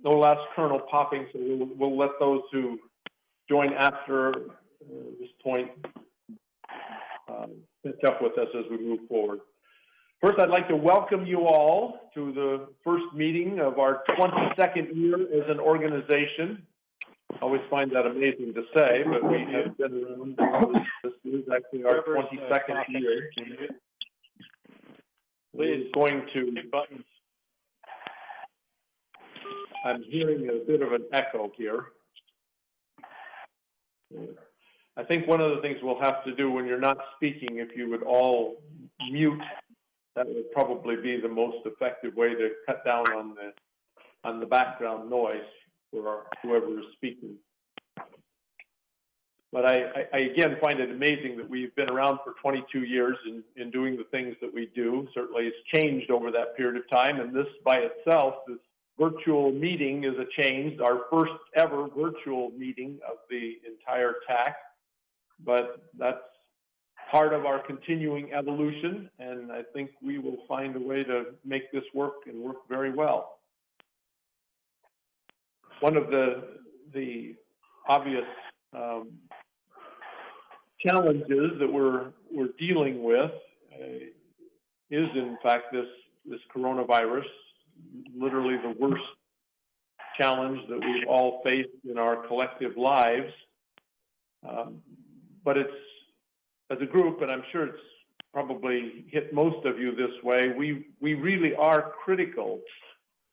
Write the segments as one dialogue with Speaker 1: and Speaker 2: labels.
Speaker 1: no last kernel popping, so we'll let those who join after this point catch up with us as we move forward. First, I'd like to welcome you all to the first meeting of our 22nd year as an organization. I always find that amazing to say, but we have been around. This is actually our 22nd year. Please, going to buttons. I'm hearing a bit of an echo here. I think one of the things we'll have to do when you're not speaking, if you would all mute, that would probably be the most effective way to cut down on the background noise for whoever is speaking. But I again find it amazing that we've been around for 22 years in doing the things that we do. Certainly it's changed over that period of time, and this by itself, this virtual meeting is a change, our first ever virtual meeting of the entire TAC, but that's part of our continuing evolution, and I think we will find a way to make this work and work very well. One of the obvious challenges that we're dealing with is in fact this coronavirus, literally the worst challenge that we've all faced in our collective lives. But it's, as a group, and I'm sure it's probably hit most of you this way, we really are critical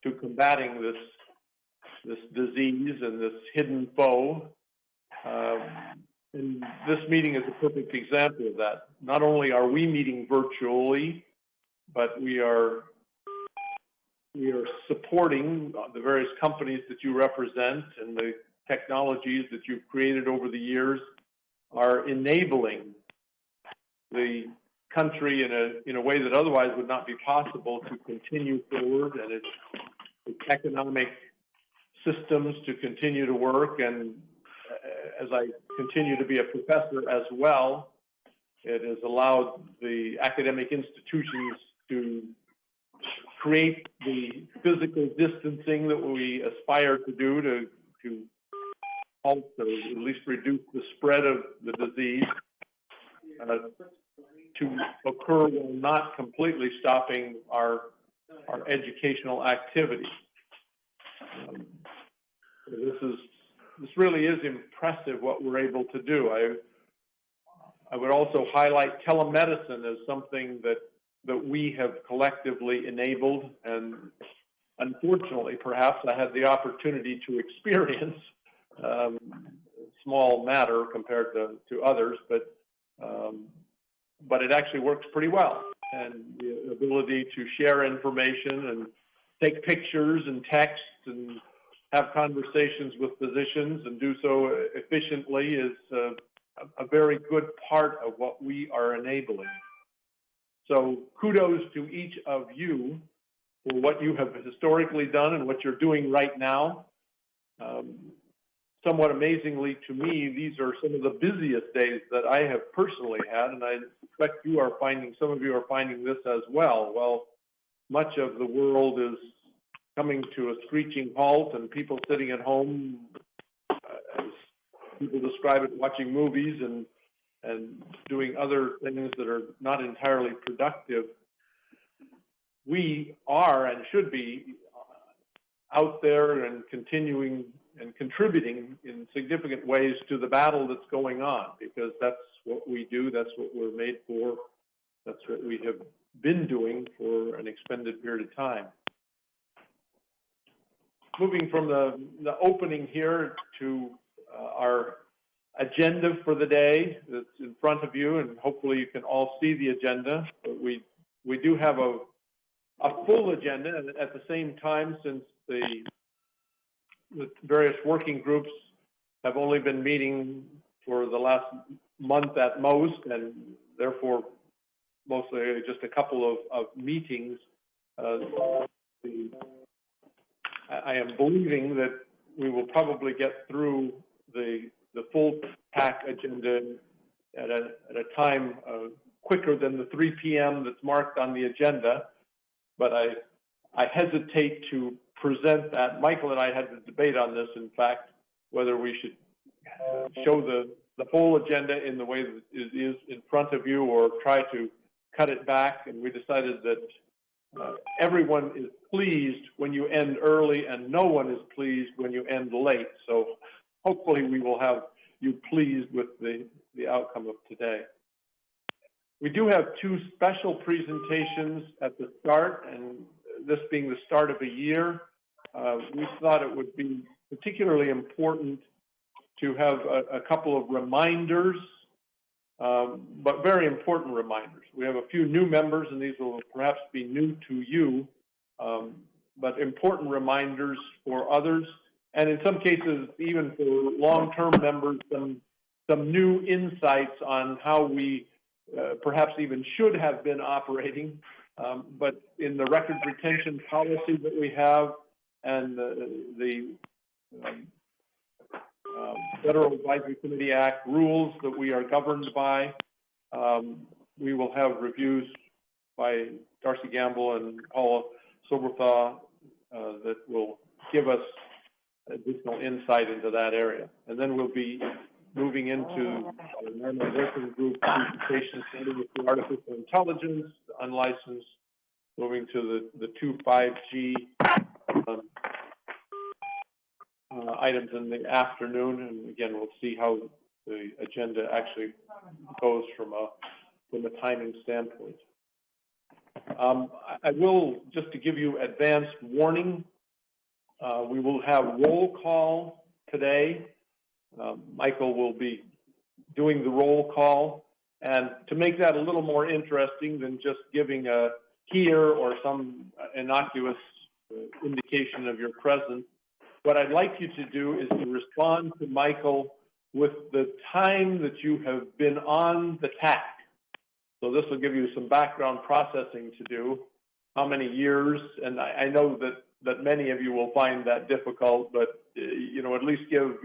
Speaker 1: to combating this disease and this hidden foe. And this meeting is a perfect example of that. Not only are we meeting virtually, but we are supporting the various companies that you represent, and the technologies that you've created over the years are enabling the country in a way that otherwise would not be possible to continue forward, and its economic systems to continue to work. And as I continue to be a professor as well, it has allowed the academic institutions to create the physical distancing that we aspire to do to halt or at least reduce the spread of the disease to occur while not completely stopping our educational activities. This really is impressive what we're able to do. I would also highlight telemedicine as something that we have collectively enabled, and unfortunately, perhaps I had the opportunity to experience small matter compared to others, but it actually works pretty well. And the ability to share information and take pictures and text and have conversations with physicians and do so efficiently is a very good part of what we are enabling. So kudos to each of you for what you have historically done and what you're doing right now. Somewhat amazingly to me, these are some of the busiest days that I have personally had, and I suspect some of you are finding this as well. Well, much of the world is coming to a screeching halt, and people sitting at home, as people describe it, watching movies and doing other things that are not entirely productive. We are and should be out there and continuing and contributing in significant ways to the battle that's going on, because that's what we do, that's what we're made for, that's what we have been doing for an extended period of time. Moving from the opening here to our agenda for the day that's in front of you, and hopefully you can all see the agenda. But we do have a full agenda, and at the same time, since the various working groups have only been meeting for the last month at most, and therefore mostly just a couple of meetings, I am believing that we will probably get through the full PAC agenda at a time quicker than the 3 p.m. that's marked on the agenda. But I hesitate to present that. Michael and I had a debate on this, in fact, whether we should show the whole agenda in the way that it is in front of you or try to cut it back. And we decided that everyone is pleased when you end early and no one is pleased when you end late. So hopefully we will have you pleased with the outcome of today. We do have two special presentations at the start, and this being the start of a year, we thought it would be particularly important to have a couple of reminders, but very important reminders. We have a few new members, and these will perhaps be new to you, but important reminders for others, and in some cases, even for long-term members, some new insights on how we perhaps even should have been operating, but in the record retention policy that we have and the Federal Advisory Committee Act rules that we are governed by, we will have reviews by Darcy Gamble and Paula Soberthaw that will give us additional insight into that area. And then we'll be moving into the normal working group presentation, starting with the artificial intelligence, the unlicensed, moving to the two 5G items in the afternoon. And again, we'll see how the agenda actually goes from a timing standpoint. I will, just to give you advanced warning, we will have roll call today. Michael will be doing the roll call, and to make that a little more interesting than just giving a here or some innocuous indication of your presence, what I'd like you to do is to respond to Michael with the time that you have been on the TAC. So this will give you some background processing to do, how many years, and I know that many of you will find that difficult, but at least give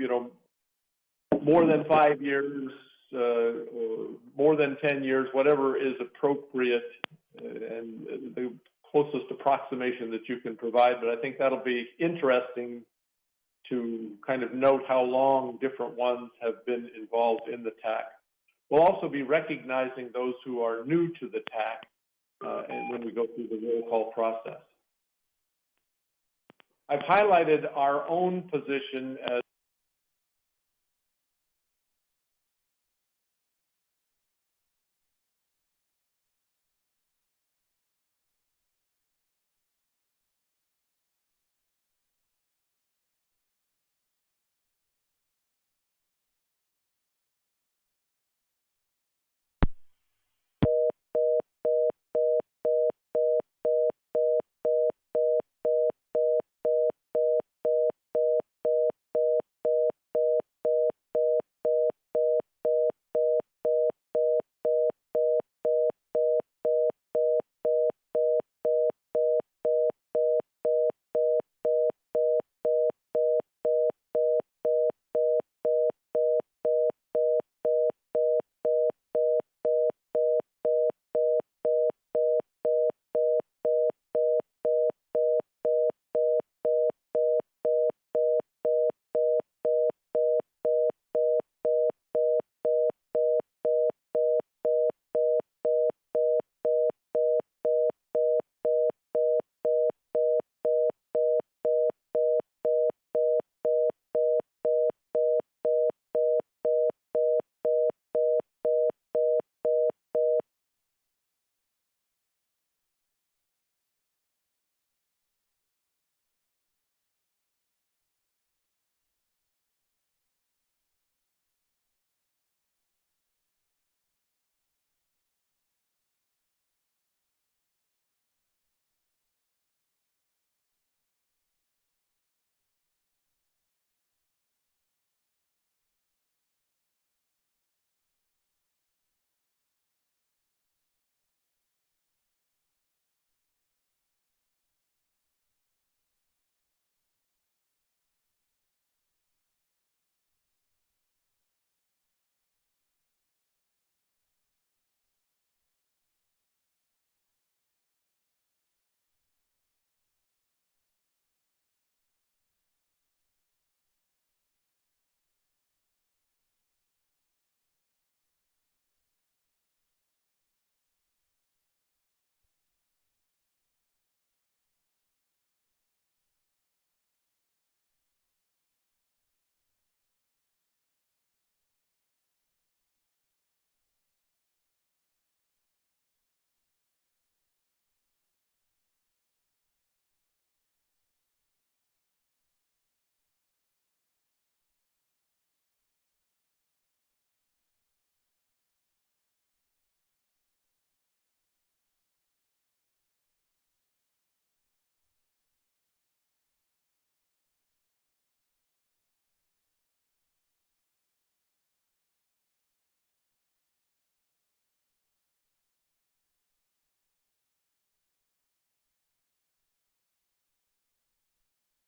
Speaker 1: more than 5 years, or more than 10 years, whatever is appropriate, and the closest approximation that you can provide. But I think that'll be interesting to kind of note how long different ones have been involved in the TAC. We'll also be recognizing those who are new to the TAC and when we go through the roll call process. I've highlighted our own position as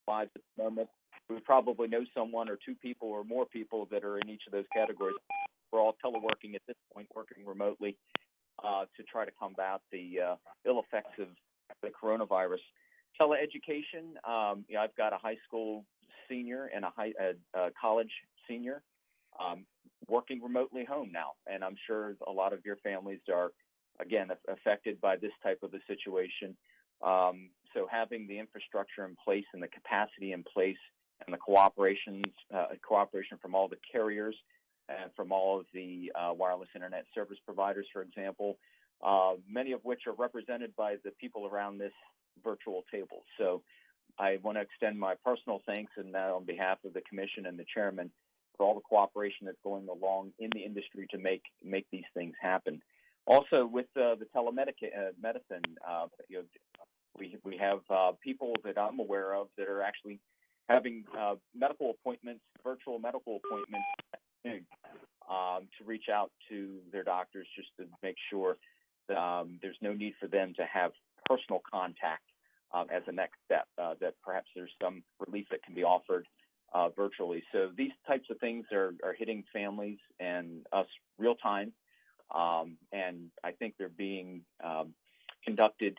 Speaker 2: lives at the moment. We probably know someone or two people or more people that are in each of those categories. We're all teleworking at this point, working remotely to try to combat the ill effects of the coronavirus. Teleeducation, I've got a high school senior and a college senior working remotely home now, and I'm sure a lot of your families are, again, affected by this type of a situation. So having the infrastructure in place and the capacity in place and the cooperation from all the carriers and from all of the wireless internet service providers, for example, many of which are represented by the people around this virtual table. So I want to extend my personal thanks, and that on behalf of the commission and the chairman, for all the cooperation that's going along in the industry to make these things happen. Also, with the telemedicine, we have people that I'm aware of that are actually having medical appointments, virtual medical appointments, to reach out to their doctors just to make sure that there's no need for them to have personal contact as a next step, that perhaps there's some relief that can be offered virtually. So these types of things are hitting families and us real time, and I think they're being conducted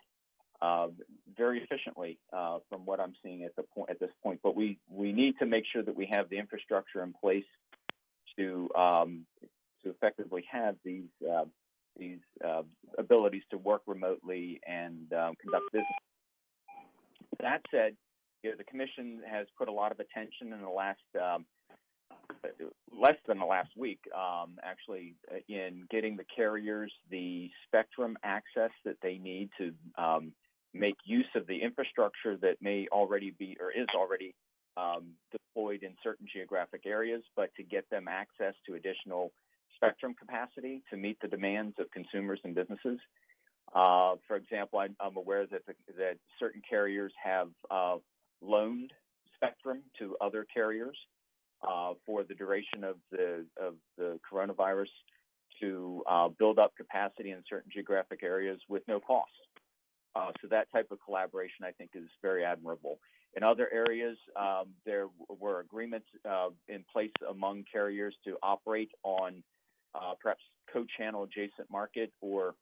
Speaker 2: very efficiently from what I'm seeing at this point. But we need to make sure that we have the infrastructure in place to effectively have these abilities to work remotely and conduct business. That said, the commission has put a lot of attention in the last less than the last week, actually, in getting the carriers the spectrum access that they need to make use of the infrastructure that may already be or is already deployed in certain geographic areas, but to get them access to additional spectrum capacity to meet the demands of consumers and businesses. For example, I'm aware that certain carriers have loaned spectrum to other carriers for the duration of the coronavirus to build up capacity in certain geographic areas with no cost. So that type of collaboration, I think, is very admirable. In other areas, there were agreements in place among carriers to operate on perhaps co-channel adjacent market or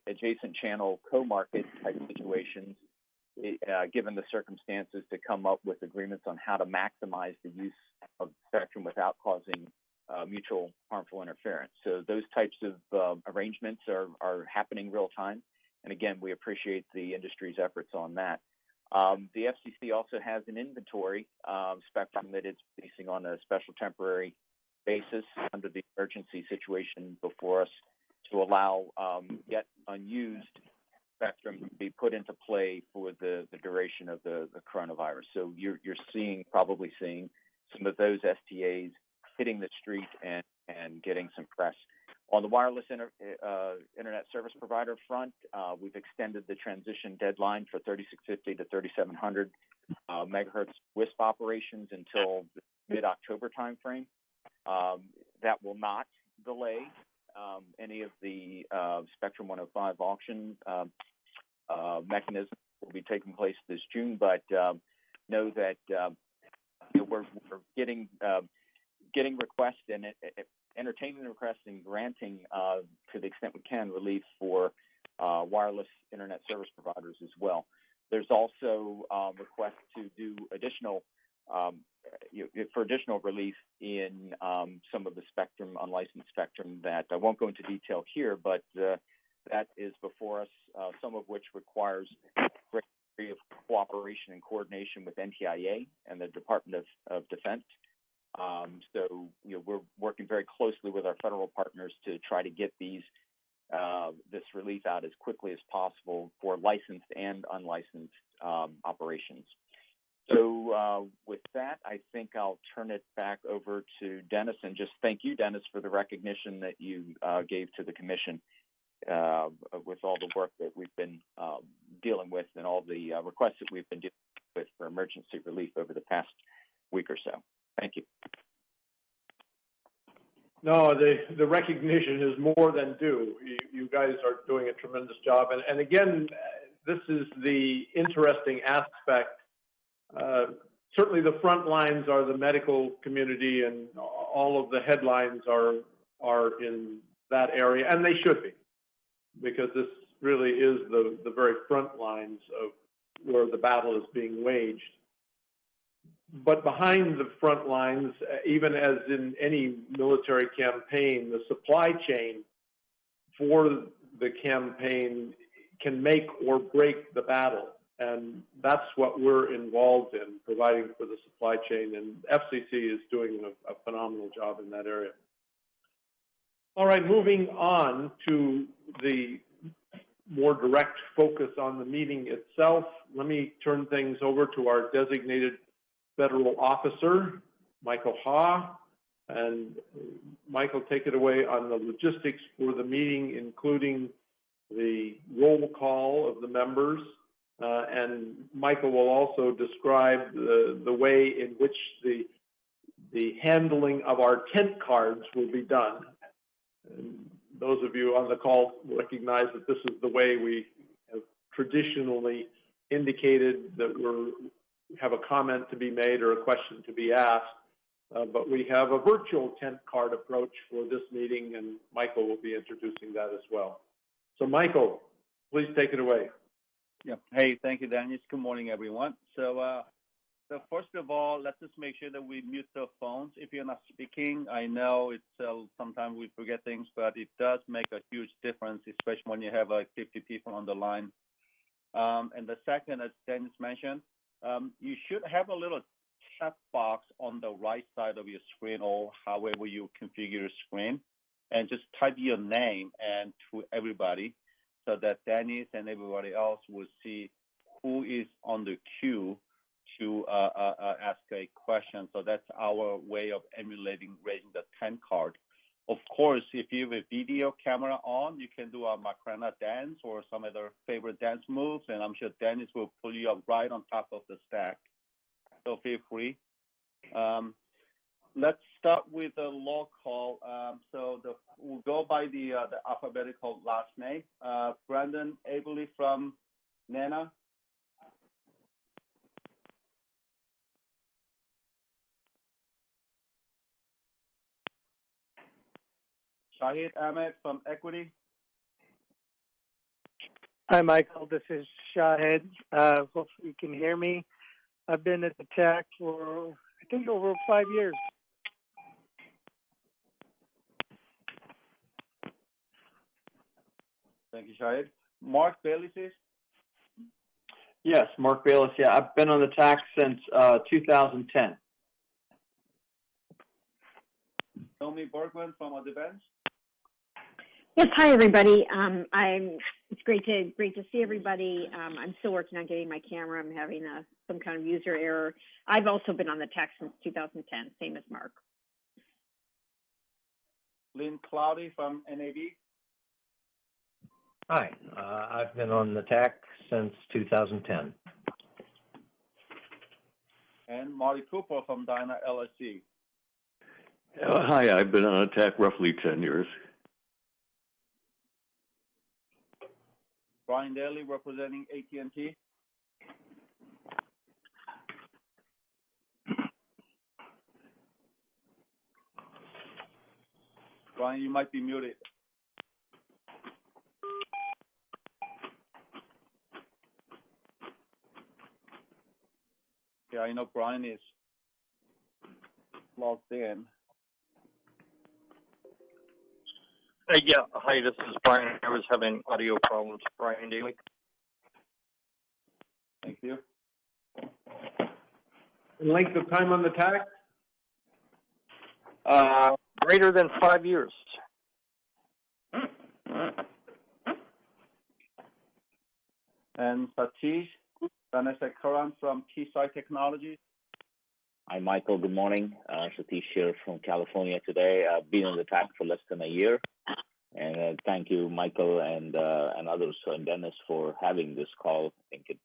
Speaker 2: adjacent channel co-market type situations, given the circumstances, to come up with agreements on how to maximize the use of spectrum without causing mutual harmful interference. So those types of arrangements are happening real time. And again, we appreciate the industry's efforts on that. The FCC also has an inventory spectrum that it's releasing on a special temporary basis under the emergency situation before us to allow yet unused spectrum to be put into play for the duration of the coronavirus. So you're probably seeing some of those STAs hitting the street and getting some press. On the wireless internet service provider front, we've extended the transition deadline for 3650 to 3700 megahertz WISP operations until the mid-October timeframe. That will not delay any of the Spectrum 105 auction mechanisms will be taking place this June, but know that we're getting requests and entertaining requests and granting, to the extent we can, relief for wireless internet service providers as well. There's also requests to do additional relief in some of the spectrum, unlicensed spectrum that I won't go into detail here, but that is before us, some of which requires great degree of cooperation and coordination with NTIA and the Department of Defense. So we're working very closely with our federal partners to try to get this relief out as quickly as possible for licensed and unlicensed operations. So with that, I think I'll turn it back over to Dennis, and just thank you, Dennis, for the recognition that you gave to the commission with all the work that we've been dealing with and all the requests that we've been dealing with for emergency relief over the past week or so. Thank you.
Speaker 1: No, the recognition is more than due. You guys are doing a tremendous job. And again, this is the interesting aspect certainly the front lines are the medical community, and all of the headlines are in that area, and they should be, because this really is the very front lines of where the battle is being waged. But behind the front lines, even as in any military campaign, the supply chain for the campaign can make or break the battle. And that's what we're involved in, providing for the supply chain. And FCC is doing a phenomenal job in that area. All right, moving on to the more direct focus on the meeting itself, let me turn things over to our designated federal officer, Michael Ha. And Michael, take it away on the logistics for the meeting, including the roll call of the members. And Michael will also describe the way in which the handling of our tent cards will be done. And those of you on the call recognize that this is the way we have traditionally indicated that we have a comment to be made or a question to be asked. But we have a virtual tent card approach for this meeting, and Michael will be introducing that as well. So Michael, please take it away.
Speaker 3: Yeah. Hey, thank you, Dennis. Good morning, everyone. So first of all, let's just make sure that we mute the phones if you're not speaking. I know it's sometimes we forget things, but it does make a huge difference, especially when you have like 50 people on the line. And the second, as Dennis mentioned, you should have a little chat box on the right side of your screen, or however you configure your screen, and just type your name and to everybody, so that Dennis and everybody else will see who is on the queue to ask a question. So that's our way of emulating raising the 10 card. Of course, if you have a video camera on, you can do a Macarena dance or some other favorite dance moves, and I'm sure Dennis will pull you up right on top of the stack. So feel free. Let's start with the roll call. We'll go by the alphabetical last name. Brandon Abley from Nana. Shahid Ahmed from Equity.
Speaker 4: Hi, Michael. This is Shahid. Hopefully you can hear me. I've been at the TAC for, I think, over 5 years.
Speaker 3: Thank you, Shahid. Mark Bayless.
Speaker 5: Yes, Mark Bayless. Yeah, I've been on the TAC since 2010.
Speaker 3: Naomi Bergman from Advance.
Speaker 6: Yes, hi everybody. It's great to see everybody. I'm still working on getting my camera. I'm having some kind of user error. I've also been on the TAC since 2010, same as Mark.
Speaker 3: Lynn Cloudy from NAB.
Speaker 7: Hi, I've been on the TAC since 2010.
Speaker 3: And Marty Cooper from Dyna LSC.
Speaker 8: Hi, I've been on TAC roughly 10 years.
Speaker 3: Brian Daly representing AT&T. Brian, you might be muted. Yeah, I know Brian is logged in.
Speaker 9: Yeah, hi, this is Brian. I was having audio problems. Brian Daly.
Speaker 3: Thank you.
Speaker 1: Length of time on the TAC?
Speaker 9: Greater than 5 years.
Speaker 3: And Satish Vanessakuran from Keysight Technologies.
Speaker 2: Hi, Michael. Good morning. Satish here from California today. I've been on the TAC for less than a year. And thank you, Michael, and others, and Dennis, for having this call. I think it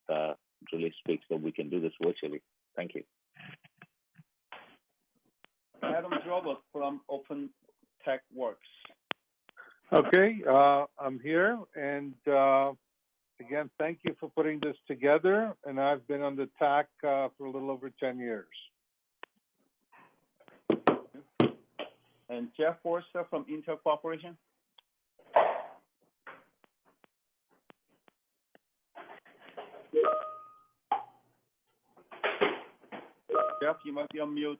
Speaker 2: really speaks that we can do this virtually. Thank you.
Speaker 3: Adam Drobot from Open Tech Works.
Speaker 10: Okay, I'm here, and again, thank you for putting this together, and I've been on the TAC for a little over 10 years.
Speaker 3: And Jeff Forster from Intel Corporation. Jeff, you might be on mute.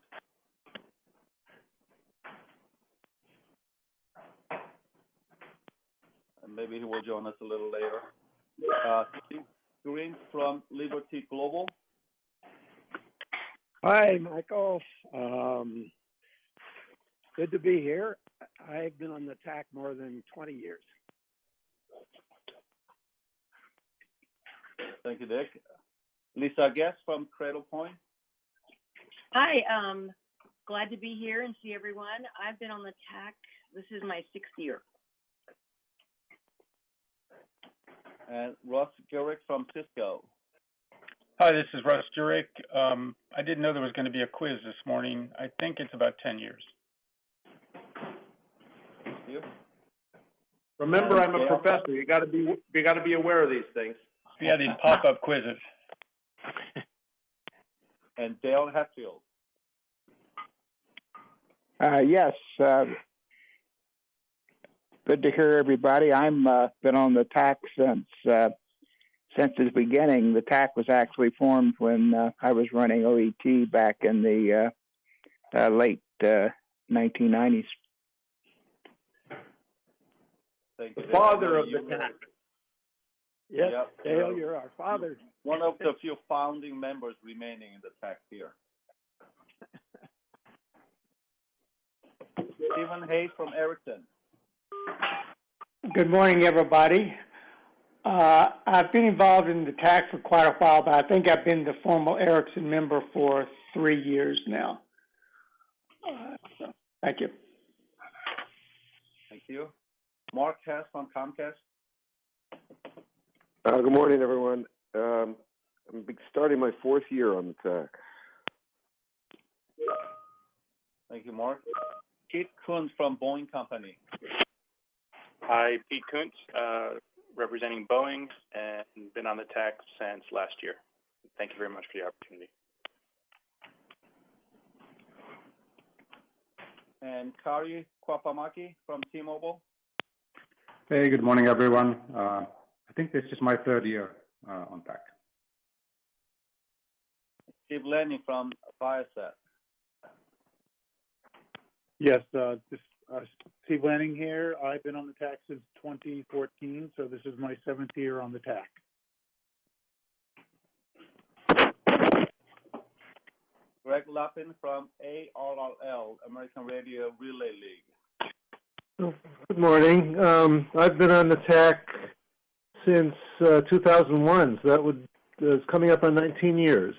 Speaker 3: And maybe he will join us a little later. Steve Green from Liberty Global.
Speaker 11: Hi, Michael. Good to be here. I've been on the TAC more than 20 years.
Speaker 3: Thank you, Dick. Lisa Guest from Cradle Point.
Speaker 12: Hi, glad to be here and see everyone. I've been on the TAC. This is my 6th year.
Speaker 3: And Russ Jurek from Cisco.
Speaker 13: Hi, this is Russ Jurek. I didn't know there was going to be a quiz this morning. I think it's about 10 years.
Speaker 3: Thank you.
Speaker 1: Remember, I'm a professor. You got to be aware of these things.
Speaker 13: Yeah, these pop-up quizzes.
Speaker 3: And Dale Hatfield.
Speaker 14: Yes. Good to hear everybody. I'm been on the TAC since its beginning. The TAC was actually formed when I was running OET back in the late 1990s.
Speaker 3: Thank you.
Speaker 1: The father of the TAC.
Speaker 11: Yes,
Speaker 3: Yep.
Speaker 11: Dale, you're our father.
Speaker 3: One of the few founding members remaining in the TAC here. Stephen Hayes from Ericsson.
Speaker 4: Good morning, everybody. I've been involved in the TAC for quite a while, but I think I've been the formal Ericsson member for 3 years now. Thank you.
Speaker 3: Thank you. Mark Hess from Comcast.
Speaker 15: Good morning, everyone. I'm starting my 4th year on the TAC.
Speaker 3: Thank you, Mark. Keith Kuntz from Boeing Company.
Speaker 16: Hi, Pete Kuntz, representing Boeing, and been on the TAC since last year. Thank you very much for the opportunity.
Speaker 3: And Kari Kwapamaki from T-Mobile.
Speaker 17: Hey, good morning, everyone. I think this is my 3rd year on TAC.
Speaker 3: Steve Lenny from Viasat.
Speaker 18: Yes, Steve Lanning here. I've been on the TAC since 2014, so this is my 7th year on the TAC.
Speaker 3: Greg Lappin from ARRL, American Radio Relay League.
Speaker 19: Good morning. I've been on the TAC since 2001, so that is coming up on 19 years.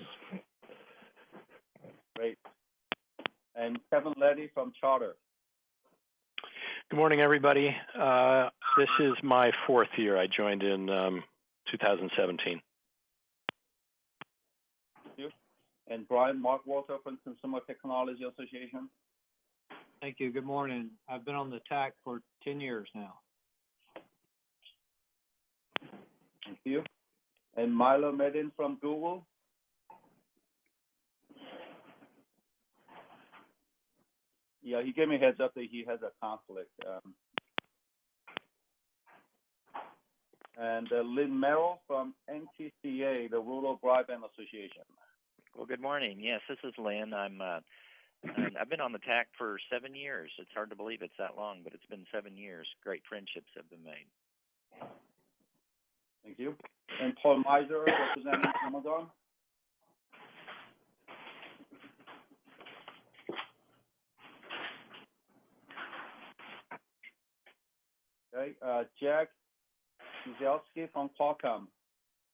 Speaker 3: Great. And Kevin Leddy from Charter.
Speaker 20: Good morning, everybody. This is my 4th year. I joined in 2017.
Speaker 3: Thank you. And Brian Mark Walter from Consumer Technology Association.
Speaker 7: Thank you. Good morning. I've been on the TAC for 10 years now.
Speaker 3: Thank you. And Milo Medin from Google. Yeah, he gave me a heads up that he has a conflict. And Lynn Merrill from NTCA, the Rural Broadband Association.
Speaker 21: Well, good morning. Yes, this is Lynn. I've been on the TAC for 7 years. It's hard to believe it's that long, but it's been 7 years. Great friendships have been made.
Speaker 3: Thank you. And Paul Miser, representing Amazon. Okay, Jack Gizelski from Qualcomm.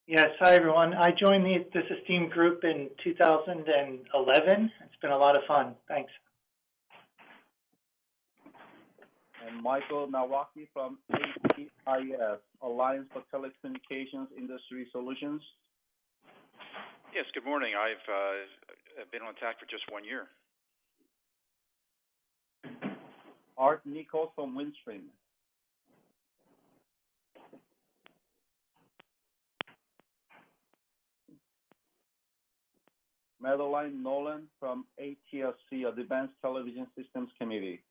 Speaker 22: Yes, hi everyone. I joined this esteemed group in 2011. It's been a lot of fun. Thanks.
Speaker 3: And Michael Nawaki from ATIS, Alliance for Telecommunications Industry Solutions.
Speaker 23: Yes, good morning. I've been on TAC for just 1 year.
Speaker 3: Art Nichols from Windstream. Madeline Nolan from ATLC, Advanced Television Systems Committee.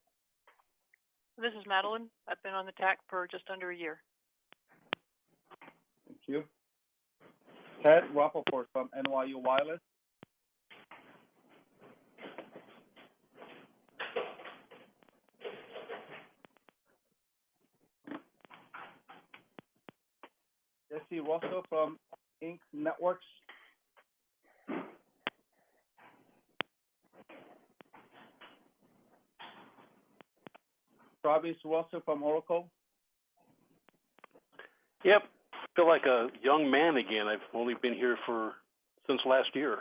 Speaker 5: This is Madeline. I've been on the TAC for just under a year.
Speaker 3: Thank you. Ted Rappaport from NYU Wireless. Jesse Russell from Inc. Networks. Travis Russell from Oracle.
Speaker 6: Yep, feel like a young man again. I've only been here since last year.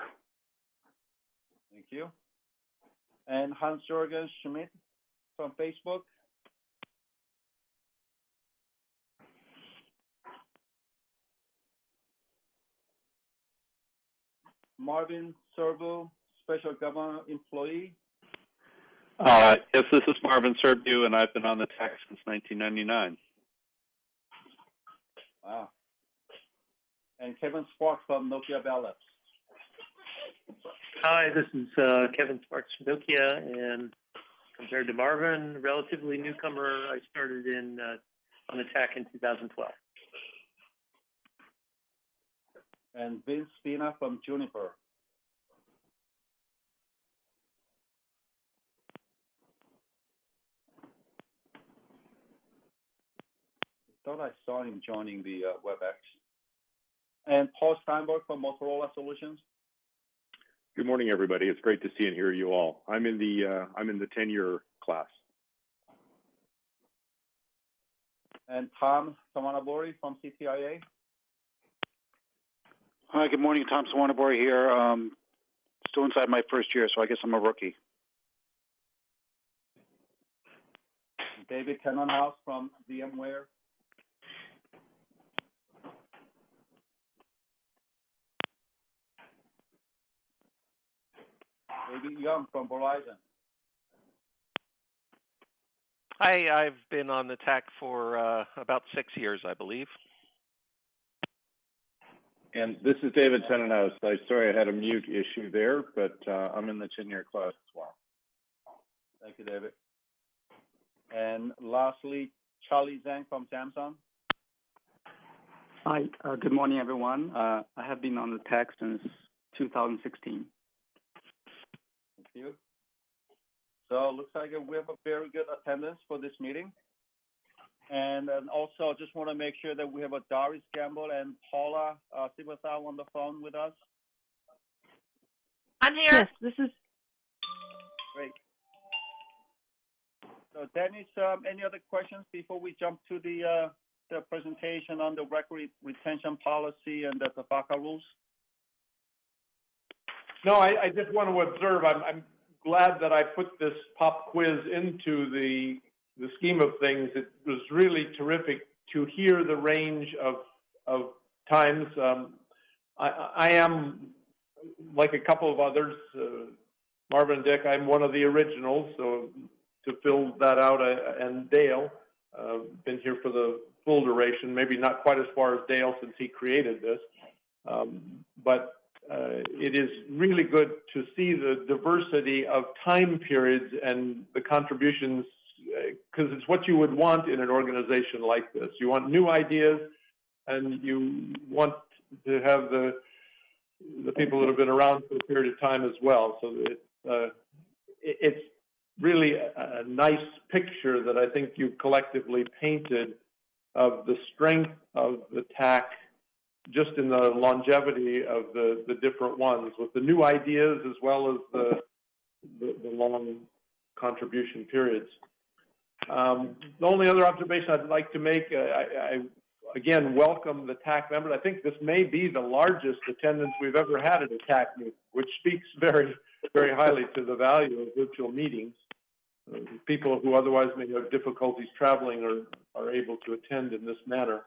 Speaker 3: Thank you. And Hans-Jürgen Schmidt from Facebook. Marvin Serbu, Special Government Employee.
Speaker 8: Yes, this is Marvin Serbu, and I've been on the TAC since 1999.
Speaker 3: Wow. And Kevin Sparks from Nokia Bell Labs.
Speaker 24: Hi, this is Kevin Sparks from Nokia, and compared to Marvin, relatively newcomer. I started on the TAC in 2012.
Speaker 3: And Vince Spina from Juniper. I thought I saw him joining the WebEx. And Paul Steinberg from Motorola Solutions.
Speaker 25: Good morning, everybody. It's great to see and hear you all. I'm in the 10-year class.
Speaker 3: And Tom Sawanabori from CTIA.
Speaker 26: Hi, good morning. Tom Sawanabori here. Still inside my first year, so I guess I'm a rookie.
Speaker 3: David Cannonhouse from VMware. David Young from Verizon.
Speaker 27: Hi, I've been on the TAC for about 6 years, I believe.
Speaker 25: And this is David Tennenhouse. Sorry I had a mute issue there, but I'm in the 10-year class as well.
Speaker 3: Thank you, David. And lastly, Charlie Zhang from Samsung.
Speaker 28: Hi, good morning, everyone. I have been on the TAC since 2016.
Speaker 3: Thank you. So it looks like we have a very good attendance for this meeting. And also, just want to make sure that we have a Doris Gamble and Paula Sibathau on the phone with us.
Speaker 12: I'm here. Yes, this is.
Speaker 3: Great. So, Dennis, any other questions before we jump to the presentation on the record retention policy and the FACA rules?
Speaker 1: No, I just want to observe. I'm glad that I put this pop quiz into the scheme of things. It was really terrific to hear the range of times. I am, like a couple of others, Marvin and Dick, I'm one of the originals, so to fill that out, and Dale, been here for the full duration, maybe not quite as far as Dale since he created this, but it is really good to see the diversity of time periods and the contributions, because it's what you would want in an organization like this. You want new ideas, and you want to have the people that have been around for a period of time as well. So it's really a nice picture that I think you collectively painted of the strength of the TAC, just in the longevity of the different ones, with the new ideas as well as the long contribution periods. The only other observation I'd like to make, I again welcome the TAC members. I think this may be the largest attendance we've ever had at a TAC meeting, which speaks very, very highly to the value of virtual meetings. People who otherwise may have difficulties traveling are able to attend in this manner.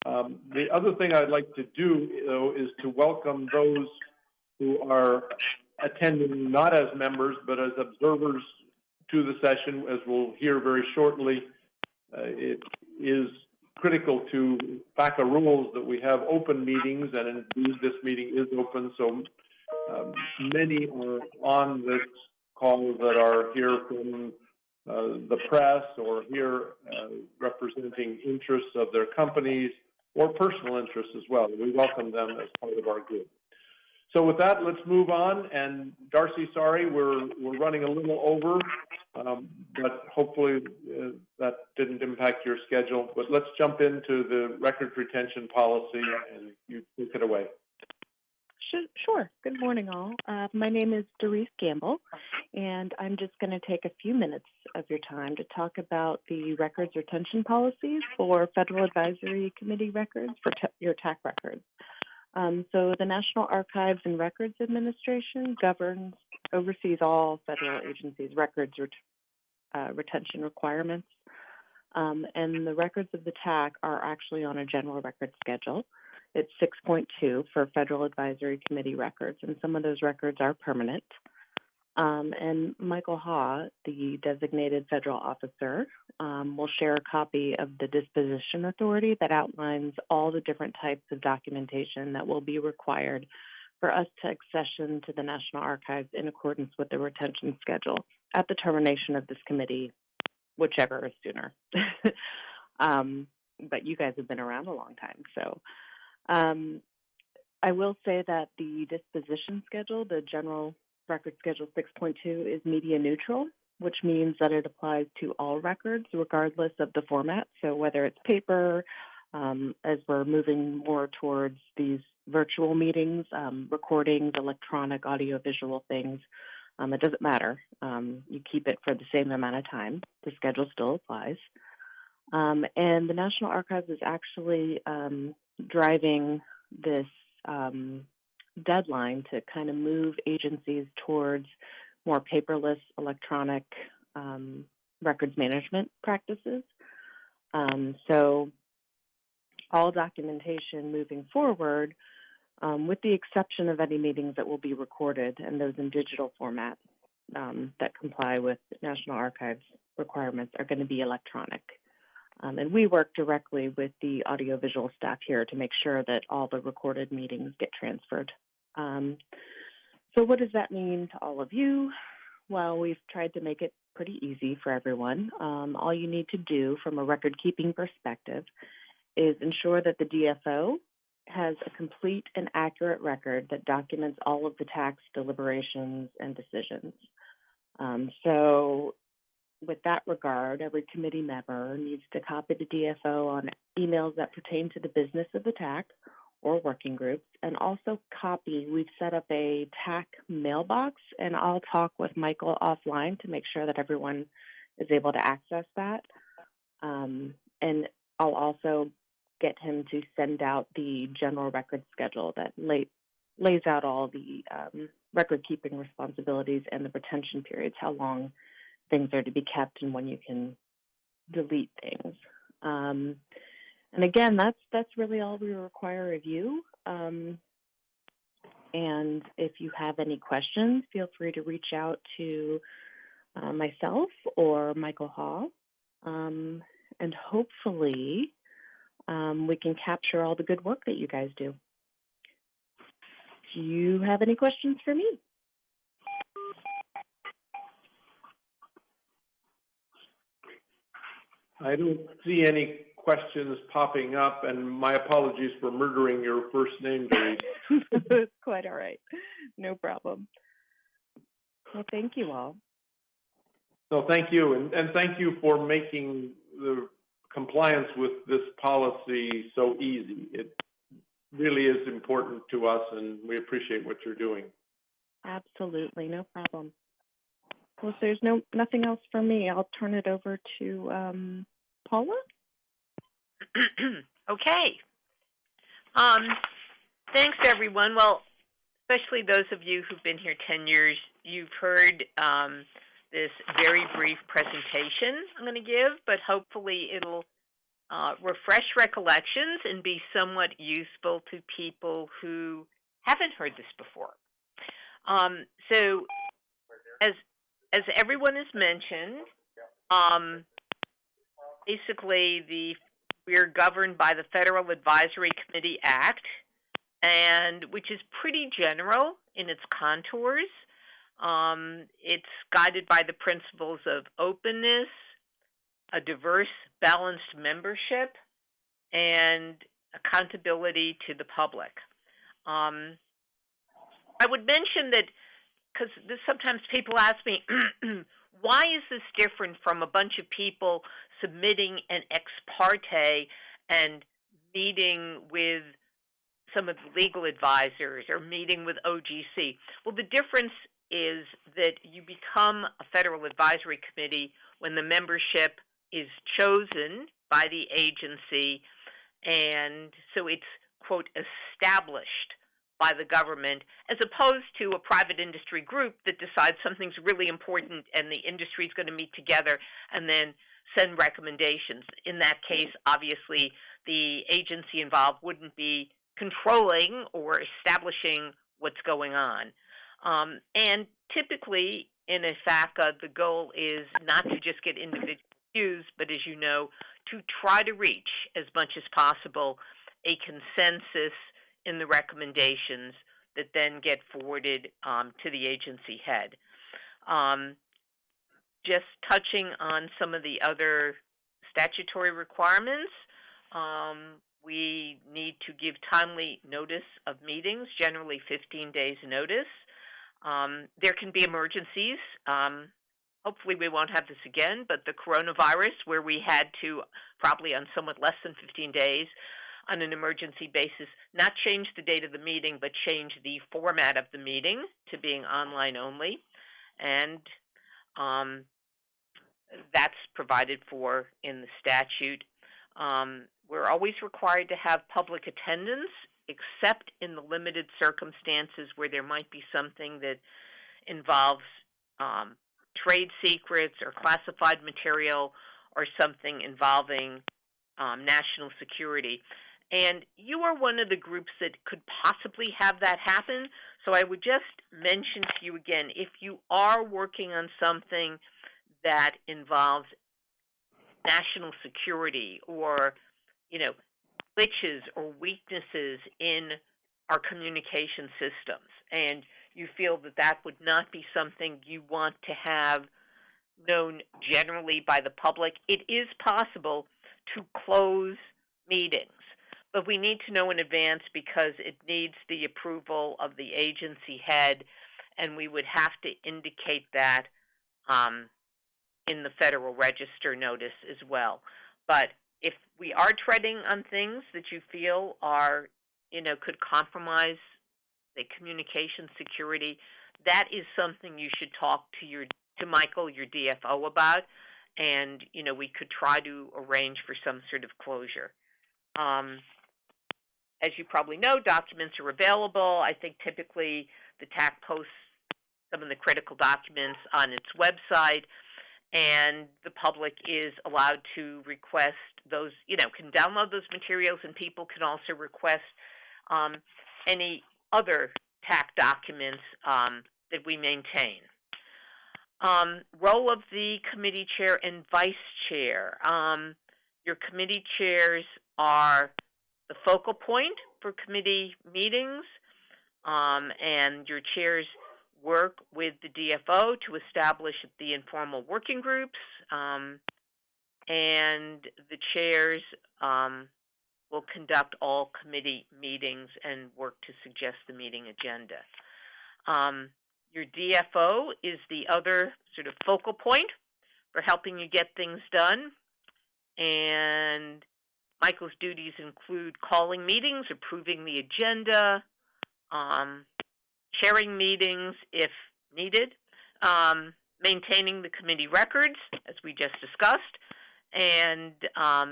Speaker 1: The other thing I'd like to do, though, is to welcome those who are attending not as members, but as observers to the session. As we'll hear very shortly, it is critical to FACA rules that we have open meetings, and indeed this meeting is open, so Many are on this call that are here from the press or here representing interests of their companies or personal interests as well. We welcome them as part of our group. So with that, let's move on. And Darcy, sorry, we're running a little over, but hopefully that didn't impact your schedule. But let's jump into the records retention policy, and you take it away.
Speaker 2: Sure. Good morning, all. My name is Doris Gamble, and I'm just going to take a few minutes of your time to talk about the records retention policies for Federal Advisory Committee records for your TAC records. So the National Archives and Records Administration oversees all federal agencies' records retention requirements, and the records of the TAC are actually on a general record schedule. It's 6.2 for Federal Advisory Committee records, and some of those records are permanent. And Michael Ha, the designated federal officer, will share a copy of the disposition authority that outlines all the different types of documentation that will be required for us to accession to the National Archives in accordance with the retention schedule at the termination of this committee, whichever is sooner. But you guys have been around a long time, so. I will say that the disposition schedule, the general record schedule 6.2, is media neutral, which means that it applies to all records regardless of the format. So whether it's paper, as we're moving more towards these virtual meetings, recordings, electronic, audio-visual things, it doesn't matter. You keep it for the same amount of time. The schedule still applies. And the National Archives is actually driving this deadline to kind of move agencies towards more paperless electronic records management practices. So all documentation moving forward, with the exception of any meetings that will be recorded and those in digital format that comply with National Archives requirements, are going to be electronic. And we work directly with the audiovisual staff here to make sure that all the recorded meetings get transferred. So what does that mean to all of you? Well, we've tried to make it pretty easy for everyone. All you need to do from a record keeping perspective is ensure that the DFO has a complete and accurate record that documents all of the tax deliberations and decisions. So with that regard, every committee member needs to copy the DFO on emails that pertain to the business of the TAC or working groups, and also we've set up a TAC mailbox, and I'll talk with Michael offline to make sure that everyone is able to access that. And I'll also get him to send out the general record schedule that lays out all the record keeping responsibilities and the retention periods, how long things are to be kept and when you can delete things. And again, that's really all we require of you. And if you have any questions, feel free to reach out to myself or Michael Hall. And hopefully we can capture all the good work that you guys do. Do you have any questions for me?
Speaker 1: I don't see any questions popping up, and my apologies for murdering your first name, Doris.
Speaker 2: It's quite all right. No problem. Well, thank you all.
Speaker 1: So thank you, and thank you for making the compliance with this policy so easy. It really is important to us, and we appreciate what you're doing.
Speaker 2: Absolutely, no problem. Well, if there's nothing else from me, I'll turn it over to Paula.
Speaker 4: Okay. Thanks, everyone. Well, especially those of you who've been here 10 years, you've heard this very brief presentation I'm going to give, but hopefully it'll refresh recollections and be somewhat useful to people who haven't heard this before. So, as everyone has mentioned, basically we're governed by the Federal Advisory Committee Act, and which is pretty general in its contours. It's guided by the principles of openness, a diverse, balanced membership, and accountability to the public. I would mention that because sometimes people ask me, why is this different from a bunch of people submitting an ex parte and meeting with some of the legal advisors or meeting with OGC? Well, the difference is that you become a federal advisory committee when the membership is chosen by the agency, and so it's, quote, established by the government, as opposed to a private industry group that decides something's really important and the industry is going to meet together and then send recommendations. In that case, obviously, the agency involved wouldn't be controlling or establishing what's going on. And typically, in a FACA, the goal is not to just get individual views, but as you know, to try to reach as much as possible a consensus in the recommendations that then get forwarded to the agency head. Just touching on some of the other statutory requirements, we need to give timely notice of meetings, generally 15 days notice. There can be emergencies. Hopefully we won't have this again, but the coronavirus, where we had to, probably on somewhat less than 15 days, on an emergency basis, not change the date of the meeting, but change the format of the meeting to being online only. And that's provided for in the statute. We're always required to have public attendance, except in the limited circumstances where there might be something that involves trade secrets or classified material or something involving national security. And you are one of the groups that could possibly have that happen. So I would just mention to you again, if you are working on something that involves national security or, glitches or weaknesses in our communication systems, and you feel that that would not be something you want to have known generally by the public, it is possible to close meetings. But we need to know in advance because it needs the approval of the agency head, and we would have to indicate that in the Federal Register notice as well. But if we are treading on things that you feel are, could compromise the communication security, that is something you should talk to Michael, your DFO, about, and we could try to arrange for some sort of closure. As you probably know, documents are available. I think typically the TAC posts some of the critical documents on its website, and the public is allowed to request those, can download those materials, and people can also request any other TAC documents that we maintain. Role of the committee chair and vice chair. Your committee chairs are the focal point for committee meetings, and your chairs work with the DFO to establish the informal working groups, and the chairs will conduct all committee meetings and work to suggest the meeting agenda. Your DFO is the other sort of focal point for helping you get things done, and Michael's duties include calling meetings, approving the agenda, chairing meetings if needed, maintaining the committee records, as we just discussed, and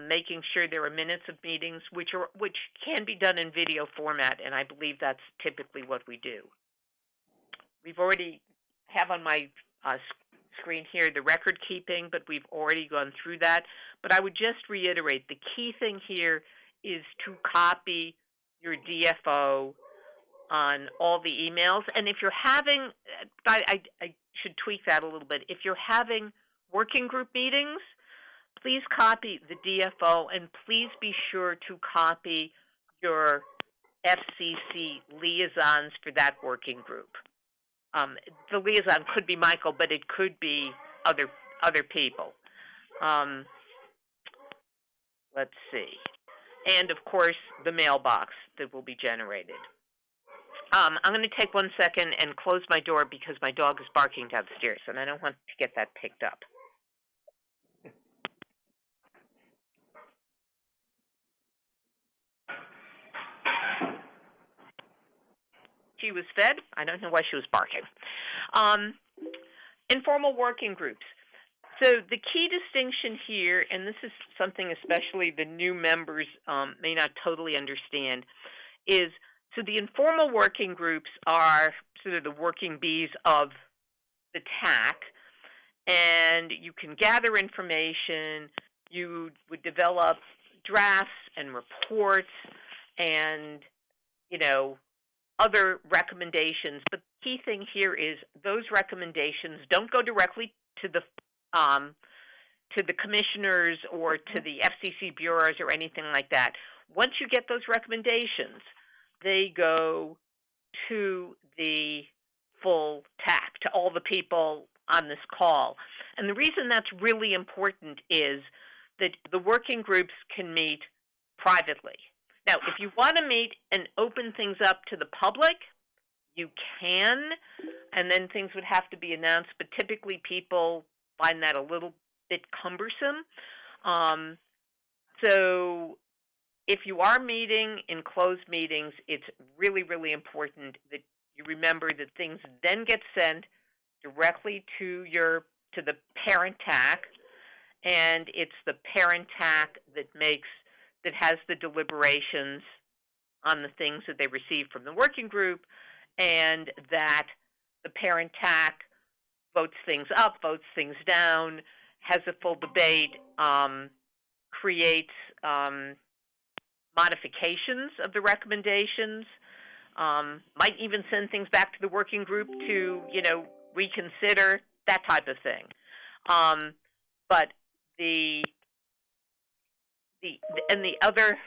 Speaker 4: making sure there are minutes of meetings, which can be done in video format, and I believe that's typically what we do. We've already have on my screen here the record keeping, but we've already gone through that. But I would just reiterate, the key thing here is to copy your DFO on all the emails. And if you're having, I should tweak that a little bit. If you're having working group meetings, please copy the DFO, and please be sure to copy your FCC liaisons for that working group. The liaison could be Michael, but it could be other people. Let's see. And, of course, the mailbox that will be generated. I'm going to take 1 second and close my door because my dog is barking downstairs, and I don't want to get that picked up. She was fed. I don't know why she was barking. Informal working groups. So the key distinction here, and this is something especially the new members may not totally understand, is so the informal working groups are sort of the working bees of the TAC, and you can gather information, you would develop drafts and reports and, other recommendations. But the key thing here is those recommendations don't go directly to the commissioners or to the FCC bureaus or anything like that. Once you get those recommendations, they go to the full TAC, to all the people on this call. And the reason that's really important is that the working groups can meet privately. Now, if you want to meet and open things up to the public, you can, and then things would have to be announced, but typically people find that a little bit cumbersome. So if you are meeting in closed meetings, it's really, really important that you remember that things then get sent directly to the parent TAC, and it's the parent TAC that has the deliberations on the things that they receive from the working group, and that the parent TAC votes things up, votes things down, has a full debate, creates modifications of the recommendations, might even send things back to the working group to, reconsider, that type of thing. But the other,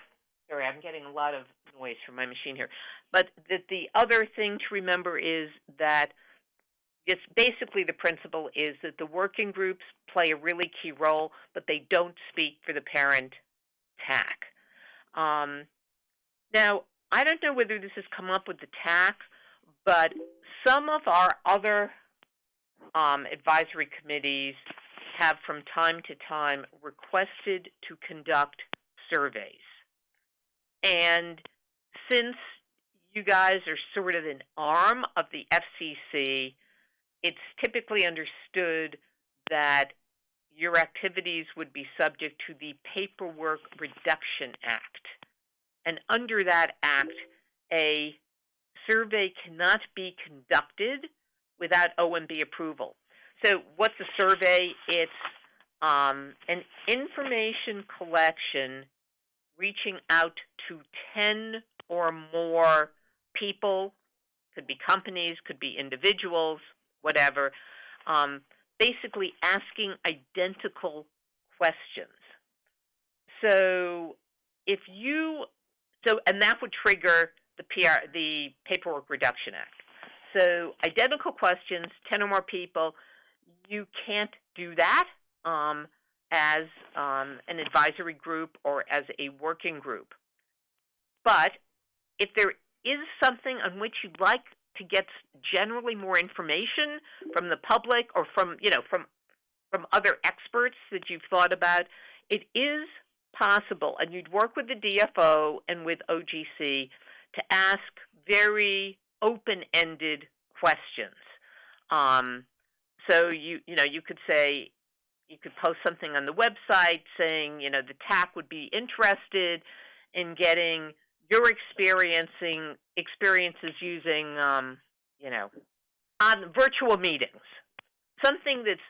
Speaker 4: sorry, I'm getting a lot of noise from my machine here, but the other thing to remember is that it's basically the principle is that the working groups play a really key role, but they don't speak for the parent TAC. Now, I don't know whether this has come up with the TAC, but some of our other advisory committees have from time to time requested to conduct surveys. And since you guys are sort of an arm of the FCC, it's typically understood that your activities would be subject to the Paperwork Reduction Act. And under that act, a survey cannot be conducted without OMB approval. So what's a survey? It's an information collection reaching out to 10 or more people, could be companies, could be individuals, whatever, basically asking identical questions. So and that would trigger the Paperwork Reduction Act. So identical questions, 10 or more people, you can't do that as an advisory group or as a working group. But if there is something on which you'd like to get generally more information from the public or from other experts that you've thought about, it is possible, and you'd work with the DFO and with OGC to ask very open-ended questions. So you could say, you could post something on the website saying, the TAC would be interested in getting your experiences using, on virtual meetings. Something that's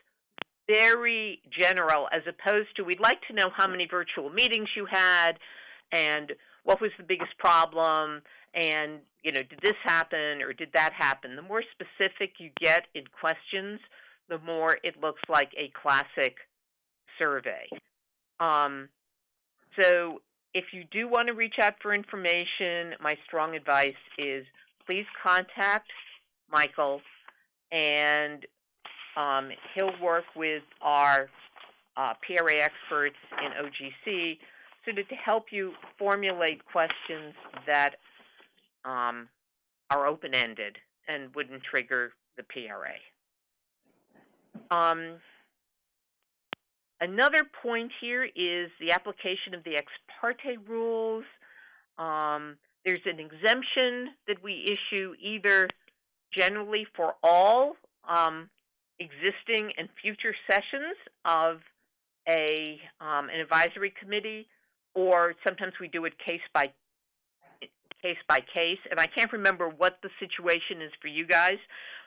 Speaker 4: very general, as opposed to, we'd like to know how many virtual meetings you had and what was the biggest problem, and, did this happen or did that happen? The more specific you get in questions, the more it looks like a classic survey. So if you do want to reach out for information, my strong advice is please contact Michael, and he'll work with our PRA experts in OGC so to help you formulate questions that are open-ended and wouldn't trigger the PRA. Another point here is the application of the ex parte rules. There's an exemption that we issue either generally for all existing and future sessions of an advisory committee, or sometimes we do it case by case. And I can't remember what the situation is for you guys,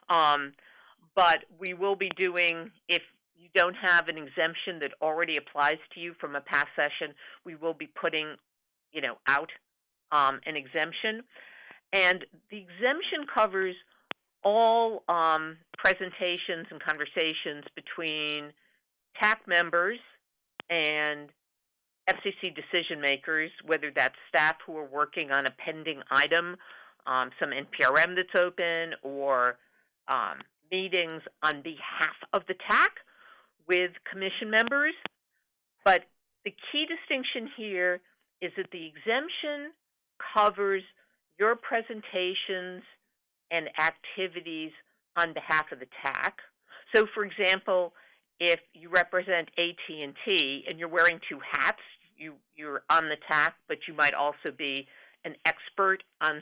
Speaker 4: but we will be doing, if you don't have an exemption that already applies to you from a past session, we will be putting, out an exemption. And the exemption covers all presentations and conversations between TAC members and FCC decision makers, whether that's staff who are working on a pending item, some NPRM that's open, or meetings on behalf of the TAC with commission members. But the key distinction here is that the exemption covers your presentations and activities on behalf of the TAC. So, for example, if you represent AT&T and you're wearing two hats, you're on the TAC, but you might also be an expert on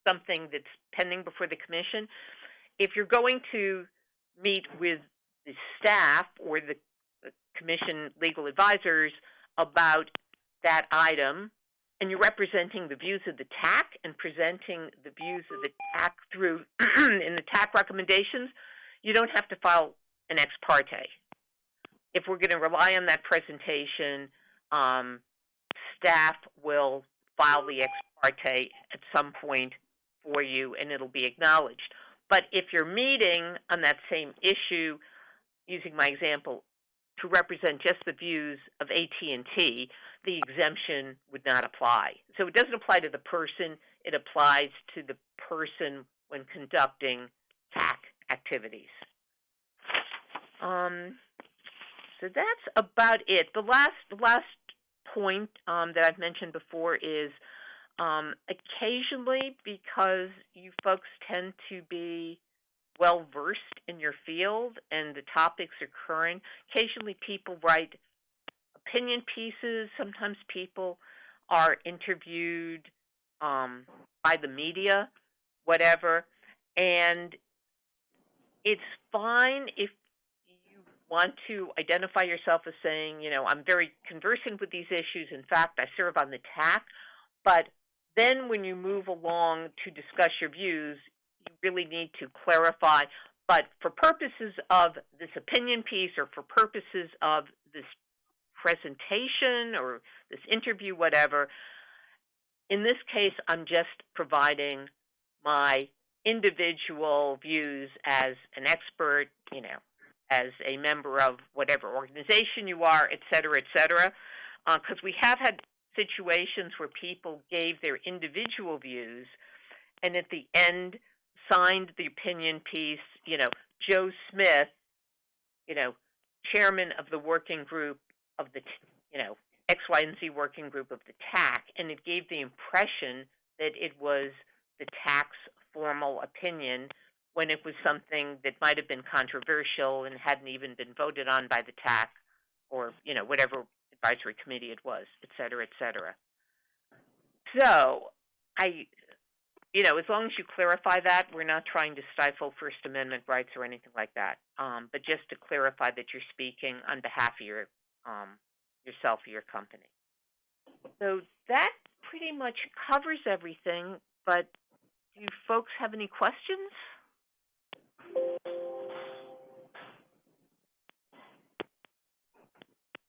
Speaker 4: something that's pending before the commission. If you're going to meet with the staff or the commission legal advisors about that item, and you're representing the views of the TAC and presenting the views of the TAC through in the TAC recommendations, you don't have to file an ex parte. If we're going to rely on that presentation, staff will file the ex parte at some point for you, and it'll be acknowledged. But if you're meeting on that same issue, using my example, to represent just the views of AT&T, the exemption would not apply. So it doesn't apply to the person, it applies to the person when conducting TAC activities. So that's about it. The last point that I've mentioned before is occasionally, because you folks tend to be well-versed in your field and the topics are current, occasionally people write opinion pieces. Sometimes people are interviewed by the media, whatever. And it's fine if you want to identify yourself as saying, I'm very conversant with these issues. In fact, I serve on the TAC. But then when you move along to discuss your views, you really need to clarify. But for purposes of this opinion piece or for purposes of this presentation or this interview, whatever, in this case, I'm just providing my individual views as an expert, as a member of whatever organization you are, et cetera, because we have had situations where people gave their individual views and at the end signed the opinion piece, Joe Smith, chairman of the working group of the, X, Y, and Z working group of the TAC, and it gave the impression that it was the TAC's formal opinion when it was something that might have been controversial and hadn't even been voted on by the TAC or, whatever advisory committee it was, et cetera, et cetera. So as long as you clarify that, we're not trying to stifle First Amendment rights or anything like that, but just to clarify that you're speaking on behalf of yourself or your company. So that pretty much covers everything, but do you folks have any questions?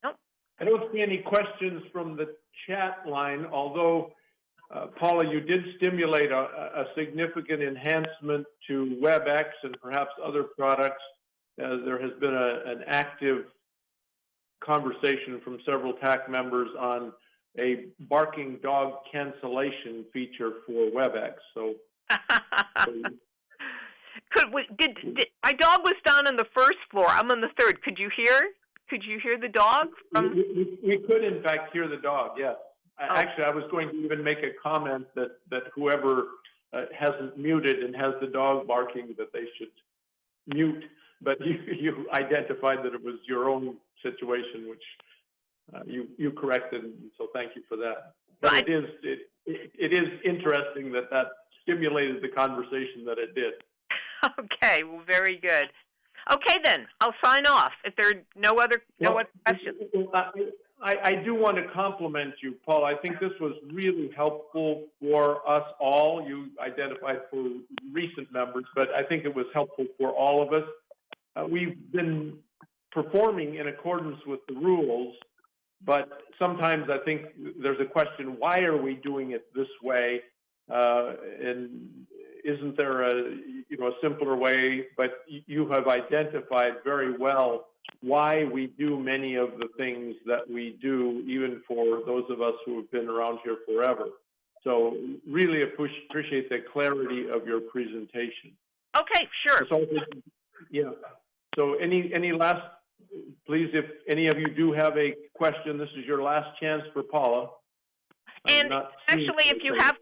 Speaker 4: Nope.
Speaker 1: I don't see any questions from the chat line, although, Paula, you did stimulate a significant enhancement to WebEx and perhaps other products. There has been an active conversation from several TAC members on a barking dog cancellation feature for WebEx. So,
Speaker 4: My dog was down on the first floor. I'm on the third. Could you hear the dog?
Speaker 1: We could in fact hear the dog. Yes. Actually, I was going to even make a comment that whoever hasn't muted and has the dog barking, that they should mute. But you identified that it was your own situation, which you corrected, and so thank you for that. But it is interesting that stimulated the conversation that it did.
Speaker 4: Okay, well, very good. Okay, then I'll sign off if there are no other questions.
Speaker 1: I do want to compliment you, Paul. I think this was really helpful for us all. You identified for recent members, but I think it was helpful for all of us. We've been performing in accordance with the rules, but sometimes I think there's a question, why are we doing it this way? And isn't there a simpler way? But you have identified very well why we do many of the things that we do, even for those of us who have been around here forever. So really appreciate the clarity of your presentation.
Speaker 4: Okay, sure.
Speaker 1: So any last, please, if any of you do have a question, this is your last chance for Paula.
Speaker 4: And actually, if you have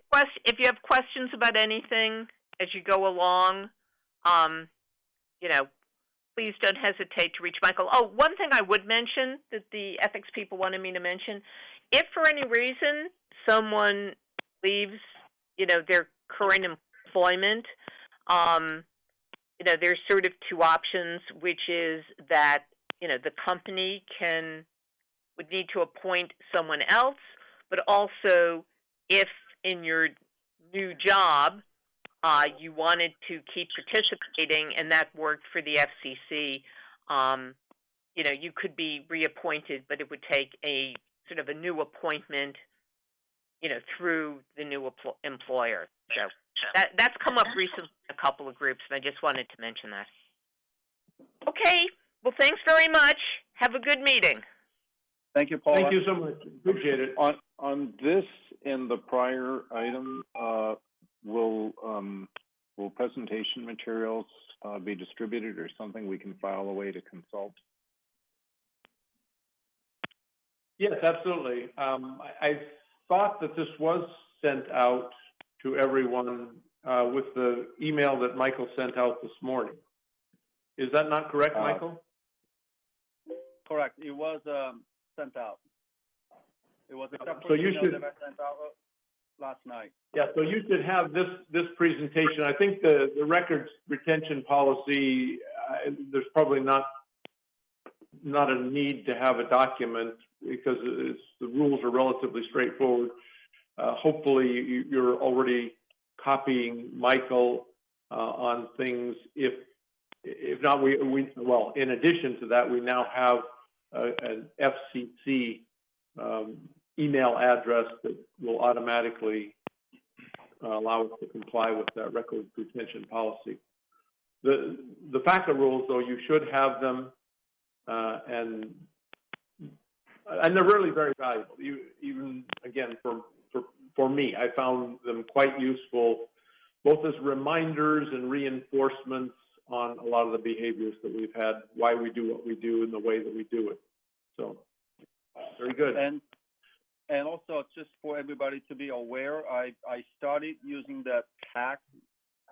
Speaker 4: questions about anything as you go along, please don't hesitate to reach Michael. Oh, one thing I would mention that the ethics people wanted me to mention: if for any reason someone leaves, their current employment, there's sort of two options, which is that the company would need to appoint someone else. But also, if in your new job you wanted to keep participating and that worked for the FCC, you could be reappointed, but it would take a sort of a new appointment, through the new employer. So that's come up recently in a couple of groups, and I just wanted to mention that. Okay. Well, thanks very much. Have a good meeting.
Speaker 3: Thank you, Paula.
Speaker 1: Thank you so much. Appreciate it.
Speaker 25: On this and the prior item, will presentation materials be distributed, or something we can file away to consult?
Speaker 1: Yes, absolutely. I thought that this was sent out to everyone with the email that Michael sent out this morning. Is that not correct, Michael?
Speaker 3: Correct. It was sent out. It was a separate
Speaker 1: so you
Speaker 3: email
Speaker 1: should,
Speaker 3: that I sent out last night.
Speaker 1: Yeah, so you should have this presentation. I think the records retention policy, there's probably not a need to have a document because the rules are relatively straightforward. Hopefully you're already copying Michael on things. If not, well, in addition to that, we now have an FCC email address that will automatically allow us to comply with that record retention policy. The FACA rules, though, you should have them, and they're really very valuable. Even again, for me, I found them quite useful, both as reminders and reinforcements on a lot of the behaviors that we've had, why we do what we do and the way that we do it. So, very good.
Speaker 3: And also, just for everybody to be aware, I started using the TAC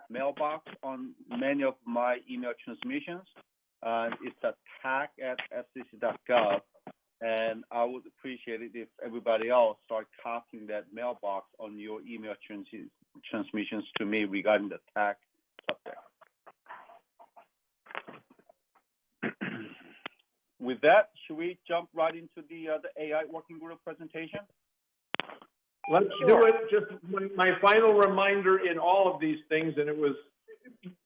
Speaker 3: mailbox on many of my email transmissions. It's a tac@fcc.gov, and I would appreciate it if everybody else start copying that mailbox on your email transmissions to me regarding the TAC subject. With that, should we jump right into the AI working group presentation?
Speaker 1: Let's do it. Just my final reminder in all of these things, and it was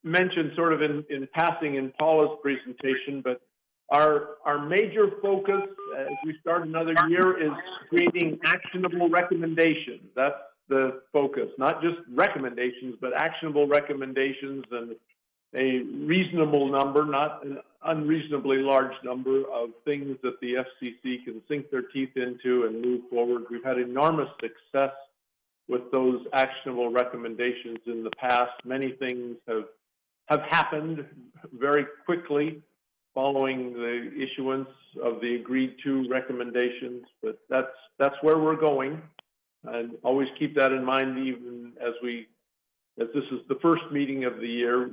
Speaker 1: mentioned sort of in passing in Paula's presentation, but our major focus as we start another year is creating actionable recommendations. That's the focus, not just recommendations, but actionable recommendations, and a reasonable number, not an unreasonably large number of things that the FCC can sink their teeth into and move forward. We've had enormous success with those actionable recommendations in the past. Many things have happened very quickly following the issuance of the agreed to recommendations, but that's where we're going. And always keep that in mind, even as this is the first meeting of the year,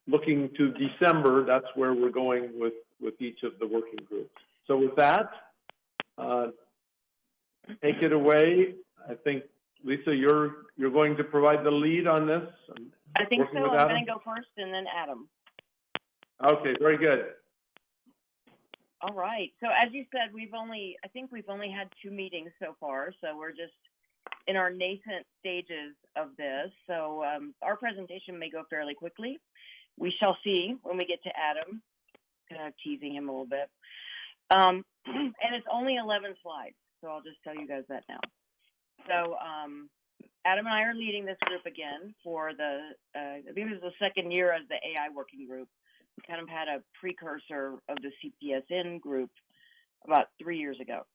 Speaker 1: looking to December, that's where we're going with each of the working groups. So with that, take it away. I think, Lisa, you're going to provide the lead on this.
Speaker 12: I think so. I'm going to go first and then Adam.
Speaker 1: Okay, very good.
Speaker 12: All right. So as you said, I think we've only had 2 meetings so far. So we're just in our nascent stages of this. So our presentation may go fairly quickly. We shall see when we get to Adam. Kind of teasing him a little bit. And it's only 11 slides. So I'll just tell you guys that now. So Adam and I are leading this group again for I think this is the second year as the AI working group. We kind of had a precursor of the CPSN group about 3 years ago.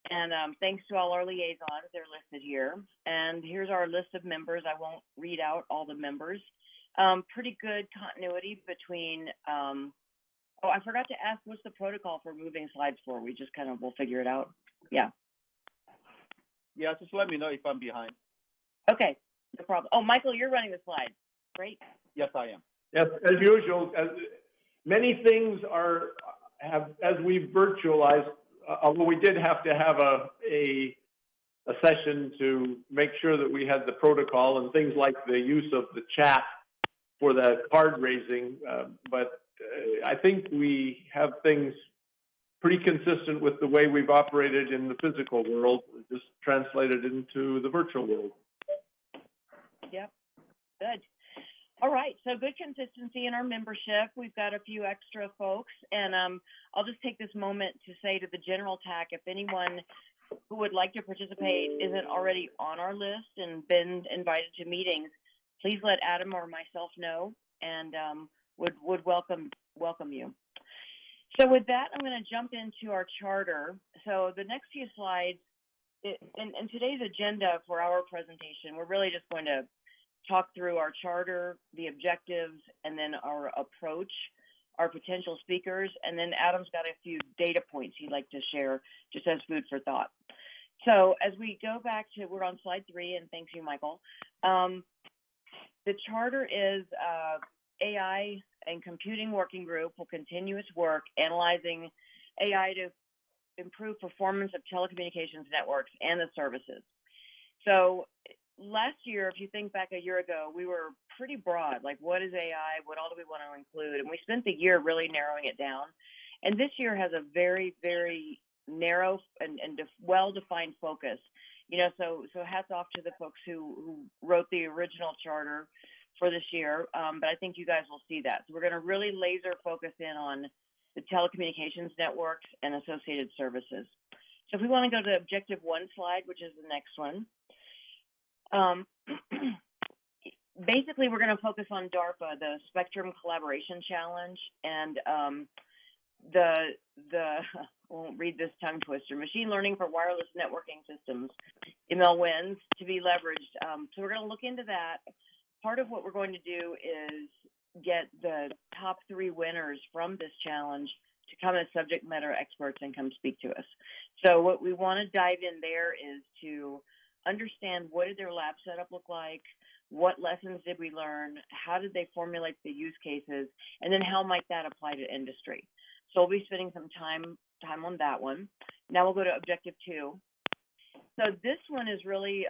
Speaker 12: And thanks to all our liaisons, they're listed here. And here's our list of members. I won't read out all the members. Pretty good continuity between, I forgot to ask, what's the protocol for moving slides forward? We just we'll figure it out. Yeah.
Speaker 3: Yeah, just let me know if I'm behind.
Speaker 12: Okay, no problem. Oh, Michael, you're running the slides. Great.
Speaker 3: Yes, I am.
Speaker 1: Yes, as usual, many things as we've virtualized, although we did have to have a session to make sure that we had the protocol and things like the use of the chat for the card raising, but I think we have things pretty consistent with the way we've operated in the physical world, just translated into the virtual world.
Speaker 12: Yep, good. All right, so good consistency in our membership. We've got a few extra folks, and I'll just take this moment to say to the general TAC, if anyone who would like to participate isn't already on our list and been invited to meetings, please let Adam or myself know, and would welcome you. So with that, I'm going to jump into our charter. So the next few slides, in today's agenda for our presentation, we're really just going to talk through our charter, the objectives, and then our approach, our potential speakers, and then Adam's got a few data points he'd like to share just as food for thought. So as we go back to, we're on slide 3, and thank you, Michael. The charter is AI and computing working group will continue its work analyzing AI to improve performance of telecommunications networks and the services. So last year, if you think back a year ago, we were pretty broad, like what is AI, what all do we want to include? And we spent the year really narrowing it down. And this year has a very, very narrow and well-defined focus. So hats off to the folks who wrote the original charter for this year, but I think you guys will see that. So we're going to really laser focus in on the telecommunications networks and associated services. So if we want to go to objective 1 slide, which is the next one. Basically, we're going to focus on DARPA, the Spectrum Collaboration Challenge, and I won't read this tongue twister, machine learning for wireless networking systems, ML wins to be leveraged. So we're going to look into that. Part of what we're going to do is get the top 3 winners from this challenge to come as subject matter experts and come speak to us. So what we want to dive in there is to understand what did their lab setup look like, what lessons did we learn, how did they formulate the use cases, and then how might that apply to industry. So we'll be spending some time on that one. Now we'll go to objective 2. So this one is really,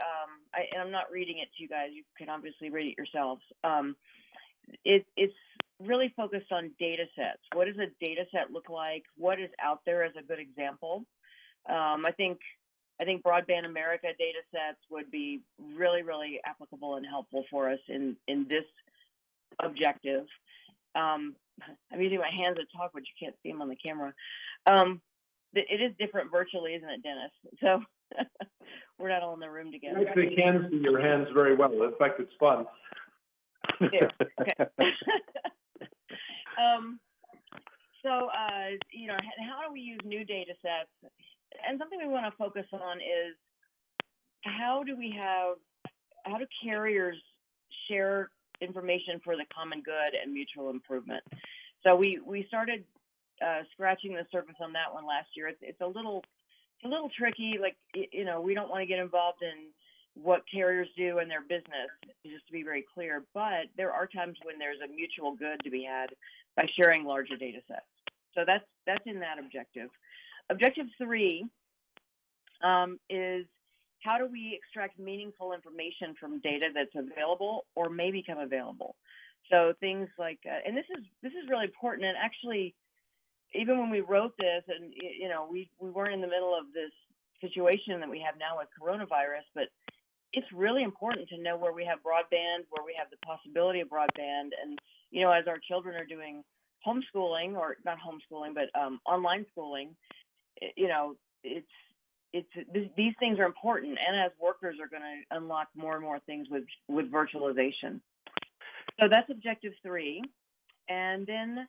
Speaker 12: and I'm not reading it to you guys, you can obviously read it yourselves. It's really focused on data sets. What does a data set look like? What is out there as a good example? I think Broadband America data sets would be really, really applicable and helpful for us in this objective. I'm using my hands to talk, but you can't see them on the camera. It is different virtually, isn't it, Dennis? So we're not all in the room together.
Speaker 1: I actually can see your hands very well. In fact, it's fun.
Speaker 12: There. Okay. So, how do we use new data sets? And something we want to focus on is how do carriers share information for the common good and mutual improvement? So we started scratching the surface on that one last year. It's a little tricky. Like, we don't want to get involved in what carriers do in their business, just to be very clear. But there are times when there's a mutual good to be had by sharing larger data sets. So that's in that objective. Objective 3 is how do we extract meaningful information from data that's available or may become available? So things like, and this is really important. And actually, even when we wrote this, and we weren't in the middle of this situation that we have now with coronavirus, but it's really important to know where we have broadband, where we have the possibility of broadband, and as our children are doing homeschooling, or not homeschooling, but online schooling, these things are important, and as workers are going to unlock more and more things with virtualization. So that's objective 3. And then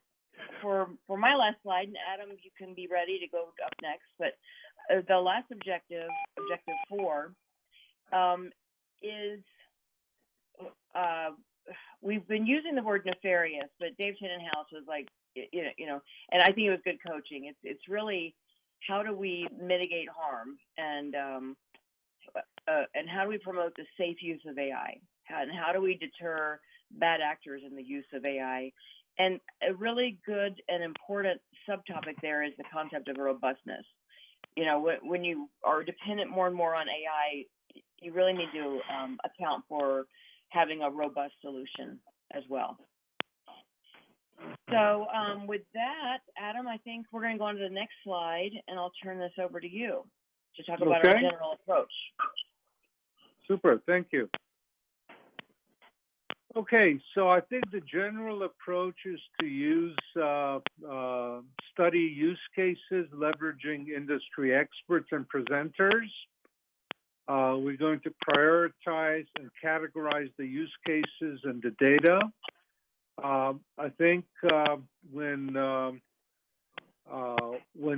Speaker 12: for my last slide, and Adam, you can be ready to go up next, but the last objective 4, is we've been using the word nefarious, but Dave Tannenhouse was like, and I think it was good coaching. It's really, how do we mitigate harm, and how do we promote the safe use of AI, and how do we deter bad actors in the use of AI? And a really good and important subtopic there is the concept of robustness. When you are dependent more and more on AI, you really need to account for having a robust solution as well. So with that, Adam, I think we're going to go on to the next slide, and I'll turn this over to you to talk about our general approach.
Speaker 18: Super, thank you. Okay, so I think the general approach is to use study use cases, leveraging industry experts and presenters. We're going to prioritize and categorize the use cases and the data. I think when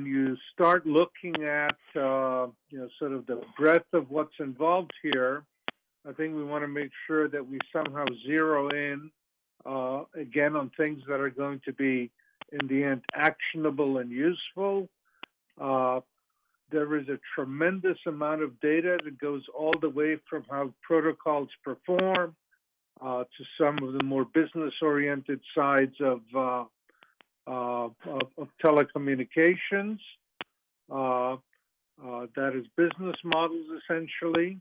Speaker 18: you start looking at sort of the breadth of what's involved here, I think we want to make sure that we somehow zero in again on things that are going to be, in the end, actionable and useful. There is a tremendous amount of data that goes all the way from how protocols perform to some of the more business-oriented sides of telecommunications. That is business models, essentially.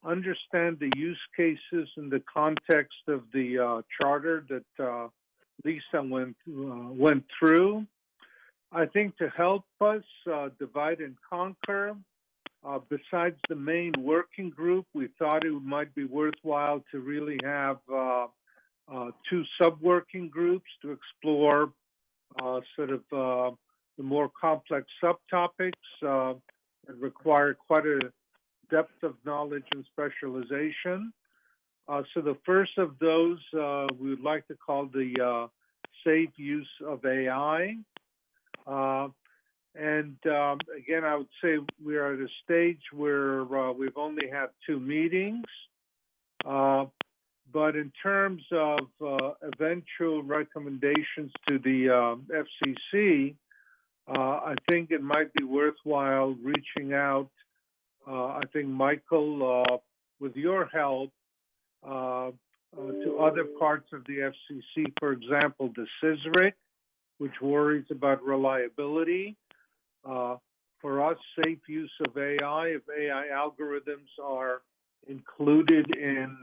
Speaker 18: Understand the use cases in the context of the charter that Lisa went through. I think to help us divide and conquer, besides the main working group, we thought it might be worthwhile to really have 2 sub-working groups to explore sort of the more complex subtopics that require quite a depth of knowledge and specialization. So the first of those we would like to call the safe use of AI. Again, I would say we are at a stage where we've only had 2 meetings. But in terms of eventual recommendations to the FCC, I think it might be worthwhile reaching out. I think, Michael, with your help, to other parts of the FCC, for example, the CISRIC, which worries about reliability. For us, safe use of AI, if AI algorithms are included in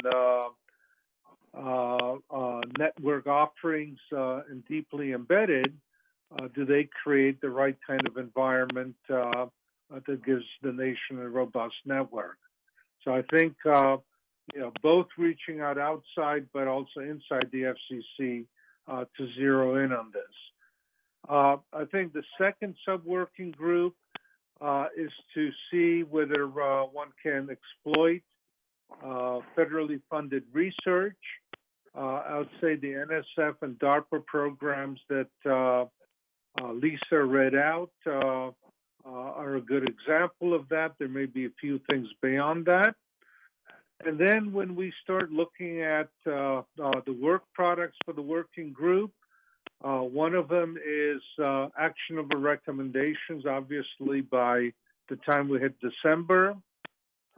Speaker 18: network offerings and deeply embedded, do they create the right kind of environment that gives the nation a robust network? So I think both reaching out outside, but also inside the FCC to zero in on this. I think the second sub-working group is to see whether one can exploit federally funded research. I would say the NSF and DARPA programs that Lisa read out are a good example of that. There may be a few things beyond that. And then when we start looking at the work products for the working group, one of them is actionable recommendations, obviously, by the time we hit December.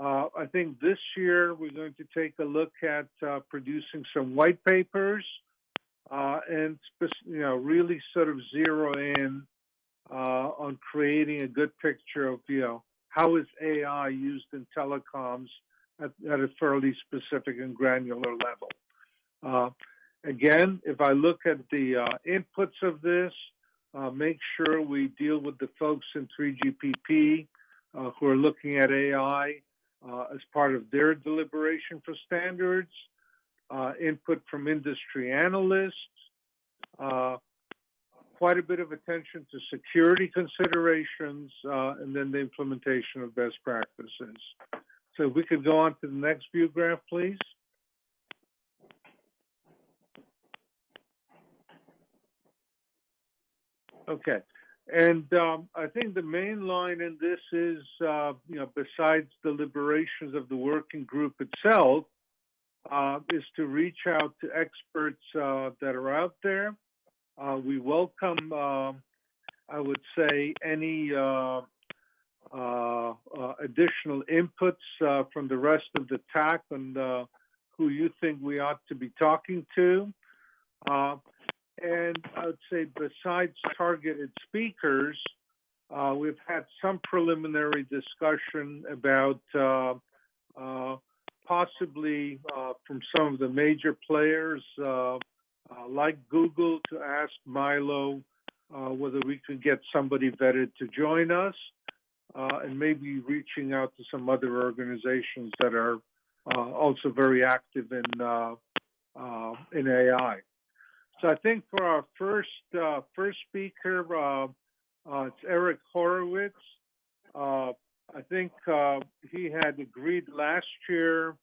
Speaker 18: I think this year we're going to take a look at producing some white papers and really sort of zero in on creating a good picture of how is AI used in telecoms at a fairly specific and granular level. Again, if I look at the inputs of this, make sure we deal with the folks in 3GPP who are looking at AI as part of their deliberation for standards, input from industry analysts, quite a bit of attention to security considerations, and then the implementation of best practices. So if we could go on to the next view graph, please. Okay, and I think the main line in this is, besides the deliberations of the working group itself, is to reach out to experts that are out there. We welcome, I would say, any additional inputs from the rest of the TAC and who you think we ought to be talking to. And I would say besides targeted speakers, we've had some preliminary discussion about possibly from some of the major players like Google to ask Milo whether we could get somebody vetted to join us, and maybe reaching out to some other organizations that are also very active in AI. So I think for our first speaker, it's Eric Horowitz. I think he had agreed last year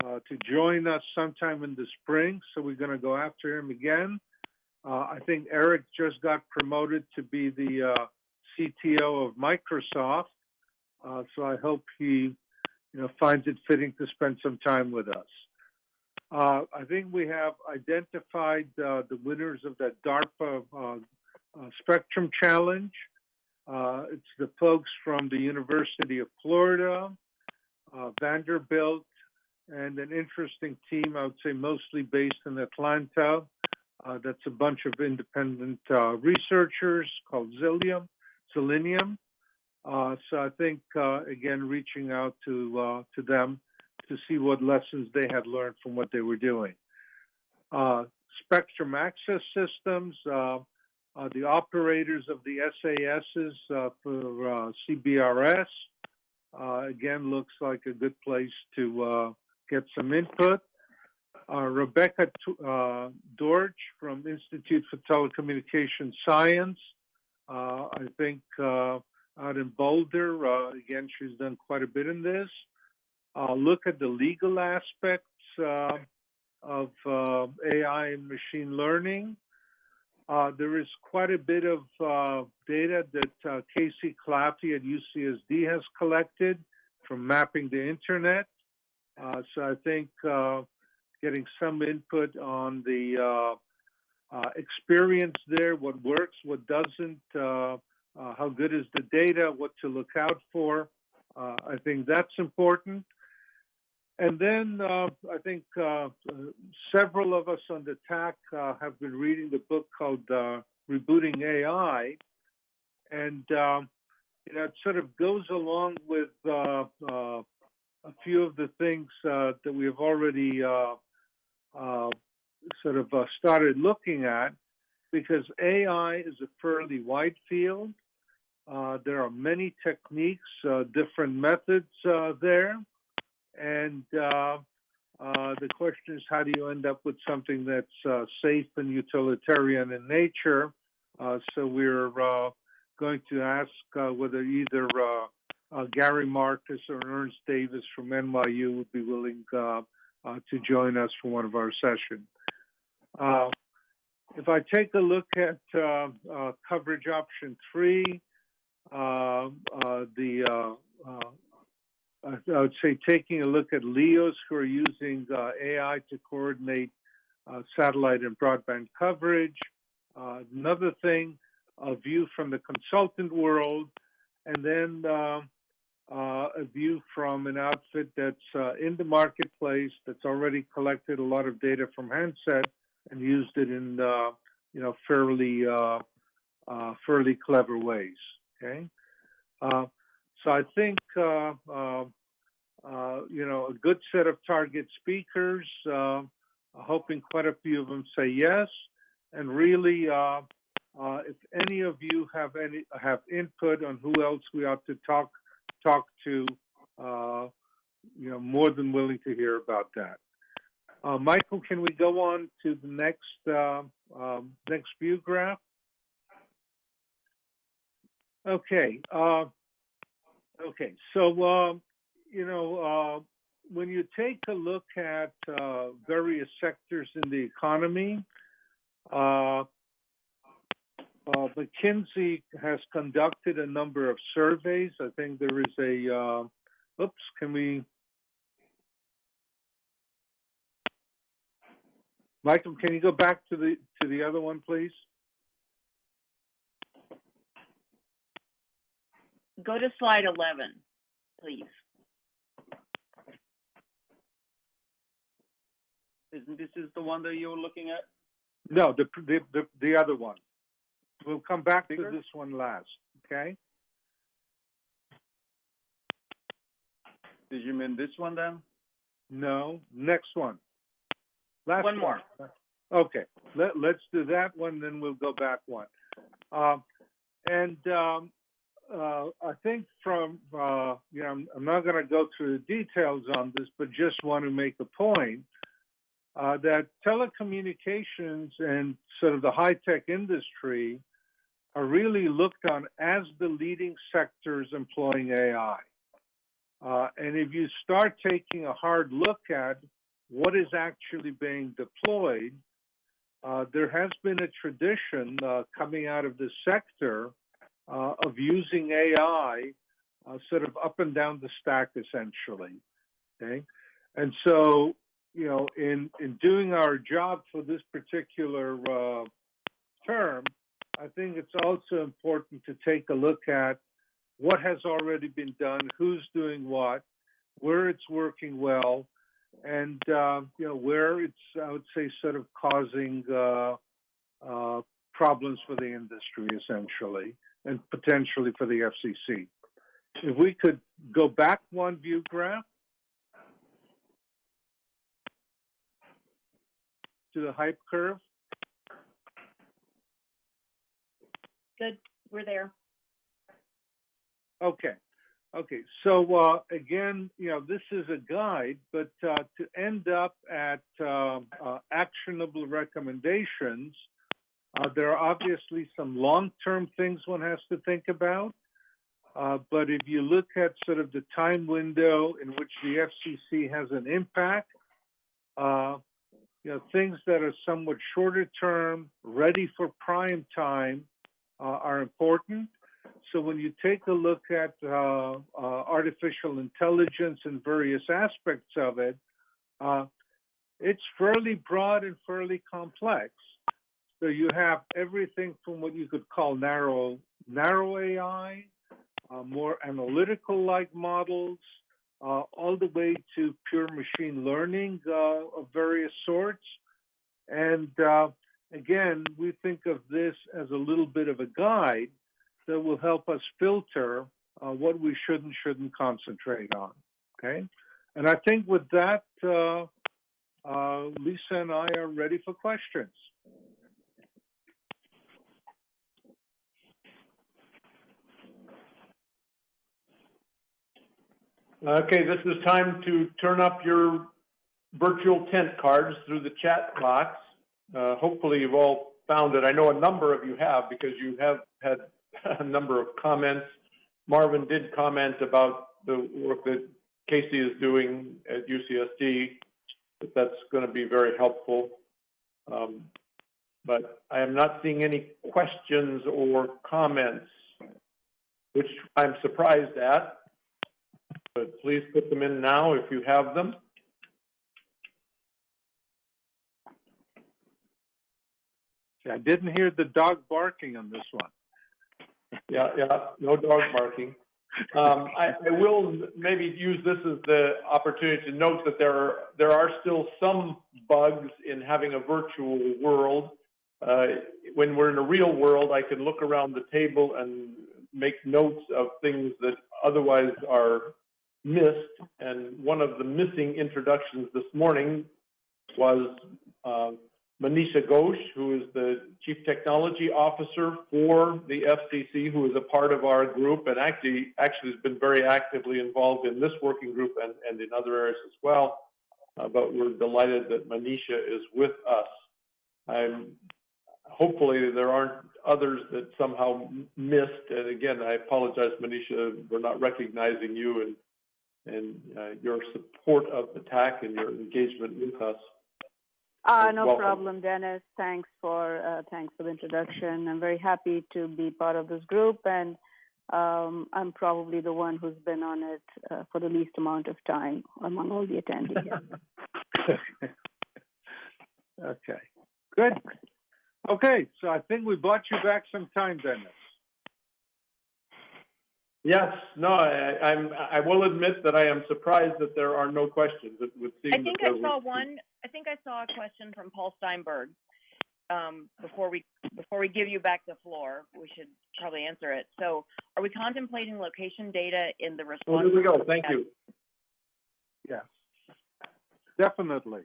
Speaker 18: to join us sometime in the spring, so we're going to go after him again. I think Eric just got promoted to be the CTO of Microsoft, so I hope he finds it fitting to spend some time with us. I think we have identified the winners of that DARPA Spectrum Challenge. It's the folks from the University of Florida, Vanderbilt, and an interesting team, I would say mostly based in Atlanta. That's a bunch of independent researchers called Selenium. So I think, again, reaching out to them to see what lessons they had learned from what they were doing. Spectrum Access Systems, the operators of the SASs for CBRS, again, looks like a good place to get some input. Rebecca Dorch from Institute for Telecommunication Science, I think out in Boulder, again, she's done quite a bit in this. Look at the legal aspects of AI and machine learning. There is quite a bit of data that Casey Claffey at UCSD has collected from mapping the internet. So I think getting some input on the experience there, what works, what doesn't, how good is the data, what to look out for. I think that's important. And then I think several of us on the TAC have been reading the book called Rebooting AI. And it sort of goes along with a few of the things that we have already sort of started looking at, because AI is a fairly wide field. There are many techniques, different methods there. And the question is, how do you end up with something that's safe and utilitarian in nature? So we're going to ask whether either Gary Marcus or Ernst Davis from NYU would be willing to join us for one of our sessions. if I take a look at coverage option 3, I would say taking a look at LEOs who are using AI to coordinate satellite and broadband coverage. Another thing, a view from the consultant world, and then a view from an outfit that's in the marketplace that's already collected a lot of data from handset and used it in fairly clever ways. Okay, so I think a good set of target speakers. Hoping quite a few of them say yes, and really, if any of you have input on who else we ought to talk to, more than willing to hear about that. Michael, can we go on to the next view graph? Okay. So when you take a look at various sectors in the economy, McKinsey has conducted a number of surveys. I think there is a, Michael, can you go back to the other one, please?
Speaker 12: Go to slide 11, please.
Speaker 3: Isn't this the one that you were looking at?
Speaker 18: No, the other one. We'll come back to this one last, okay?
Speaker 3: Did you mean this one then?
Speaker 18: No, next one. Last
Speaker 12: one more.
Speaker 18: Okay, let's do that one, then we'll go back one. I think from, I'm not going to go through the details on this, but just want to make a point that telecommunications and sort of the high-tech industry are really looked on as the leading sectors employing AI. And if you start taking a hard look at what is actually being deployed, there has been a tradition coming out of this sector of using AI sort of up and down the stack, essentially. Okay, and so in doing our job for this particular term, I think it's also important to take a look at what has already been done, who's doing what, where it's working well, and where it's, I would say, sort of causing problems for the industry, essentially, and potentially for the FCC. If we could go back one view graph to the hype curve.
Speaker 12: Good, we're there.
Speaker 18: Okay. So again, this is a guide, but to end up at actionable recommendations, there are obviously some long-term things one has to think about. But if you look at sort of the time window in which the FCC has an impact, things that are somewhat shorter term, ready for prime time, are important. So when you take a look at artificial intelligence and various aspects of it, it's fairly broad and fairly complex. So you have everything from what you could call narrow AI, more analytical-like models, all the way to pure machine learning of various sorts. And again, we think of this as a little bit of a guide that will help us filter what we should and shouldn't concentrate on, okay? And I think with that, Lisa and I are ready for questions.
Speaker 1: Okay, this is time to turn up your virtual tent cards through the chat box. Hopefully you've all found it. I know a number of you have, because you have had a number of comments. Marvin did comment about the work that Casey is doing at UCSD, but that's going to be very helpful. but I am not seeing any questions or comments, which I'm surprised at. But please put them in now if you have them.
Speaker 18: I didn't hear the dog barking on this one.
Speaker 1: Yeah, no dog barking. I will maybe use this as the opportunity to note that there are still some bugs in having a virtual world. When we're in a real world, I can look around the table and make notes of things that otherwise are missed. And one of the missing introductions this morning was Manisha Ghosh, who is the Chief Technology Officer for the FCC, who is a part of our group and actually has been very actively involved in this working group and in other areas as well. But we're delighted that Manisha is with us. Hopefully there aren't others that somehow missed. And again, I apologize, Manisha, for not recognizing you and your support of the TAC and your engagement with us.
Speaker 9: No
Speaker 1: Welcome.
Speaker 9: problem, Dennis. Thanks for the introduction. I'm very happy to be part of this group, and I'm probably the one who's been on it for the least amount of time among all the attendees.
Speaker 18: Okay, good. Okay, so I think we bought you back some time, Dennis.
Speaker 1: Yes, no, I will admit that I am surprised that there are no questions. It would seem
Speaker 12: I think I saw one. I think I saw a question from Paul Steinberg. Before we give you back the floor, we should probably answer it. So, are we contemplating location data in the response?
Speaker 1: Oh, there we go. Thank you.
Speaker 18: Yes, definitely.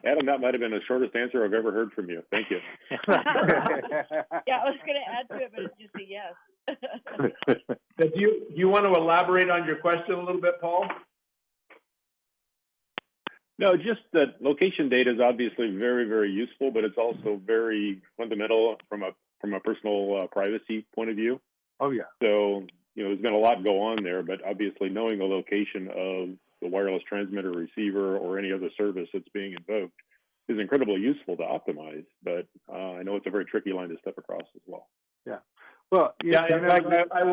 Speaker 10: Adam, that might have been the shortest answer I've ever heard from you. Thank you.
Speaker 12: Yeah, I was going to add to it, but it's just a yes.
Speaker 1: Do you want to elaborate on your question a little bit, Paul?
Speaker 10: No, just that location data is obviously very, very useful, but it's also very fundamental from a personal privacy point of view.
Speaker 18: Oh yeah.
Speaker 10: So there's been a lot go on there, but obviously knowing the location of the wireless transmitter, receiver, or any other service that's being invoked is incredibly useful to optimize. But I know it's a very tricky line to step across as well.
Speaker 18: Yeah. Well,
Speaker 1: yeah. In fact, I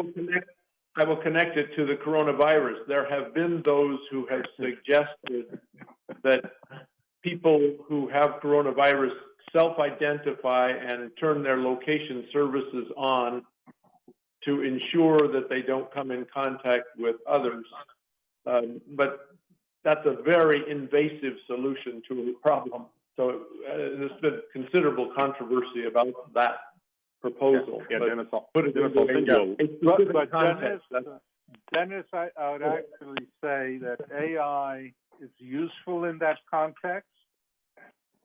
Speaker 1: will connect it to the coronavirus. There have been those who have suggested that people who have coronavirus self-identify and turn their location services on to ensure that they don't come in contact with others. But that's a very invasive solution to a problem. So there's been considerable controversy about that proposal.
Speaker 10: Yeah,
Speaker 1: but
Speaker 10: Dennis,
Speaker 1: put it into
Speaker 18: Dennis, I would actually say that AI is useful in that context,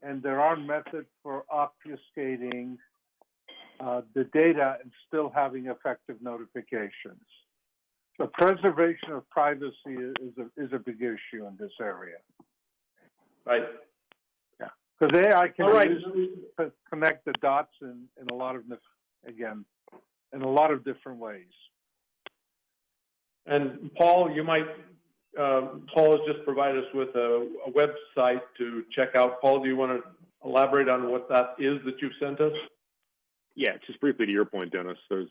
Speaker 18: and there are methods for obfuscating the data and still having effective notifications. The preservation of privacy is a big issue in this area.
Speaker 1: Right.
Speaker 18: Yeah, because AI can
Speaker 1: right.
Speaker 18: to connect the dots in a lot of different ways.
Speaker 1: And Paul, you might. Paul has just provided us with a website to check out. Paul, do you want to elaborate on what that is that you've sent us?
Speaker 10: Yeah, just briefly to your point, Dennis, there's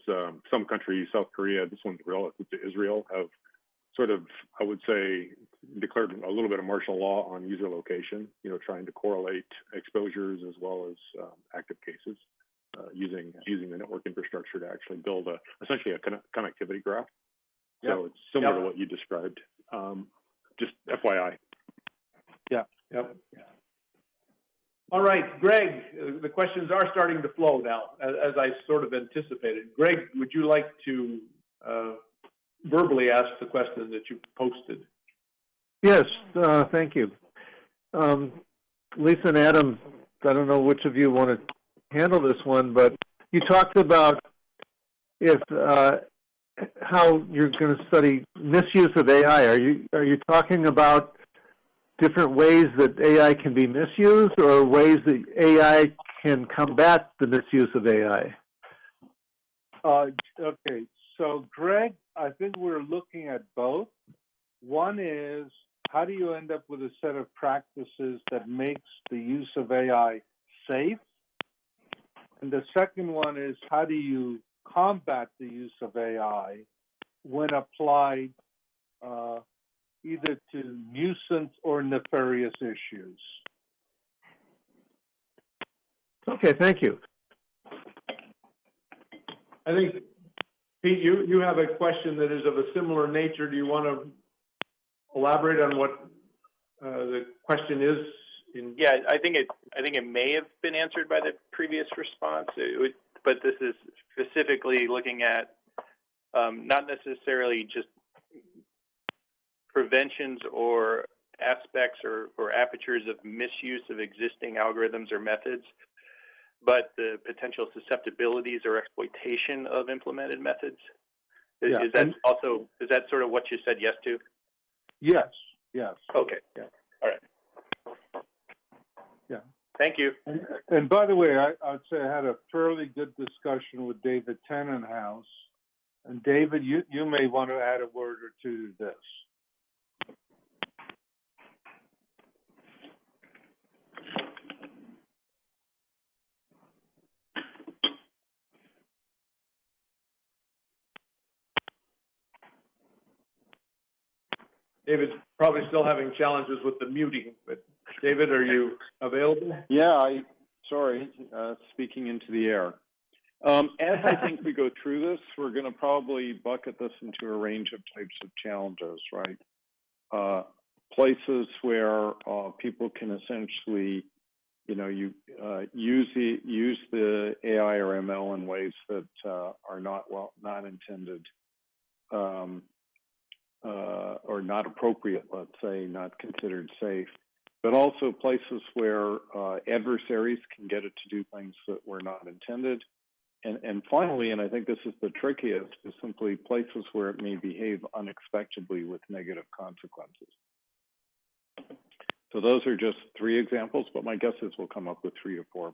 Speaker 10: some countries, South Korea, this one's relative to Israel, have sort of, I would say, declared a little bit of martial law on user location, trying to correlate exposures as well as active cases, using the network infrastructure to actually build essentially a connectivity graph.
Speaker 18: Yep.
Speaker 10: So it's similar to what you described, just FYI.
Speaker 18: Yeah.
Speaker 1: Yep. All right, Greg, the questions are starting to flow now, as I sort of anticipated. Greg, would you like to verbally ask the question that you posted?
Speaker 19: Yes, thank you. Lisa and Adam, I don't know which of you want to handle this one, but you talked about how you're going to study misuse of AI. Are you talking about different ways that AI can be misused, or ways that AI can combat the misuse of AI?
Speaker 18: Okay, so Greg, I think we're looking at both. One is how do you end up with a set of practices that makes the use of AI safe? And the second one is, how do you combat the use of AI when applied either to nuisance or nefarious issues?
Speaker 19: Okay, thank you.
Speaker 1: I think, Pete, you have a question that is of a similar nature. Do you want to elaborate on what the question is?
Speaker 7: Yeah, I think it may have been answered by the previous response, but this is specifically looking at not necessarily just preventions or aspects or apertures of misuse of existing algorithms or methods, but the potential susceptibilities or exploitation of implemented methods. Is that sort of what you said yes to?
Speaker 18: Yes.
Speaker 7: Okay.
Speaker 18: Yeah.
Speaker 7: All right.
Speaker 18: Yeah.
Speaker 7: Thank you.
Speaker 18: And by the way, I'd say I had a fairly good discussion with David Tannenhouse. And David, you may want to add a word or two to this.
Speaker 1: David's probably still having challenges with the muting, but David, are you available?
Speaker 25: Yeah, speaking into the air. As I think we go through this, we're going to probably bucket this into a range of types of challenges, right? Places where people can essentially, use the AI or ML in ways that are not intended, or not appropriate, let's say, not considered safe. But also places where adversaries can get it to do things that were not intended. And finally, and I think this is the trickiest, is simply places where it may behave unexpectedly with negative consequences. So those are just 3 examples, but my guess is we'll come up with 3 or 4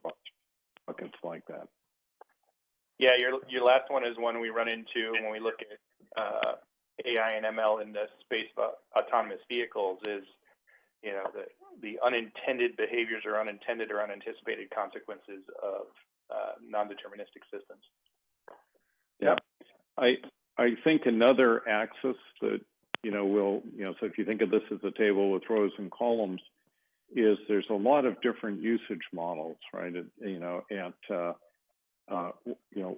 Speaker 25: buckets like that.
Speaker 7: Yeah, your last one is one we run into when we look at AI and ML in the space of autonomous vehicles is, the unintended behaviors or unintended or unanticipated consequences of non-deterministic systems.
Speaker 25: Yeah, I think another axis that so if you think of this as a table with rows and columns, is there's a lot of different usage models, right?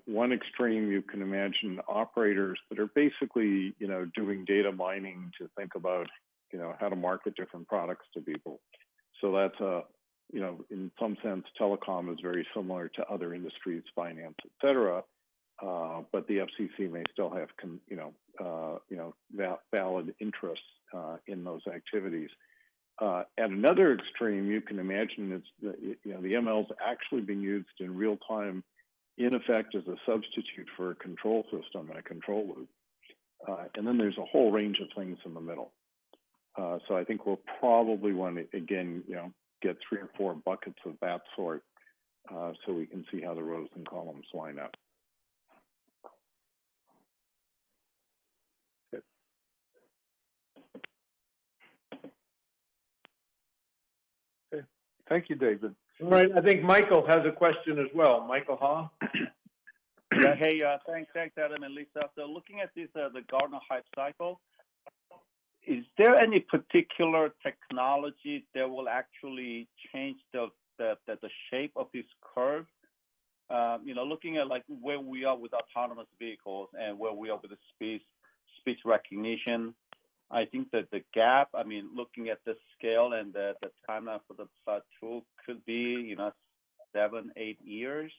Speaker 25: One extreme, you can imagine operators that are basically doing data mining to think about how to market different products to people. So that's in some sense, telecom is very similar to other industries, finance, et cetera. But the FCC may still have, valid interests in those activities. At another extreme, you can imagine the ML's actually being used in real time, in effect, as a substitute for a control system and a control loop. And then there's a whole range of things in the middle. So I think we'll probably want to, again, get 3 or 4 buckets of that sort, so we can see how the rows and columns line up.
Speaker 18: Okay. Thank you, David.
Speaker 1: All right, I think Michael has a question as well. Michael Ha?
Speaker 3: Yeah, hey, thanks, Adam and Lisa. So looking at this, the Gartner Hype Cycle, is there any particular technology that will actually change the shape of this curve? Looking at like where we are with autonomous vehicles and where we are with the speech recognition, I think that the gap, looking at the scale and the timeline for the plateau could be, 7-8 years.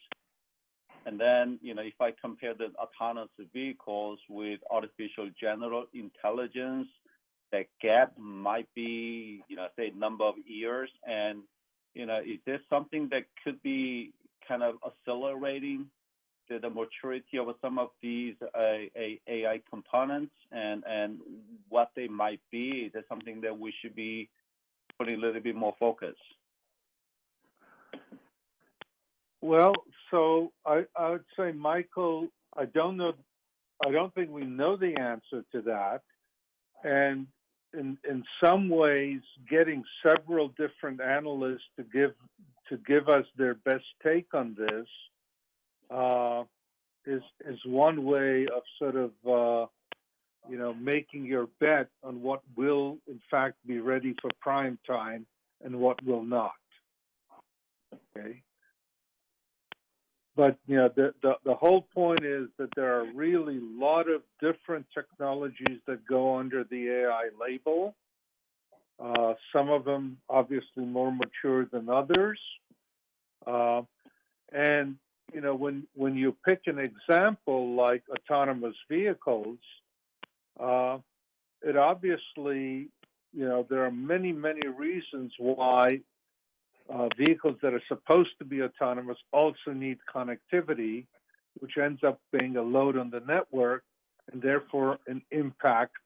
Speaker 3: And then, if I compare the autonomous vehicles with artificial general intelligence, that gap might be, say, number of years. And, is there something that could be kind of accelerating the maturity of some of these AI components and what they might be? Is there something that we should be putting a little bit more focus?
Speaker 18: Well, so I would say, Michael, I don't think we know the answer to that. And in some ways, getting several different analysts to give us their best take on this is one way of sort of making your bet on what will in fact be ready for prime time and what will not. Okay. But the whole point is that there are really a lot of different technologies that go under the AI label. Some of them obviously more mature than others. And when you pick an example like autonomous vehicles, it obviously there are many reasons why vehicles that are supposed to be autonomous also need connectivity, which ends up being a load on the network and therefore an impact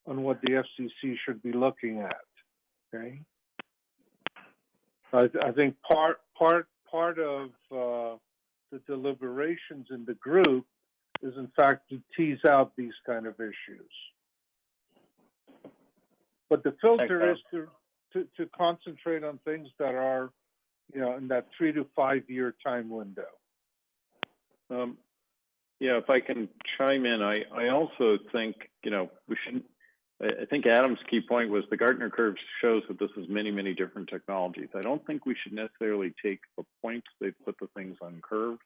Speaker 18: on what the FCC should be looking at. Okay, I think part of the deliberations in the group is in fact to tease out these kind of issues. But the filter is to concentrate on things that are, in that 3 to 5 year time window.
Speaker 25: If I can chime in, I also think, we shouldn't, I think Adam's key point was the Gartner curve shows that this is many different technologies. I don't think we should necessarily take the points they put the things on curve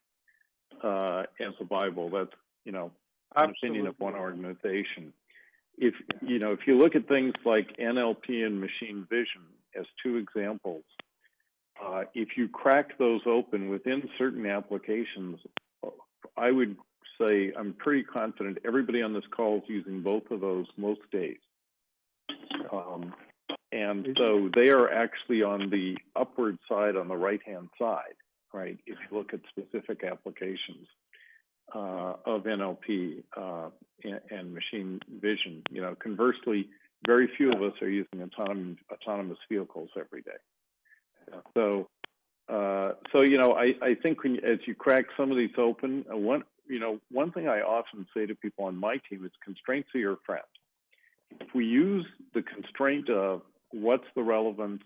Speaker 25: as a Bible. That's, an opinion of one organization. If you look at things like NLP and machine vision as two examples, if you crack those open within certain applications, I would say I'm pretty confident everybody on this call is using both of those most days. And so they are actually on the upward side, on the right-hand side, right? If you look at specific applications of NLP and machine vision, conversely, very few of us are using autonomous vehicles every day. So I think as you crack some of these open, one thing I often say to people on my team is constraints are your friend. If we use the constraint of what's the relevance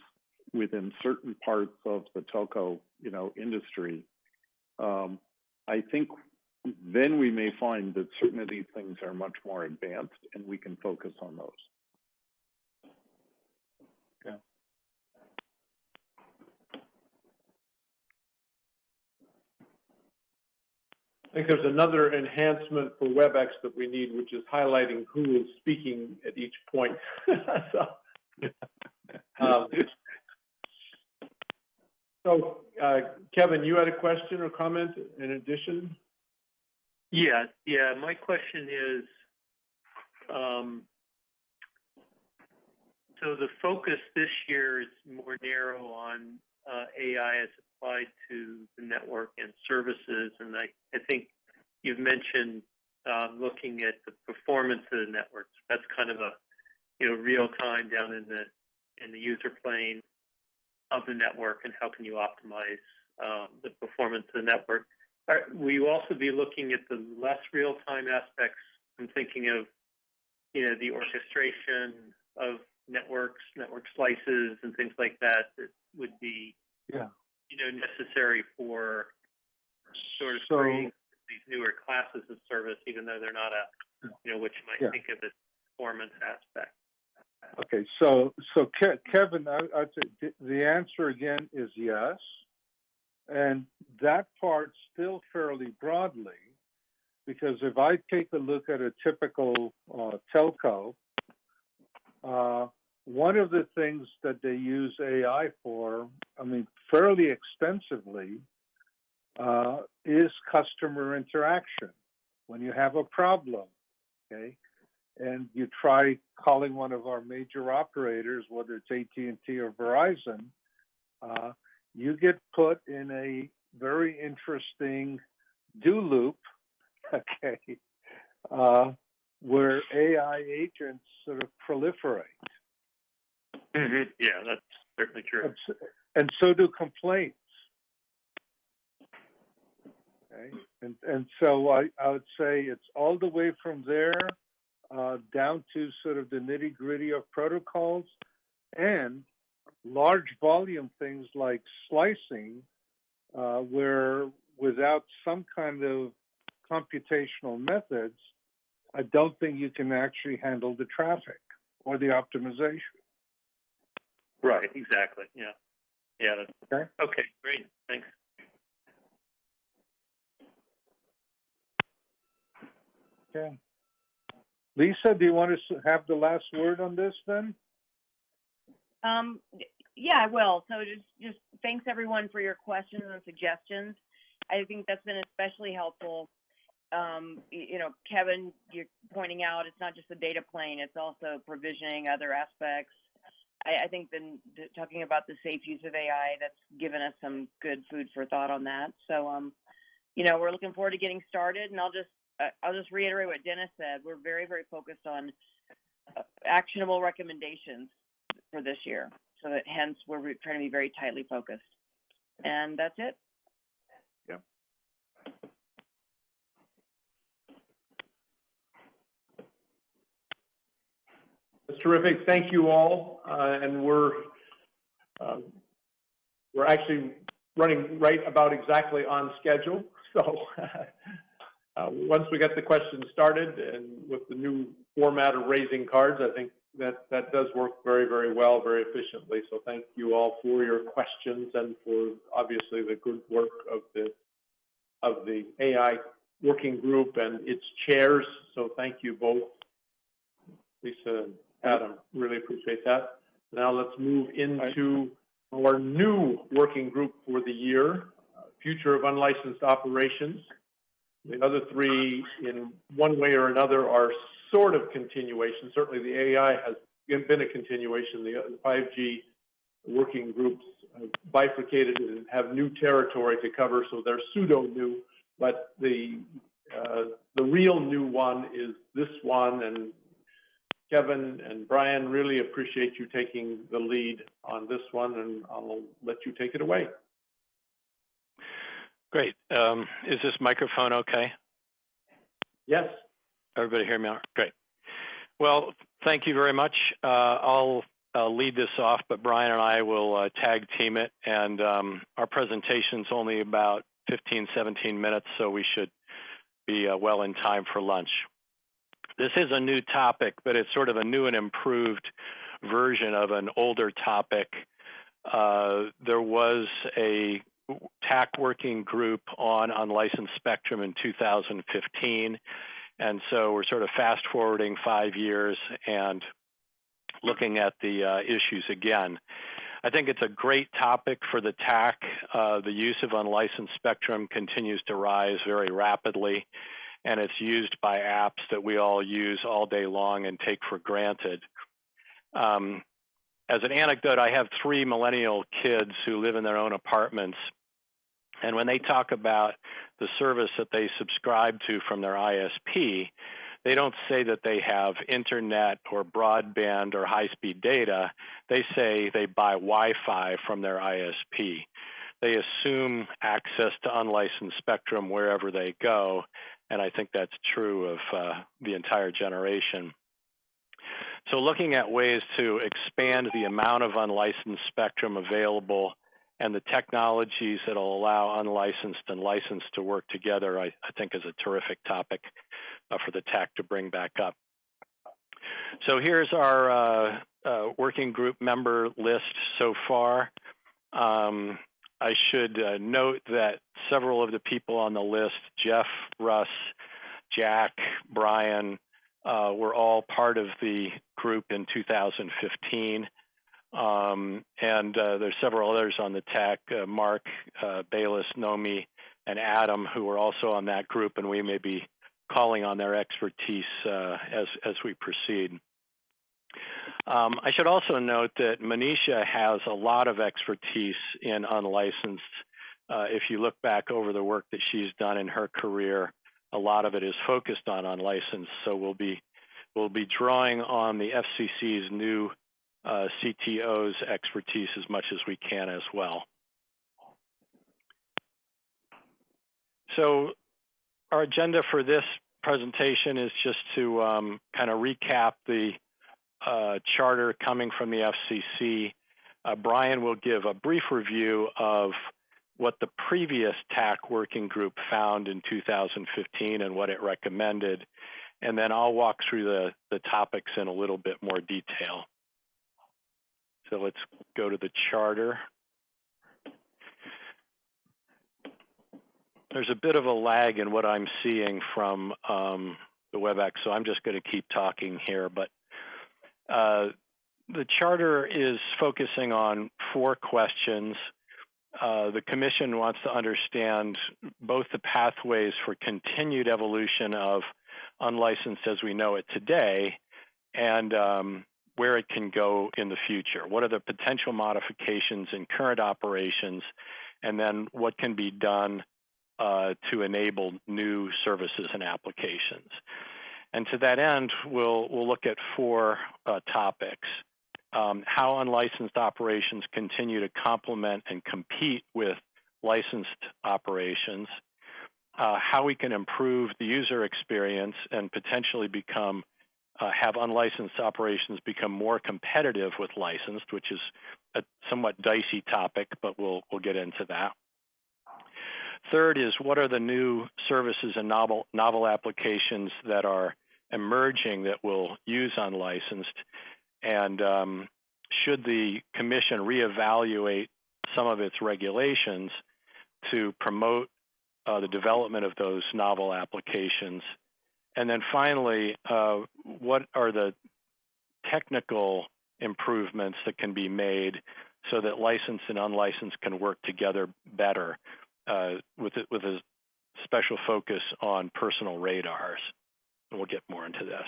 Speaker 25: within certain parts of the telco, industry, I think then we may find that certain of these things are much more advanced and we can focus on those.
Speaker 18: Yeah.
Speaker 1: I think there's another enhancement for WebEx that we need, which is highlighting who is speaking at each point. So, Kevin, you had a question or comment in addition?
Speaker 24: Yeah. My question is, so the focus this year is more narrow on AI as applied to the network and services, and I think you've mentioned looking at the performance of the networks. That's kind of a real time down in the user plane of the network, and how can you optimize the performance of the network. Will you also be looking at the less real-time aspects? I'm thinking of, the orchestration of networks, network slices, and things like that would be, necessary for sort of creating these newer classes of service, even though they're not what you might think of as performance aspect.
Speaker 18: Okay, so Kevin, I'd say the answer again is yes, and that part still fairly broadly, because if I take a look at a typical telco, one of the things that they use AI for, fairly extensively, is customer interaction. When you have a problem, okay, and you try calling one of our major operators, whether it's AT&T or Verizon, you get put in a very interesting do loop, okay, where AI agents sort of proliferate.
Speaker 24: Mm-hmm. Yeah, that's certainly true.
Speaker 18: And so do complaints. Okay, and so I would say it's all the way from there down to sort of the nitty-gritty of protocols, and large volume things like slicing, where without some kind of computational methods, I don't think you can actually handle the traffic or the optimization.
Speaker 24: Right, exactly. Yeah. Yeah.
Speaker 18: Okay.
Speaker 24: Okay, great. Thanks.
Speaker 18: Okay. Lisa, do you want to have the last word on this then?
Speaker 12: Yeah, I will. So just thanks everyone for your questions and suggestions. I think that's been especially helpful. You know, Kevin, you're pointing out it's not just the data plane, it's also provisioning other aspects. I think talking about the safe use of AI, that's given us some good food for thought on that. So, you know, we're looking forward to getting started, and I'll just reiterate what Dennis said. We're very, very focused on actionable recommendations for this year. So that hence we're trying to be very tightly focused. And that's it.
Speaker 25: Yeah.
Speaker 1: That's terrific. Thank you all. And we're actually running right about exactly on schedule. So once we get the questions started and with the new format of raising cards, I think that does work very, very well, very efficiently. So thank you all for your questions and for obviously the good work of the AI working group and its chairs. So thank you both, Lisa and Adam. Really appreciate that. Now let's move into our new working group for the year, Future of Unlicensed Operations. The other three, in one way or another, are sort of continuation. Certainly the AI has been a continuation. The 5G working groups bifurcated and have new territory to cover, so they're pseudo-new. But the real new one is this one, and Kevin and Brian, really appreciate you taking the lead on this one, and I'll let you take it away.
Speaker 27: Great. Is this microphone okay?
Speaker 1: Yes.
Speaker 27: Everybody hear me? Great. Well, thank you very much. I'll lead this off, but Brian and I will tag team it, and our presentation's only about 15, 17 minutes, so we should be well in time for lunch. This is a new topic, but it's sort of a new and improved version of an older topic. There was a TAC working group on unlicensed spectrum in 2015, and so we're sort of fast forwarding 5 years and looking at the issues again. I think it's a great topic for the TAC. The use of unlicensed spectrum continues to rise very rapidly, and it's used by apps that we all use all day long and take for granted. As an anecdote, I have 3 millennial kids who live in their own apartments, and when they talk about the service that they subscribe to from their ISP, they don't say that they have internet or broadband or high-speed data. They say they buy Wi-Fi from their ISP. They assume access to unlicensed spectrum wherever they go, and I think that's true of the entire generation. So looking at ways to expand the amount of unlicensed spectrum available and the technologies that will allow unlicensed and licensed to work together, I think is a terrific topic for the TAC to bring back up. So here's our working group member list so far. I should note that several of the people on the list, Jeff, Russ, Jack, Brian, were all part of the group in 2015. And there's several others on the TAC, Mark, Bayless, Nomi, and Adam, who are also on that group, and we may be calling on their expertise as we proceed. I should also note that Manisha has a lot of expertise in unlicensed. If you look back over the work that she's done in her career, a lot of it is focused on unlicensed. So we'll be drawing on the FCC's new CTO's expertise as much as we can as well. So our agenda for this presentation is just to kind of recap the charter coming from the FCC. Brian will give a brief review of what the previous TAC working group found in 2015 and what it recommended, and then I'll walk through the topics in a little bit more detail. So let's go to the charter. There's a bit of a lag in what I'm seeing from the WebEx, so I'm just going to keep talking here. But the charter is focusing on 4 questions. The Commission wants to understand both the pathways for continued evolution of unlicensed as we know it today and where it can go in the future. What are the potential modifications in current operations, and then what can be done to enable new services and applications. And to that end, we'll look at 4 topics. How unlicensed operations continue to complement and compete with licensed operations, how we can improve the user experience and potentially have unlicensed operations become more competitive with licensed, which is a somewhat dicey topic, but we'll get into that. Third is, what are the new services and novel applications that are emerging that will use unlicensed? And should the Commission reevaluate some of its regulations to promote the development of those novel applications? And then finally, what are the technical improvements that can be made so that licensed and unlicensed can work together better with a special focus on personal radars? And we'll get more into this.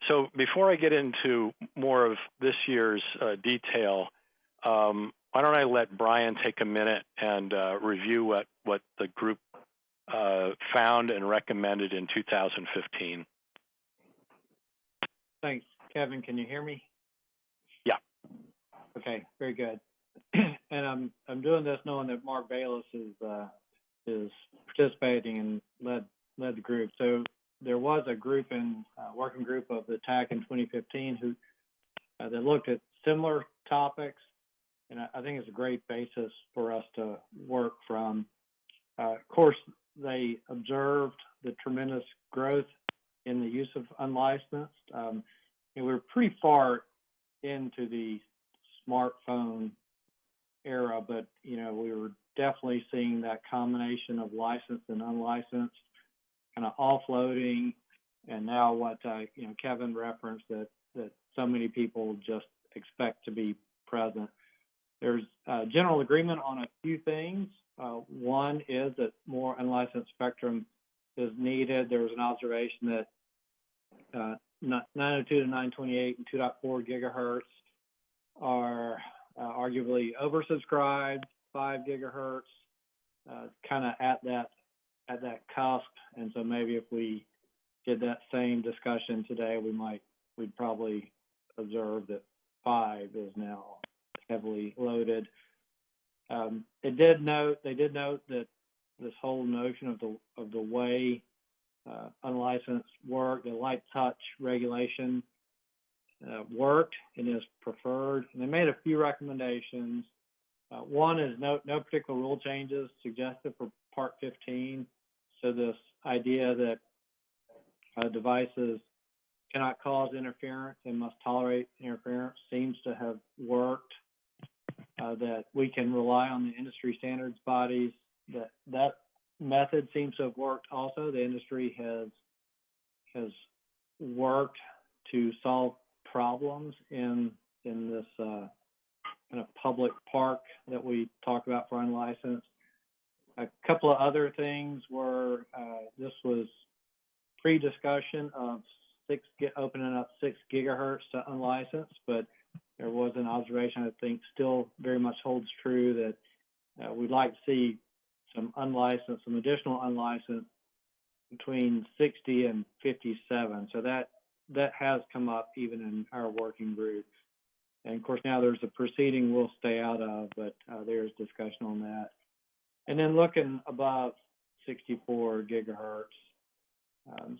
Speaker 27: So before I get into more of this year's detail, why don't I let Brian take a minute and review what the group found and recommended in 2015.
Speaker 11: Thanks, Kevin. Can you hear me?
Speaker 27: Yeah.
Speaker 11: Okay, very good. And I'm doing this knowing that Mark Bayless is participating and led the group. So there was a group working group of the TAC in 2015 who that looked at similar topics, and I think it's a great basis for us to work from. Of course, they observed the tremendous growth in the use of unlicensed. And we're pretty far into the smartphone era, but we were definitely seeing that combination of licensed and unlicensed kind of offloading, and now what Kevin referenced that so many people just expect to be present. There's general agreement on a few things. One is that more unlicensed spectrum is needed. There was an observation that 902 to 928 and 2.4 gigahertz are arguably oversubscribed. 5 gigahertz, kind of at that cusp, and so maybe if we did that same discussion today, we'd probably observe that 5 is now heavily loaded. They did note that this whole notion of the way unlicensed work, the light touch regulation worked and is preferred. And they made a few recommendations. One is no particular rule changes suggested for Part 15. So this idea that devices cannot cause interference and must tolerate interference seems to have worked. That we can rely on the industry standards bodies. That method seems to have worked also. The industry has worked to solve problems in this kind of public park that we talk about for unlicensed. A couple of other things were this was pre-discussion of opening up 6 gigahertz to unlicensed, but there was an observation I think still very much holds true that we'd like to see some additional unlicensed between 60 and 57. So that has come up even in our working group. And of course now there's a proceeding we'll stay out of, but there's discussion on that. And then looking above 64 gigahertz,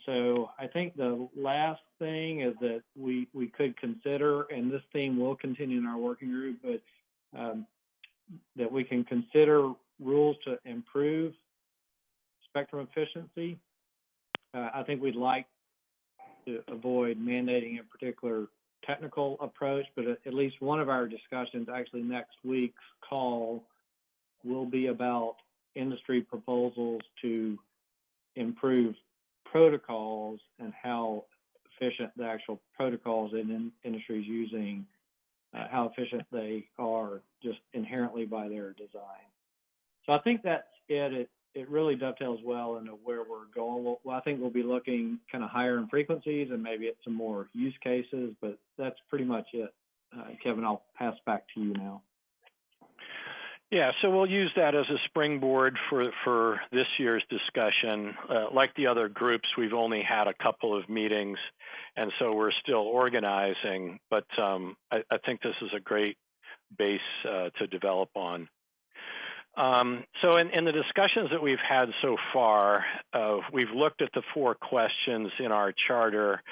Speaker 11: So I think the last thing is that we could consider, and this theme will continue in our working group, but that we can consider rules to improve spectrum efficiency. I think we'd like to avoid mandating a particular technical approach, but at least one of our discussions, actually next week's call, will be about industry proposals to improve protocols and how efficient the actual protocols in industries using, how efficient they are just inherently by their design. So I think that's it. It really dovetails well into where we're going. Well, I think we'll be looking kind of higher in frequencies and maybe at some more use cases, but that's pretty much it. Kevin, I'll pass back to you now.
Speaker 27: Yeah, so we'll use that as a springboard for this year's discussion. Like the other groups, we've only had a couple of meetings, and so we're still organizing, but I think this is a great base to develop on. So in the discussions that we've had so far, we've looked at the 4 questions in our charter,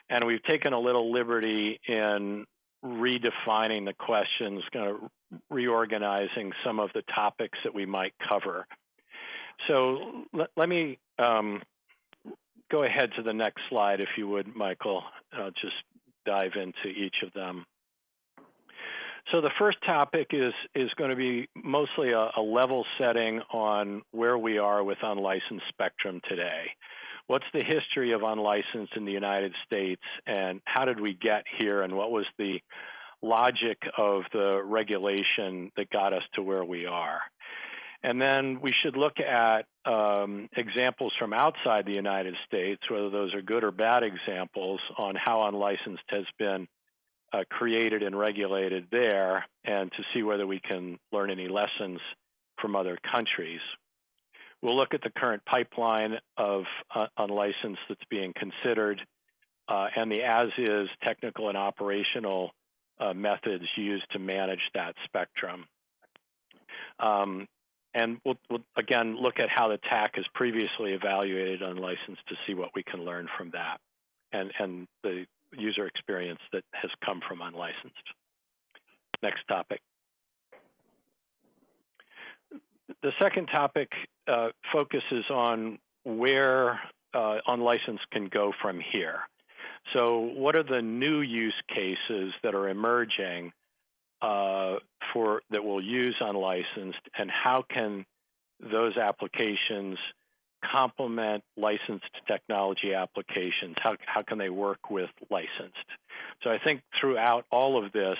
Speaker 27: and we've taken a little liberty in redefining the questions, kind of reorganizing some of the topics that we might cover. So let me go ahead to the next slide, if you would, Michael. I'll just dive into each of them. So the first topic is going to be mostly a level setting on where we are with unlicensed spectrum today. What's the history of unlicensed in the United States, and how did we get here, and what was the logic of the regulation that got us to where we are? And then we should look at examples from outside the United States, whether those are good or bad examples, on how unlicensed has been created and regulated there, and to see whether we can learn any lessons from other countries. We'll look at the current pipeline of unlicensed that's being considered, and the as-is technical and operational methods used to manage that spectrum. And we'll again look at how the TAC has previously evaluated unlicensed to see what we can learn from that, and the user experience that has come from unlicensed. Next topic. The second topic focuses on where unlicensed can go from here. So what are the new use cases that are emerging that will use unlicensed, and how can those applications complement licensed technology applications? How can they work with licensed? So I think throughout all of this,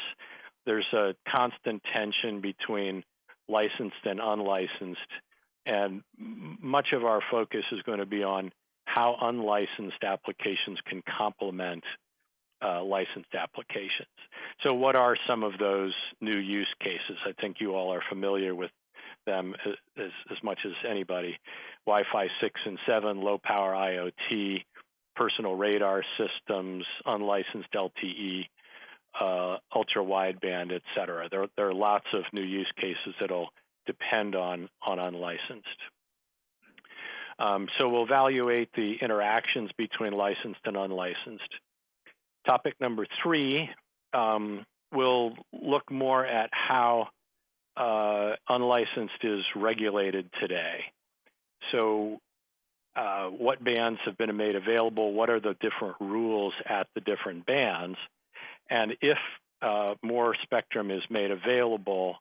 Speaker 27: there's a constant tension between licensed and unlicensed, and much of our focus is going to be on how unlicensed applications can complement licensed applications. So what are some of those new use cases? I think you all are familiar with them as much as anybody. Wi-Fi 6 and 7, low power IoT, personal radar systems, unlicensed LTE, ultra wideband, et cetera. There are lots of new use cases that'll depend on unlicensed. So we'll evaluate the interactions between licensed and unlicensed. Topic number 3, we'll look more at how unlicensed is regulated today. So what bands have been made available? What are the different rules at the different bands? And if more spectrum is made available,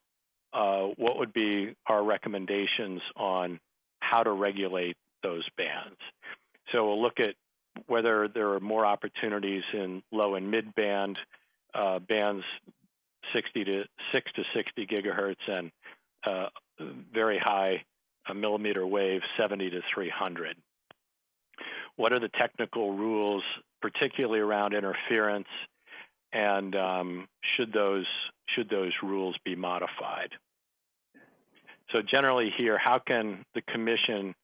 Speaker 27: what would be our recommendations on how to regulate those bands? So we'll look at whether there are more opportunities in low and mid band, bands 6 to 60 gigahertz, and very high millimeter wave 70 to 300. What are the technical rules, particularly around interference, and should those rules be modified? So generally here, how can the Commission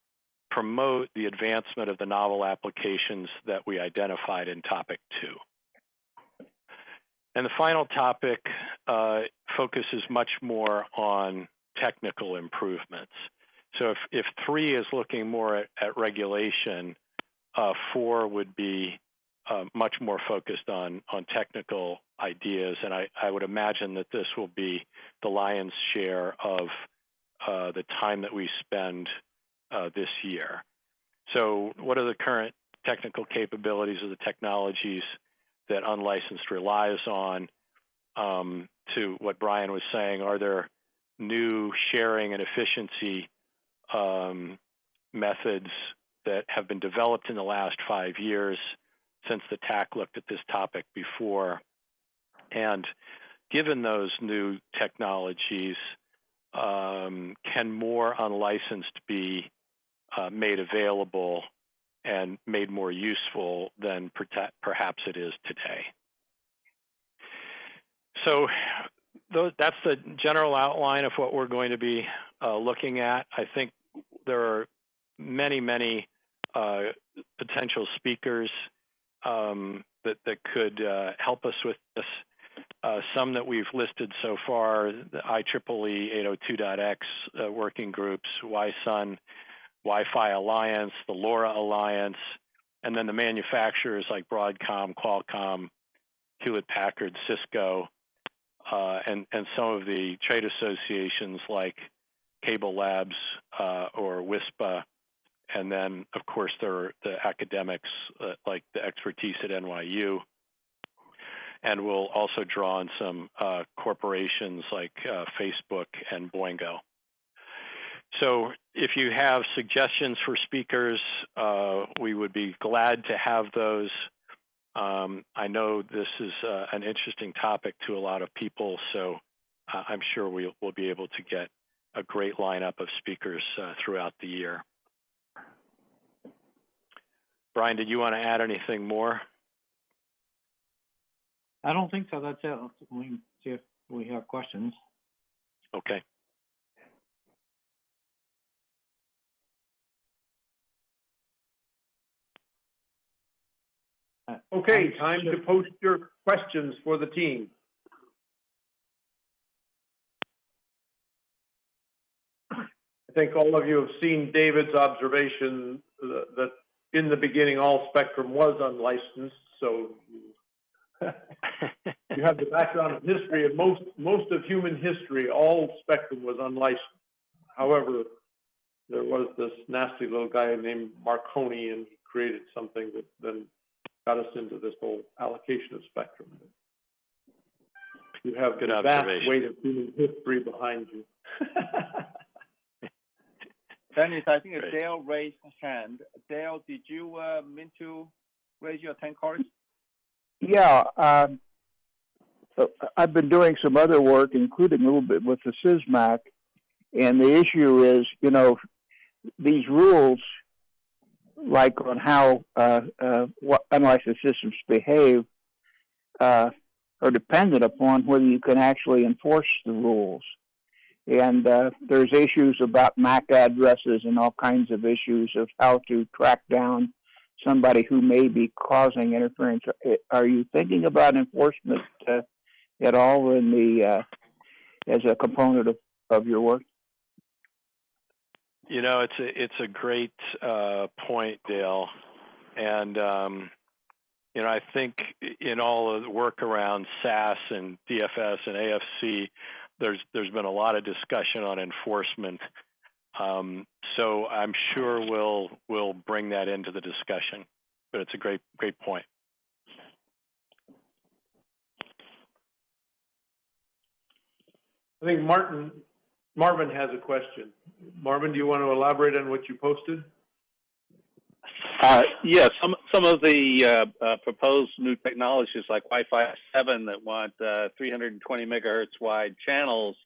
Speaker 27: promote the advancement of the novel applications that we identified in topic 2? And the final topic focuses much more on technical improvements. So if 3 is looking more at regulation, 4 would be much more focused on technical ideas, and I would imagine that this will be the lion's share of the time that we spend this year. So what are the current technical capabilities of the technologies that unlicensed relies on? To what Brian was saying, are there new sharing and efficiency methods that have been developed in the last 5 years since the TAC looked at this topic before? And given those new technologies, can more unlicensed be made available and made more useful than perhaps it is today? So that's the general outline of what we're going to be looking at. I think there are many, many potential speakers that could help us with this. Some that we've listed so far: the IEEE 802.x working groups, YSUN, Wi-Fi Alliance, the LoRa Alliance, and then the manufacturers like Broadcom, Qualcomm, Hewlett-Packard, Cisco, and some of the trade associations like Cable Labs or WISPA. And then, of course, there are the academics like the expertise at NYU. And we'll also draw on some corporations like Facebook and Boingo. So if you have suggestions for speakers, we would be glad to have those. I know this is an interesting topic to a lot of people, so I'm sure we'll be able to get a great lineup of speakers throughout the year. Brian, did you want to add anything more?
Speaker 11: I don't think so. That's it. We can see if we have questions.
Speaker 27: Okay.
Speaker 1: Okay, time to post your questions for the team. I think all of you have seen David's observation that in the beginning all spectrum was unlicensed, so you have the background of history, and most of human history, all spectrum was unlicensed. However, there was this nasty little guy named Marconi, and he created something that then got us into this whole allocation of spectrum. You have the vast weight of human history behind you.
Speaker 3: Dennis, I think Dale raised his hand. Dale, did you mean to raise your 10 cards?
Speaker 13: Yeah, I've been doing some other work, including a little bit with the SISMAC, and the issue is, you know, these rules, like on how what unlicensed systems behave, are dependent upon whether you can actually enforce the rules. And there's issues about MAC addresses and all kinds of issues of how to track down somebody who may be causing interference. Are you thinking about enforcement at all in the as a component of your work?
Speaker 27: You know, it's a great point, Dale, and you know, I think in all of the work around SAS and DFS and AFC, there's been a lot of discussion on enforcement. So I'm sure we'll bring that into the discussion. But it's a great point.
Speaker 1: I think Marvin has a question. Marvin, do you want to elaborate on what you posted?
Speaker 8: Yes, some of the proposed new technologies like Wi-Fi 7 that want 320 megahertz wide channels,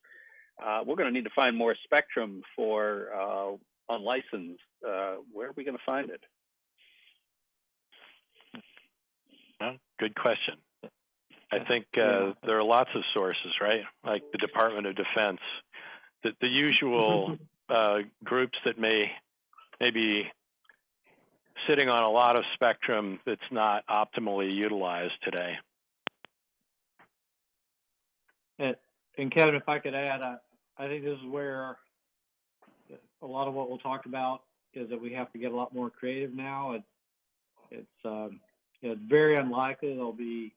Speaker 8: we're going to need to find more spectrum for unlicensed. Where are we going to find it?
Speaker 27: Well, good question. I think there are lots of sources, right? Like the Department of Defense, the usual groups that may be sitting on a lot of spectrum that's not optimally utilized today.
Speaker 11: And Kevin, if I could add, I think this is where a lot of what we'll talk about is that we have to get a lot more creative now. it's very unlikely there'll be,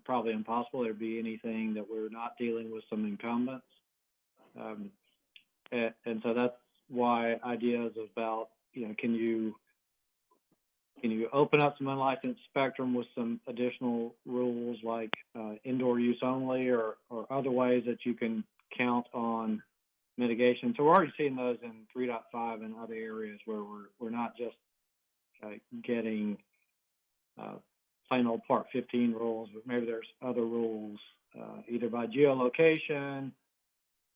Speaker 11: probably impossible there'll be anything that we're not dealing with some incumbents. And so that's why ideas about, can you open up some unlicensed spectrum with some additional rules like indoor use only or other ways that you can count on mitigation. So we're already seeing those in 3.5 and other areas where we're not just getting plain old Part 15 rules, but maybe there's other rules either by geolocation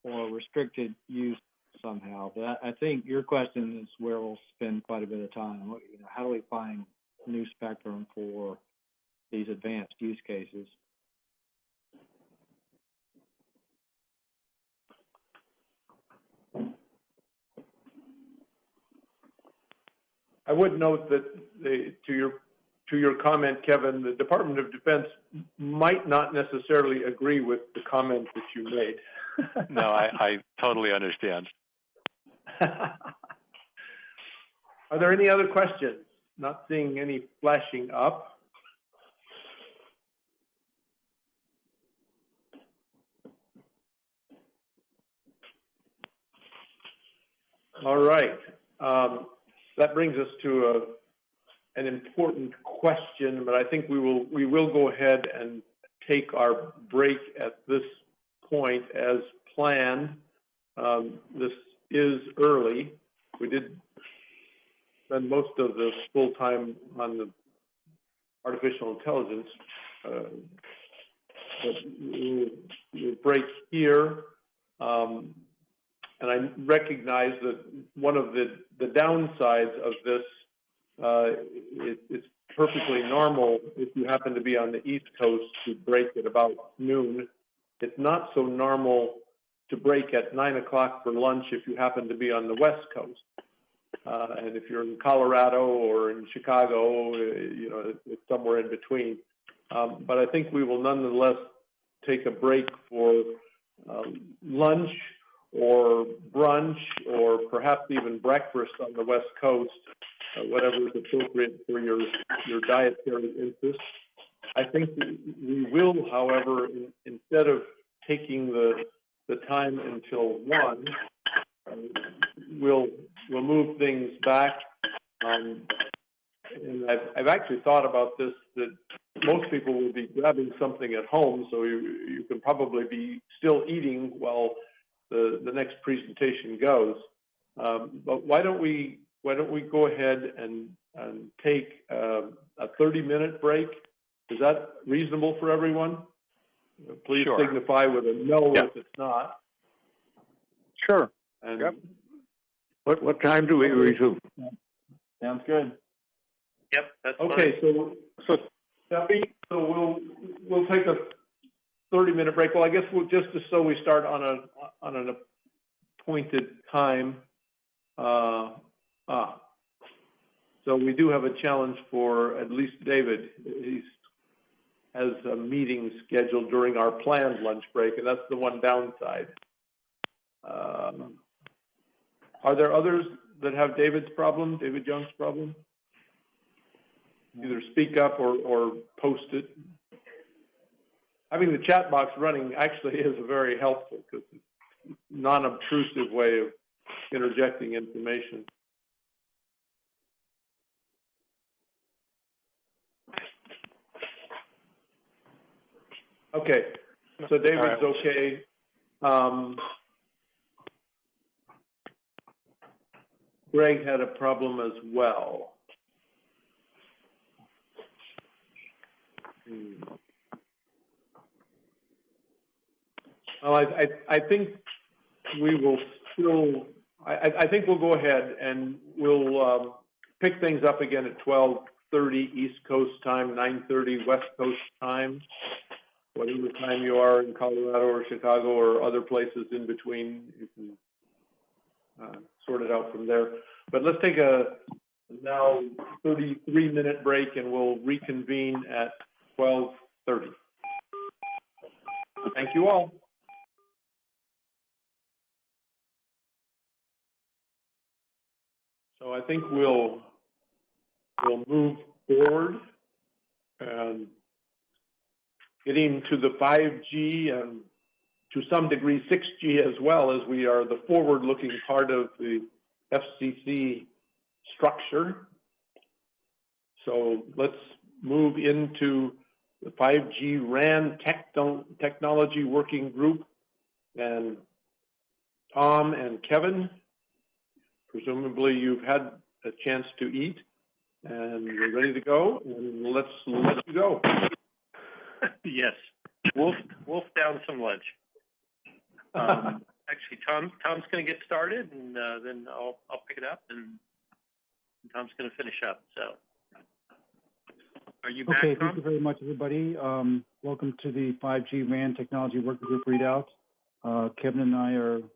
Speaker 11: or restricted use somehow. But I think your question is where we'll spend quite a bit of time. How do we find new spectrum for these advanced use cases?
Speaker 1: I would note that to your comment, Kevin, the Department of Defense might not necessarily agree with the comment that you made.
Speaker 27: No, I totally understand.
Speaker 1: Are there any other questions? Not seeing any flashing up. All right. That brings us to an important question, but I think we will go ahead and take our break at this point as planned. This is early. We did spend most of the full time on the artificial intelligence, but we'll break here. And I recognize that one of the downsides of this, it's perfectly normal if you happen to be on the East Coast to break at about noon. It's not so normal to break at 9 o'clock for lunch if you happen to be on the West Coast. And if you're in Colorado or in Chicago, it's somewhere in between. But I think we will nonetheless take a break for lunch or brunch or perhaps even breakfast on the West Coast, whatever is appropriate for your dietary interests. I think we will, however, instead of taking the time until 1, we'll move things back. And I've actually thought about this, that most people will be grabbing something at home, so you can probably be still eating while the next presentation goes. But why don't we go ahead and take a 30-minute break? Is that reasonable for everyone? Please
Speaker 27: Sure.
Speaker 1: signify with a no if it's not.
Speaker 13: Sure.
Speaker 1: And
Speaker 13: Yep. What time do we resume?
Speaker 1: Sounds good.
Speaker 24: Yep, that's
Speaker 1: Okay,
Speaker 24: fine.
Speaker 1: so we'll take a 30-minute break. Well, I guess we'll just so we start on an appointed time. So we do have a challenge for at least David. He has a meeting scheduled during our planned lunch break, and that's the one downside. Are there others that have David Young's problem? Either speak up or post it. Having the chat box running actually is very helpful because it's a non-obtrusive way of interjecting information. Okay, so David's okay. Greg had a problem as well. Well, I think we will still. I think we'll go ahead and we'll pick things up again at 12:30 East Coast time, 9:30 West Coast time. Whatever time you are in Colorado or Chicago or other places in between, you can sort it out from there. But let's take a now 33-minute break and we'll reconvene at 12:30. Thank you all. So I think we'll move board and getting to the 5G and to some degree 6G as well, as we are the forward-looking part of the FCC structure. So let's move into the 5G RAN technology working group. And Tom and Kevin, presumably you've had a chance to eat and you're ready to go, and let's let you go.
Speaker 24: Yes, wolf down some lunch. Actually, Tom's going to get started, and then I'll pick it up, and Tom's going to finish up. So, are you back,
Speaker 26: Okay,
Speaker 24: Tom?
Speaker 26: thank you very much, everybody. Welcome to the 5G RAN Technology Working Group readout. Kevin and I are going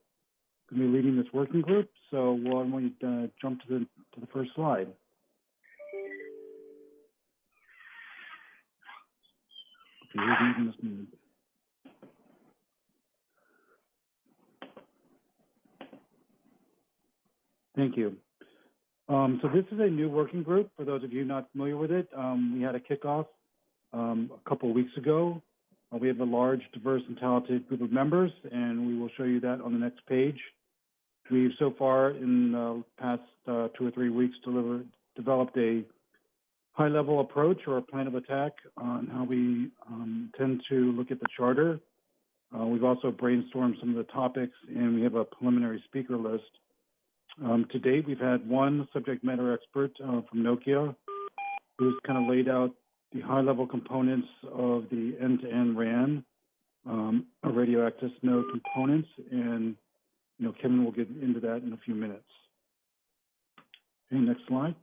Speaker 26: to be leading this working group, so why don't we jump to the first slide. Okay, who's using this one? Thank you. So this is a new working group. For those of you not familiar with it, we had a kickoff a couple of weeks ago. We have a large, diverse, and talented group of members, and we will show you that on the next page. We've so far, in the past 2 or 3 weeks, developed a high-level approach or a plan of attack on how we tend to look at the charter. We've also brainstormed some of the topics, and we have a preliminary speaker list. To date, we've had one subject matter expert from Nokia who's kind of laid out the high-level components of the end-to-end RAN, radio access node components, and Kevin will get into that in a few minutes. Okay, next slide.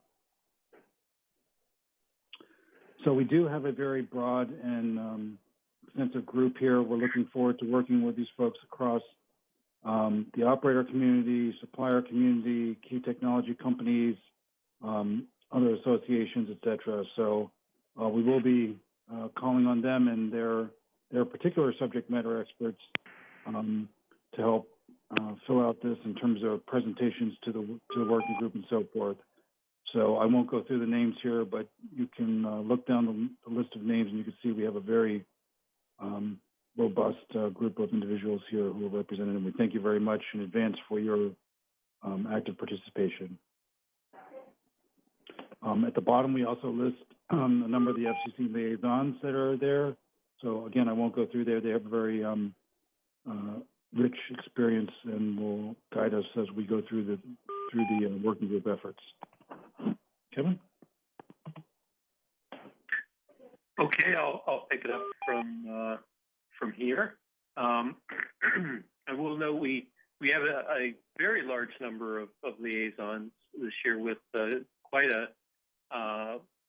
Speaker 26: So we do have a very broad and extensive group here. We're looking forward to working with these folks across the operator community, supplier community, key technology companies, other associations, et cetera. So we will be calling on them and their particular subject matter experts to help fill out this in terms of presentations to the working group and so forth. So I won't go through the names here, but you can look down the list of names and you can see we have a very robust group of individuals here who are represented, and we thank you very much in advance for your active participation. At the bottom, we also list a number of the FCC liaisons that are there. So again, I won't go through there. They have a very rich experience and will guide us as we go through the working group efforts. Kevin?
Speaker 24: Okay, I'll pick it up from here. I will note we have a very large number of liaisons this year with quite a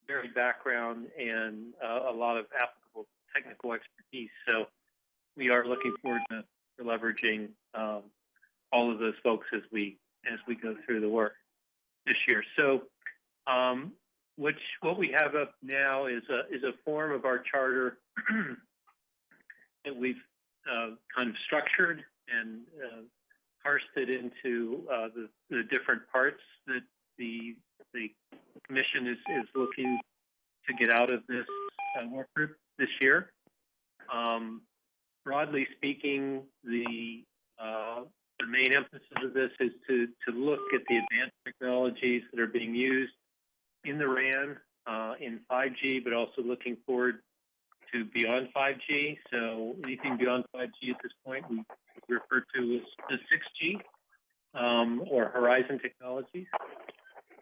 Speaker 24: varied background and a lot of applicable technical expertise. So we are looking forward to leveraging all of those folks as we go through the work this year. So what we have up now is a form of our charter that we've kind of structured and parsed it into the different parts that the commission is looking to get out of this work group this year. Broadly speaking, the main emphasis of this is to look at the advanced technologies that are being used in the RAN in 5G, but also looking forward to beyond 5G. So anything beyond 5G at this point we refer to as 6G or Horizon technologies.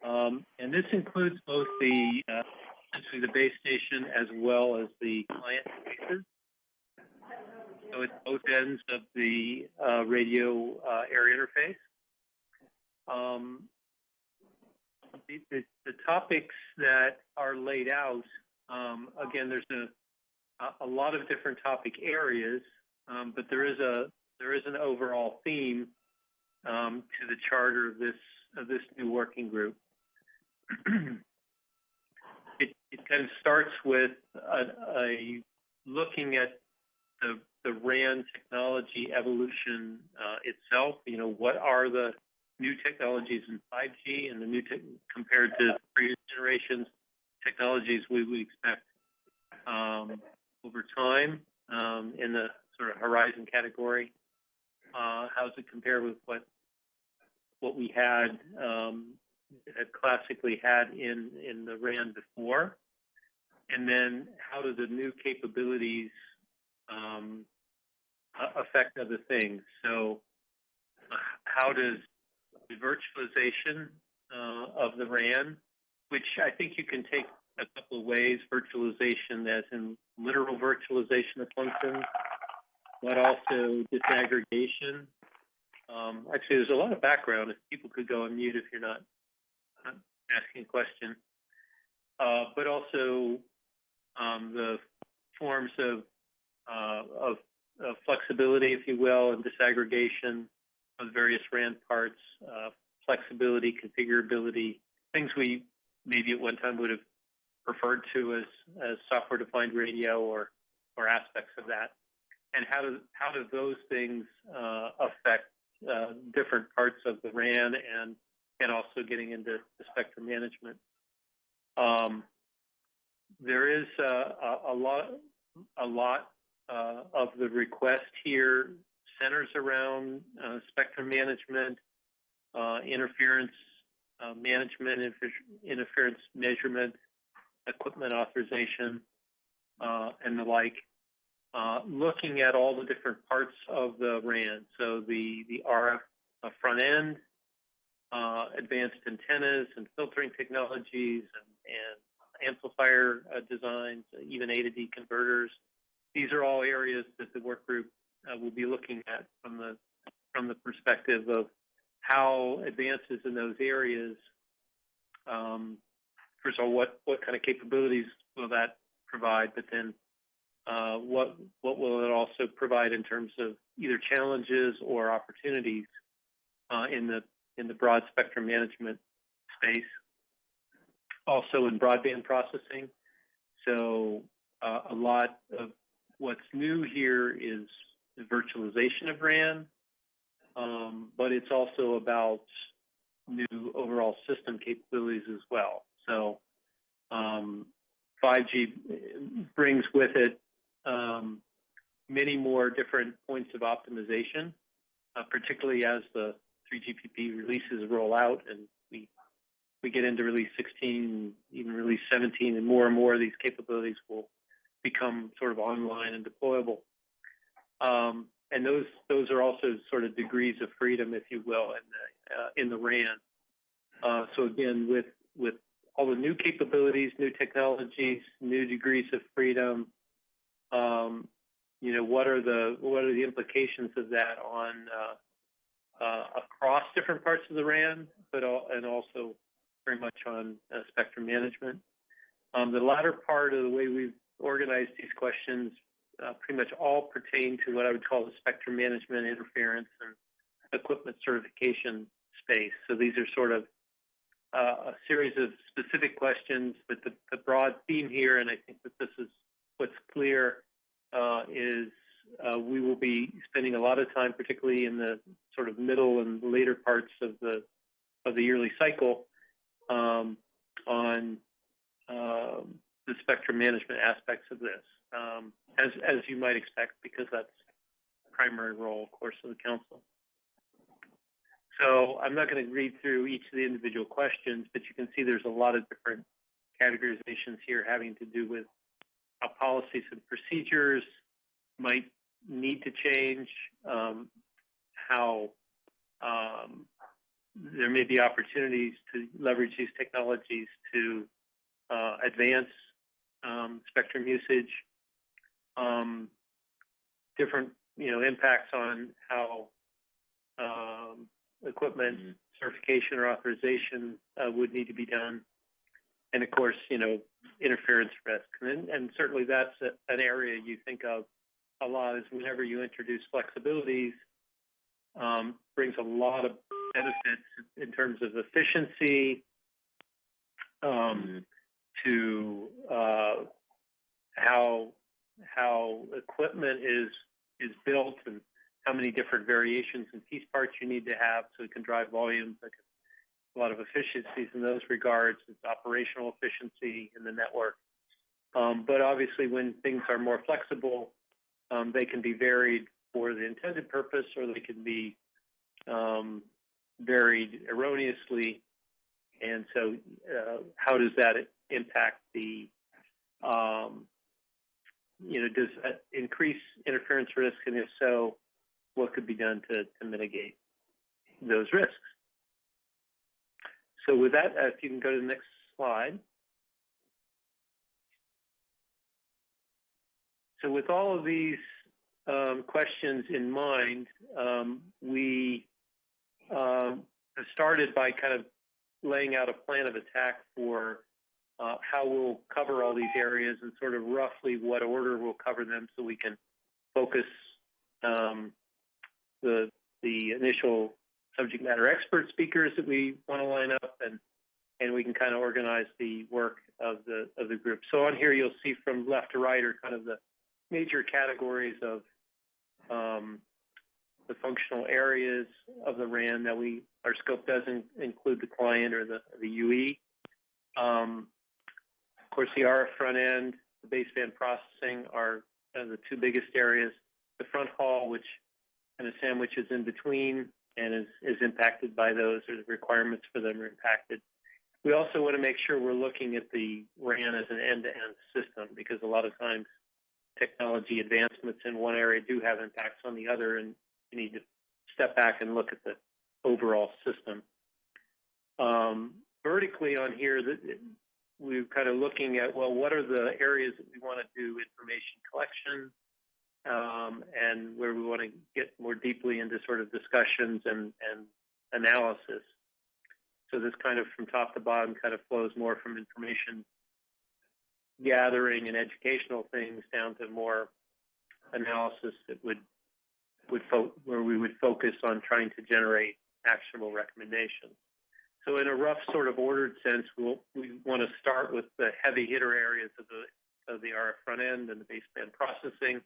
Speaker 24: And this includes both essentially the base station as well as the client spaces. So it's both ends of the radio air interface. The topics that are laid out, again, there's a lot of different topic areas, but there is an overall theme to the charter of this new working group. It kind of starts with looking at the RAN technology evolution itself. What are the new technologies in 5G and the compared to previous generations technologies we would expect over time in the sort of horizon category. How does it compare with what we had classically had in the RAN before? And then how do the new capabilities affect other things? So how does the virtualization of the RAN, which I think you can take a couple of ways, virtualization as in literal virtualization of functions, but also disaggregation. Actually, there's a lot of background. If people could go on mute if you're not asking a question. But also the forms of flexibility, if you will, and disaggregation of various RAN parts, flexibility, configurability, things we maybe at one time would have referred to as software-defined radio or aspects of that. And how do those things affect different parts of the RAN and also getting into the spectrum management? There is a lot of the request here centers around spectrum management, interference management, interference measurement, equipment authorization, and the like. Looking at all the different parts of the RAN, so the RF front end, advanced antennas and filtering technologies, and amplifier designs, even A to D converters. These are all areas that the work group will be looking at from the perspective of how advances in those areas. First of all, what kind of capabilities will that provide? But then, what will it also provide in terms of either challenges or opportunities in the broad spectrum management space? Also in broadband processing. So a lot of what's new here is the virtualization of RAN, but it's also about new overall system capabilities as well. So 5G brings with it many more different points of optimization, particularly as the 3GPP releases roll out and we get into release 16, even release 17, and more of these capabilities will become sort of online and deployable. And those are also sort of degrees of freedom, if you will, in the RAN. So again, with all the new capabilities, new technologies, new degrees of freedom, what are the implications of that on across different parts of the RAN, and also very much on spectrum management. The latter part of the way we've organized these questions pretty much all pertain to what I would call the spectrum management, interference, and equipment certification space. So these are sort of a series of specific questions, but the broad theme here, and I think that this is what's clear, is we will be spending a lot of time, particularly in the sort of middle and later parts of the yearly cycle, on the spectrum management aspects of this, as you might expect, because that's the primary role, of course, of the council. So I'm not going to read through each of the individual questions, but you can see there's a lot of different categorizations here having to do with how policies and procedures might need to change, how there may be opportunities to leverage these technologies to advance spectrum usage, different impacts on how equipment certification or authorization would need to be done, and of course interference risk, and certainly that's an area you think of a lot, is whenever you introduce flexibilities, brings a lot of benefits in terms of efficiency, to how equipment is built and how many different variations and piece parts you need to have so it can drive volumes, that can a lot of efficiencies in those regards. It's operational efficiency in the network. But obviously, when things are more flexible, they can be varied for the intended purpose, or they can be varied erroneously. And so, how does that impact the, does that increase interference risk? And if so, what could be done to mitigate those risks? So with that, if you can go to the next slide. So with all of these questions in mind, we have started by kind of laying out a plan of attack for how we'll cover all these areas and sort of roughly what order we'll cover them, so we can focus the initial subject matter expert speakers that we want to line up, and we can kind of organize the work of the group. So on here, you'll see from left to right are kind of the major categories of the functional areas of the RAN that our scope doesn't include the client or the UE. Of course, the RF front end, the baseband processing are kind of the two biggest areas. The front haul, which kind of sandwiches in between and is impacted by those, or the requirements for them are impacted. We also want to make sure we're looking at the RAN as an end-to-end system, because a lot of times technology advancements in one area do have impacts on the other, and you need to step back and look at the overall system. Vertically on here, we're kind of looking at, well, what are the areas that we want to do information collection, and where we want to get more deeply into sort of discussions and analysis. So this kind of from top to bottom kind of flows more from information gathering and educational things down to more analysis that where we would focus on trying to generate actionable recommendations. So in a rough sort of ordered sense, we want to start with the heavy hitter areas of the RF front end and the baseband processing.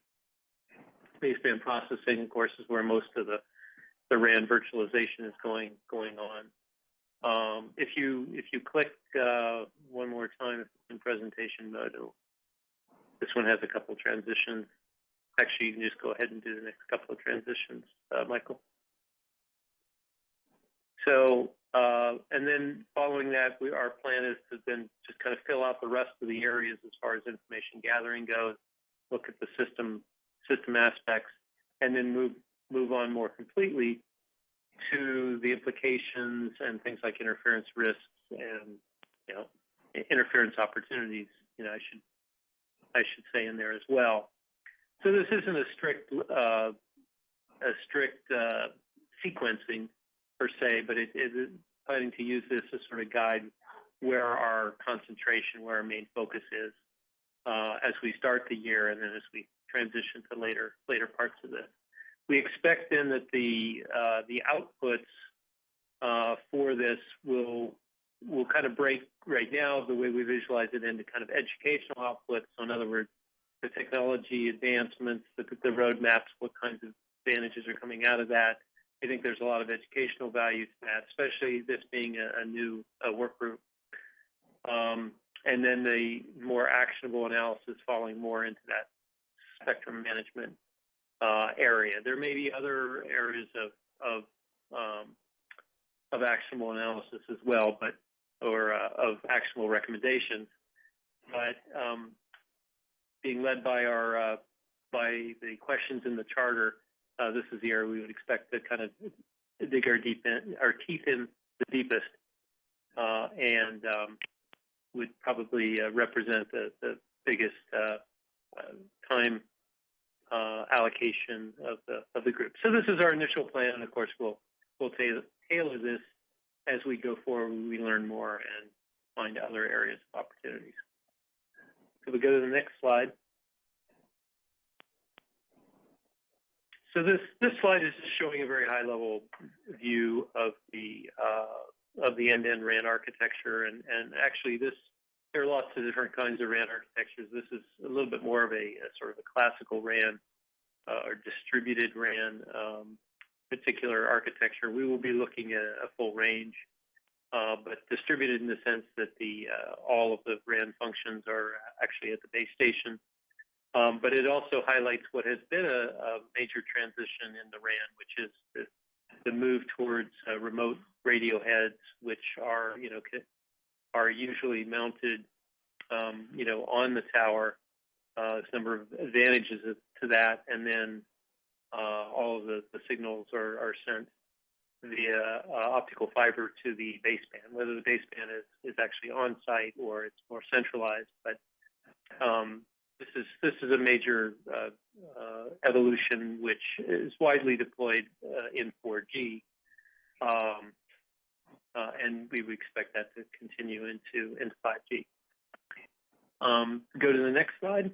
Speaker 24: Baseband processing, of course, is where most of the RAN virtualization is going on. If you click one more time in presentation mode, this one has a couple of transitions. Actually, you can just go ahead and do the next couple of transitions, Michael. So, and then following that, our plan is to then just kind of fill out the rest of the areas as far as information gathering goes, look at the system aspects, and then move on more completely to the implications and things like interference risks and interference opportunities. I should say in there as well. So this isn't a strict sequencing per se, but it is planning to use this as sort of guide where our concentration, where our main focus is as we start the year, and then as we transition to later parts of this. We expect then that the outputs for this will kind of break right now the way we visualize it into kind of educational outputs. So in other words, the technology advancements, the roadmaps, what kinds of advantages are coming out of that. I think there's a lot of educational value to that, especially this being a new work group. And then the more actionable analysis falling more into that spectrum management area. There may be other areas of actionable analysis as well, or of actionable recommendations. But being led by by the questions in the charter, this is the area we would expect to kind of dig our teeth in the deepest, and would probably represent the biggest time allocation of the group. So this is our initial plan, and of course we'll tailor this as we go forward. We learn more and find other areas of opportunities. So we go to the next slide. So this slide is just showing a very high-level view of the end-to-end RAN architecture, and actually there are lots of different kinds of RAN architectures. This is a little bit more of a sort of a classical RAN or distributed RAN particular architecture. We will be looking at a full range but distributed in the sense that all of the RAN functions are actually at the base station. But it also highlights what has been a major transition in the RAN, which is the move towards remote radio heads, which are usually mounted, on the tower. There's a number of advantages to that, and then all of the signals are sent via optical fiber to the baseband. Whether the baseband is actually on site or it's more centralized, but this is a major evolution which is widely deployed in 4G, and we would expect that to continue into 5G. Go to the next slide.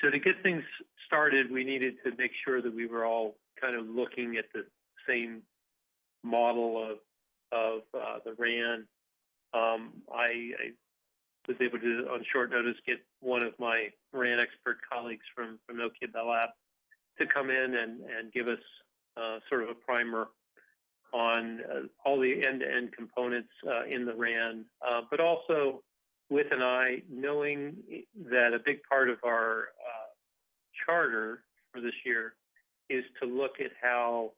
Speaker 24: So to get things started, we needed to make sure that we were all kind of looking at the same model of the RAN. I was able to, on short notice, get one of my RAN expert colleagues from Nokia Bell Lab to come in and give us sort of a primer on all the end-to-end components in the RAN, but also with an eye knowing that a big part of our charter for this year is to look at how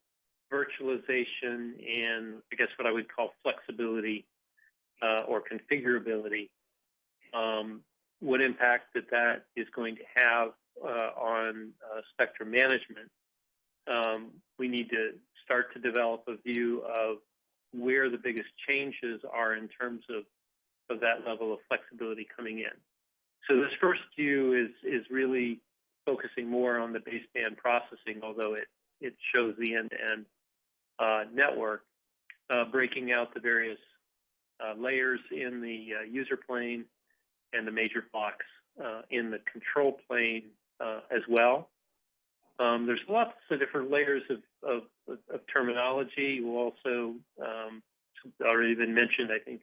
Speaker 24: virtualization and I guess what I would call flexibility or configurability, what impact that is going to have on spectrum management. We need to start to develop a view of where the biggest changes are in terms of that level of flexibility coming in. So this first view is really focusing more on the baseband processing, although it shows the end-to-end network, breaking out the various layers in the user plane and the major blocks in the control plane as well. There's lots of different layers of terminology. We'll also, already been mentioned, I think,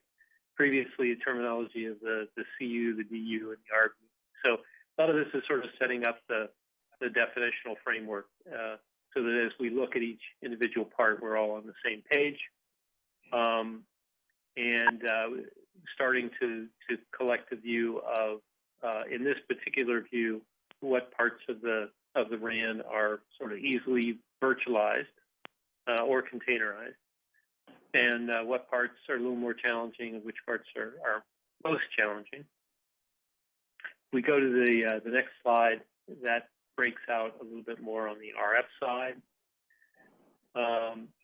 Speaker 24: previously, the terminology of the CU, the DU, and the RB. So a lot of this is sort of setting up the definitional framework so that as we look at each individual part, we're all on the same page. And starting to collect a view of, in this particular view, what parts of the RAN are sort of easily virtualized or containerized, and what parts are a little more challenging and which parts are most challenging. We go to the next slide. That breaks out a little bit more on the RF side.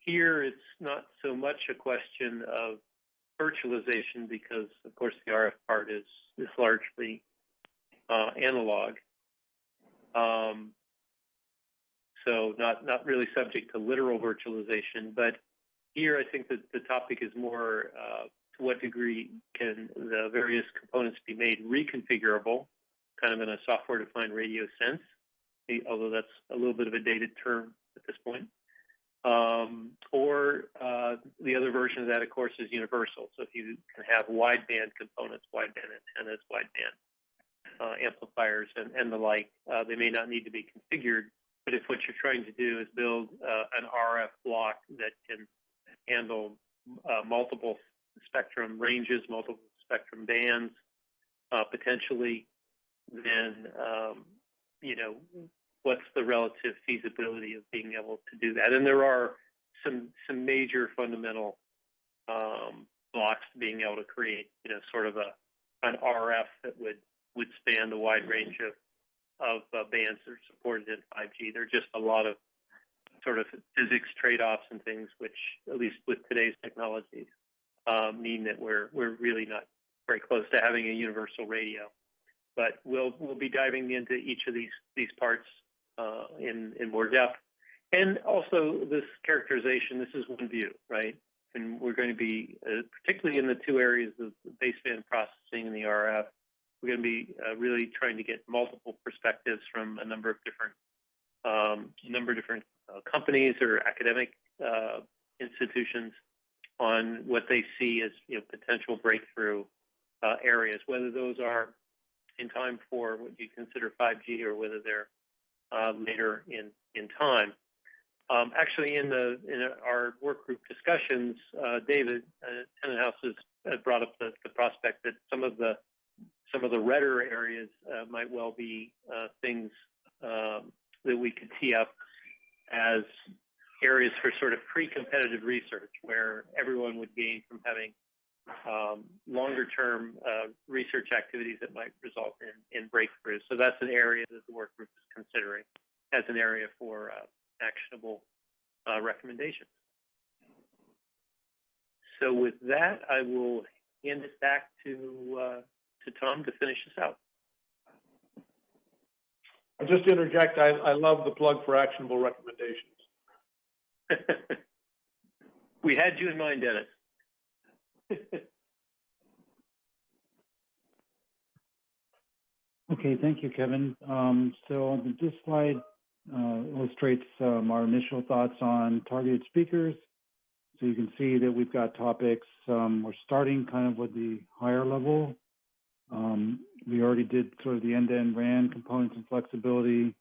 Speaker 24: Here, it's not so much a question of virtualization because, of course, the RF part is largely analog. So not really subject to literal virtualization, but here I think that the topic is more to what degree can the various components be made reconfigurable, kind of in a software-defined radio sense, although that's a little bit of a dated term at this point. Or the other version of that, of course, is universal. So if you can have wideband components, wideband antennas, wideband amplifiers, and the like, they may not need to be configured. But if what you're trying to do is build an RF block that can handle multiple spectrum ranges, multiple spectrum bands, potentially, then what's the relative feasibility of being able to do that? And there are some major fundamental blocks to being able to create, sort of an RF that would span the wide range of bands that are supported in 5G. There are just a lot of sort of physics trade-offs and things which, at least with today's technologies, mean that we're really not very close to having a universal radio. But we'll be diving into each of these parts in more depth. And also this characterization, this is one view, right? And we're going to be, particularly in the two areas of baseband processing and the RF, we're going to be really trying to get multiple perspectives from a number of different companies or academic institutions on what they see as potential breakthrough areas, whether those are in time for what you consider 5G or whether they're later in time. Actually, in our work group discussions, David Tenenhouse has brought up the prospect that some of the redder areas might well be things that we could tee up as areas for sort of pre-competitive research, where everyone would gain from having longer-term research activities that might result in breakthroughs. So that's an area that the work group is considering as an area for actionable recommendations. So with that, I will hand it back to Tom to finish this out.
Speaker 1: I'll just interject, I love the plug for actionable recommendations.
Speaker 24: We had you in mind, Dennis.
Speaker 26: Okay, thank you, Kevin. So this slide illustrates our initial thoughts on targeted speakers. So you can see that we've got topics. We're starting kind of with the higher level. We already did sort of the end-to-end RAN components and flexibility,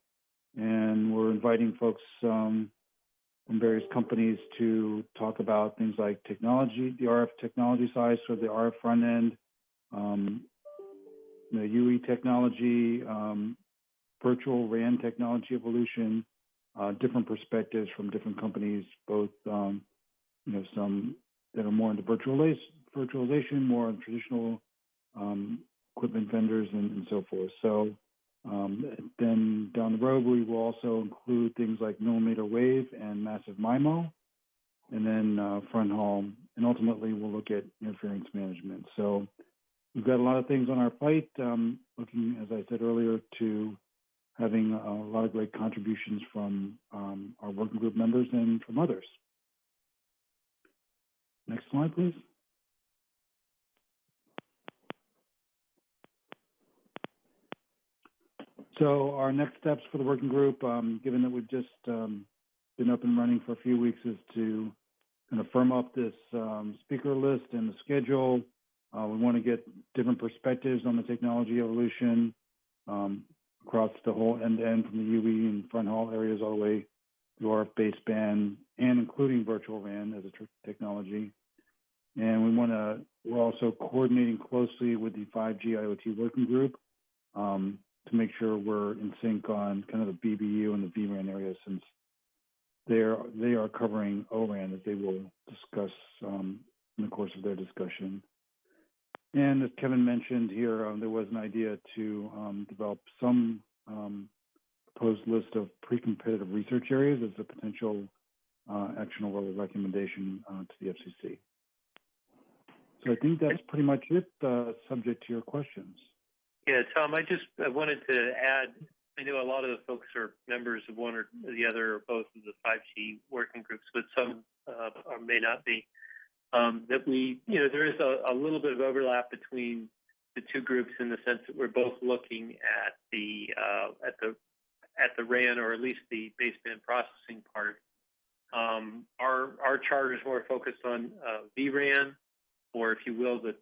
Speaker 26: and we're inviting folks from various companies to talk about things like technology, the RF technology side, so the RF front end, the UE technology, virtual RAN technology evolution, different perspectives from different companies, both some that are more into virtualization, more on traditional equipment vendors, and so forth. So then down the road, we will also include things like millimeter wave and massive MIMO, and then front haul, and ultimately we'll look at interference management. So we've got a lot of things on our plate, looking, as I said earlier, to having a lot of great contributions from our working group members and from others. Next slide, please. So our next steps for the working group, given that we've just been up and running for a few weeks, is to kind of firm up this speaker list and the schedule. We want to get different perspectives on the technology evolution across the whole end-to-end, from the UE and front haul areas all the way to RF baseband, and including virtual RAN as a technology. And we're also coordinating closely with the 5G IoT working group to make sure we're in sync on kind of the BBU and the vRAN areas, since they are covering ORAN, as they will discuss in the course of their discussion. And as Kevin mentioned here, there was an idea to develop some proposed list of pre-competitive research areas as a potential actionable recommendation to the FCC. So I think that's pretty much it, subject to your questions.
Speaker 24: Yeah, Tom, I wanted to add, I know a lot of the folks are members of one or the other or both of the 5G working groups, but some may not be. That there is a little bit of overlap between the two groups, in the sense that we're both looking at the RAN, or at least the baseband processing part. Our charter is more focused on vRAN, or if you will, the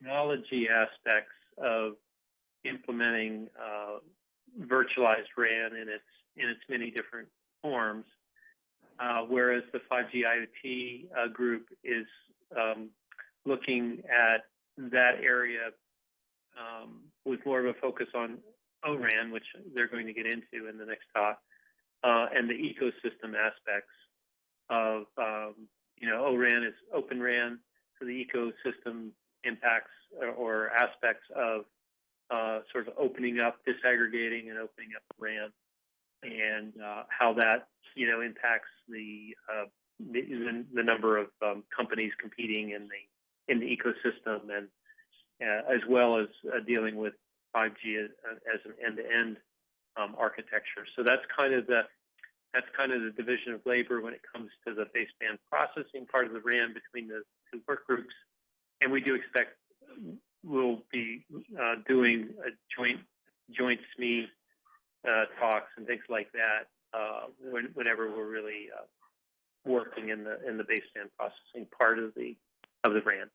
Speaker 24: technology aspects of implementing virtualized RAN in its many different forms. Whereas the 5G IoT group is looking at that area with more of a focus on ORAN, which they're going to get into in the next talk, and the ecosystem aspects of, ORAN is Open RAN, so the ecosystem impacts or aspects of sort of opening up, disaggregating, and opening up RAN, and how that impacts the number of companies competing in the ecosystem, and as well as dealing with 5G as an end-to-end architecture. So that's kind of the division of labor when it comes to the baseband processing part of the RAN between the two work groups. And we do expect we'll be doing a joint SME talks and things like that whenever we're really working in the baseband processing part of the RAN.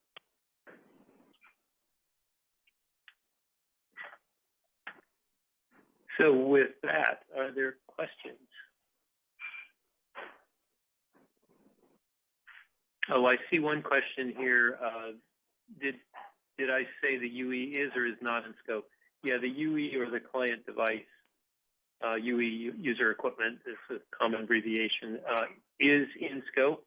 Speaker 24: So with that, are there questions? Oh, I see one question here. Did I say the UE is or is not in scope? Yeah, the UE, or the client device, UE, user equipment, is a common abbreviation, is in scope.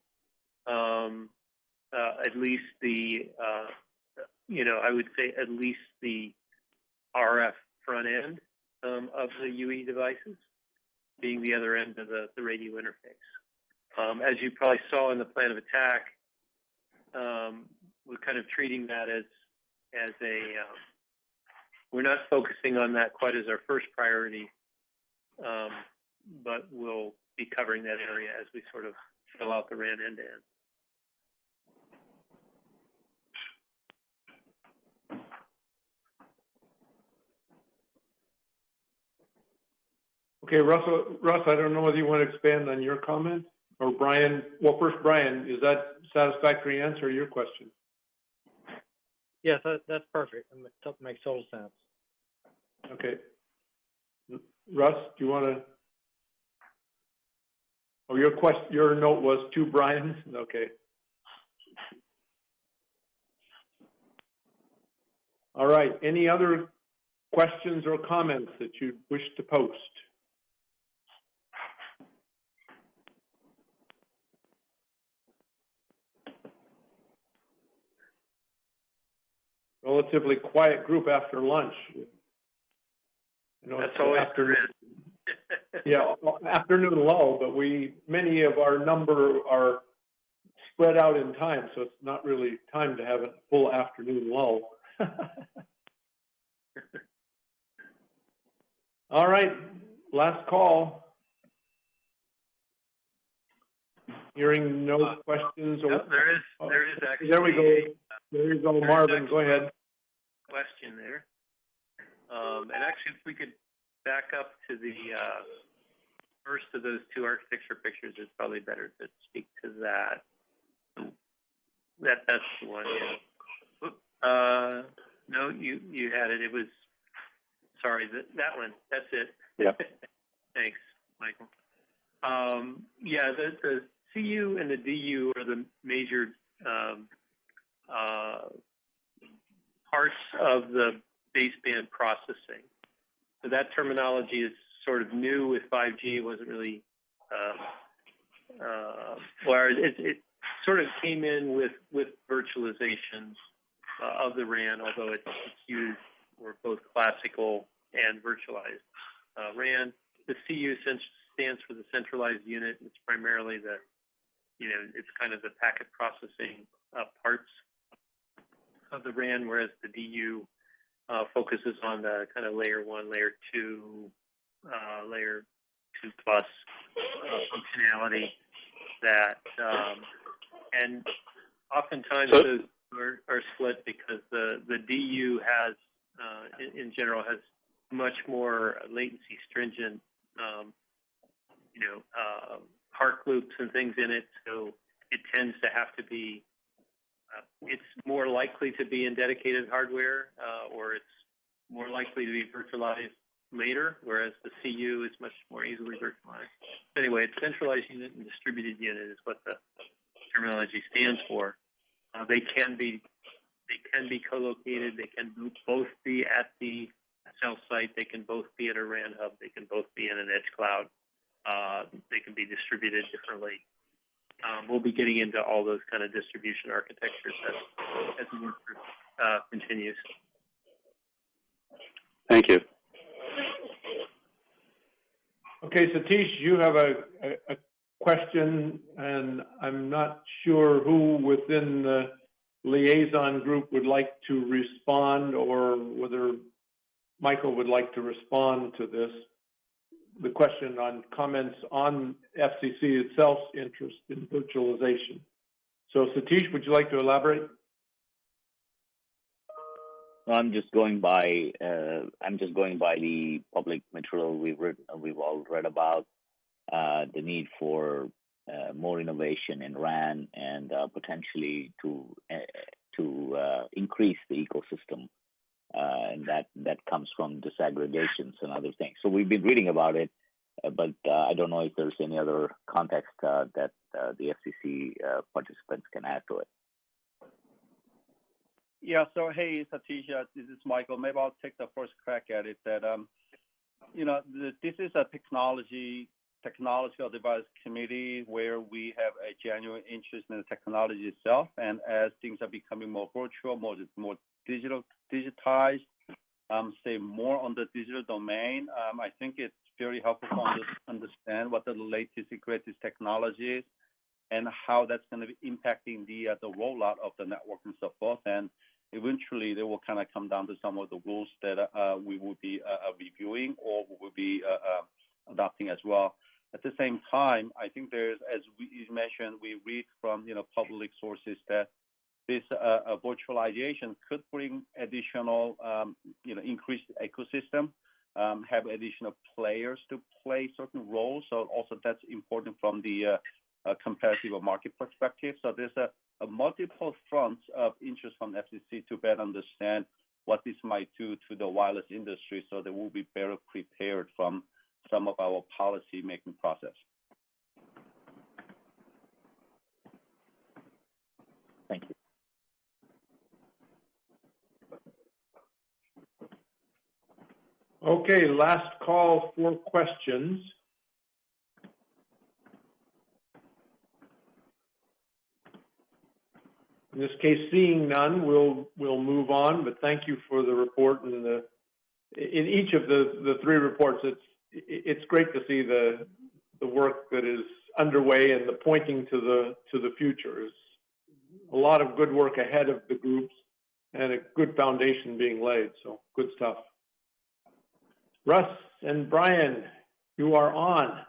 Speaker 24: At least the, I would say at least the RF front end of the UE devices, being the other end of the radio interface. As you probably saw in the plan of attack, we're kind of treating that as a, we're not focusing on that quite as our first priority, but we'll be covering that area as we sort of fill out the RAN end-to-end.
Speaker 1: Okay, Russ, I don't know whether you want to expand on your comment, or Brian. Well, first, Brian, is that satisfactory answer to your question?
Speaker 11: Yes, that's perfect. It makes total sense.
Speaker 1: Okay. Russ, do you want to? Oh, your note was to Brian? Okay. All right. Any other questions or comments that you wish to post? Relatively quiet group after lunch.
Speaker 24: That's always afternoon.
Speaker 1: Yeah, afternoon lull, but many of our number are spread out in time, so it's not really time to have a full afternoon lull. All right, last call. Hearing no questions.
Speaker 24: No, there is actually.
Speaker 1: There we go. There you go, Marvin. Go ahead.
Speaker 24: Question there. And actually, if we could back up to the first of those two architecture pictures, it's probably better to speak to that. That's the one. Yeah. No, you had it. It was. Sorry, that one. That's it.
Speaker 1: Yeah.
Speaker 24: Thanks, Michael. Yeah, the CU and the DU are the major parts of the baseband processing. So that terminology is sort of new with 5G. It wasn't really, it sort of came in with virtualization of the RAN, although it's used for both classical and virtualized RAN. The CU stands for the centralized unit. It's primarily it's kind of the packet processing parts of the RAN, whereas the DU focuses on the kind of layer 1, layer 2, layer 2 plus functionality that, and oftentimes those are split because the DU has, in general, has much more latency stringent, HARC loops and things in it, so it tends to have to be, it's more likely to be in dedicated hardware, or it's more likely to be virtualized later, whereas the CU is much more easily virtualized. Anyway, it's centralized unit and distributed unit is what the terminology stands for. They can be co-located. They can both be at the cell site. They can both be at a RAN hub. They can both be in an edge cloud. They can be distributed differently. We'll be getting into all those kind of distribution architectures as the work continues.
Speaker 8: Thank you.
Speaker 1: Okay, Satish, you have a question, and I'm not sure who within the liaison group would like to respond, or whether Michael would like to respond to this. The question on comments on FCC itself's interest in virtualization. So, Satish, would you like to elaborate?
Speaker 14: I'm just going by the public material we've all read about the need for more innovation in RAN and potentially to increase the ecosystem, and that comes from disaggregations and other things. So we've been reading about it. but I don't know if there's any other context that the FCC participants can add to it.
Speaker 3: Yeah. So hey, Satish, this is Michael. Maybe I'll take the first crack at it. That this is a technological device committee where we have a genuine interest in the technology itself, and as things are becoming more virtual, more digitized, say more on the digital domain, I think it's very helpful to understand what the latest and greatest technology is and how that's going to be impacting the rollout of the network and so forth. And eventually, they will kind of come down to some of the rules that we will be reviewing or we will be adopting as well. At the same time, I think there's, as we mentioned, we read from public sources that this virtualization could bring additional, increased ecosystem, have additional players to play certain roles. So also that's important from the competitive or market perspective. So there's a multiple fronts of interest from FCC to better understand what this might do to the wireless industry, so that we'll be better prepared from some of our policy making process.
Speaker 14: Thank you.
Speaker 1: Okay, last call for questions. In this case, seeing none, we'll move on. But thank you for the report and in each of the three reports. It's great to see the work that is underway and the pointing to the future. There's a lot of good work ahead of the groups and a good foundation being laid. So good stuff. Russ and Brian, you are on.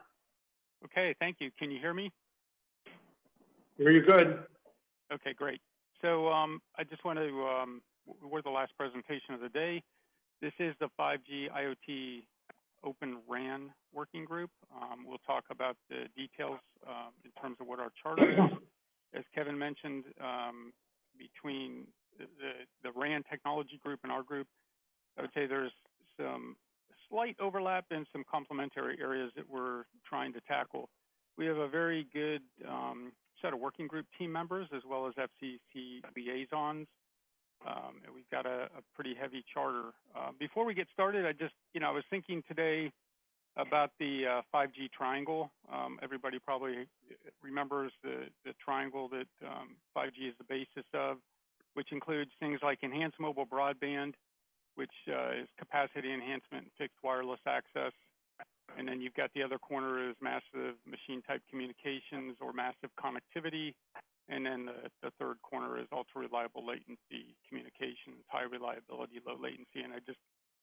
Speaker 5: Okay, thank you. Can you hear me?
Speaker 1: Hear you good.
Speaker 5: Okay, great. So I just want to, we're the last presentation of the day. This is the 5G IoT Open RAN Working Group. We'll talk about the details in terms of what our charter is. As Kevin mentioned, between the RAN technology group and our group, I would say there's some slight overlap and some complementary areas that we're trying to tackle. We have a very good set of working group team members as well as FCC liaisons. And we've got a pretty heavy charter. Before we get started, I was thinking today about the 5G triangle. Everybody probably remembers the triangle that 5G is the basis of, which includes things like enhanced mobile broadband, which is capacity enhancement and fixed wireless access. And then you've got the other corner is massive machine type communications or massive connectivity. And then the third corner is ultra reliable latency communications, high reliability, low latency. And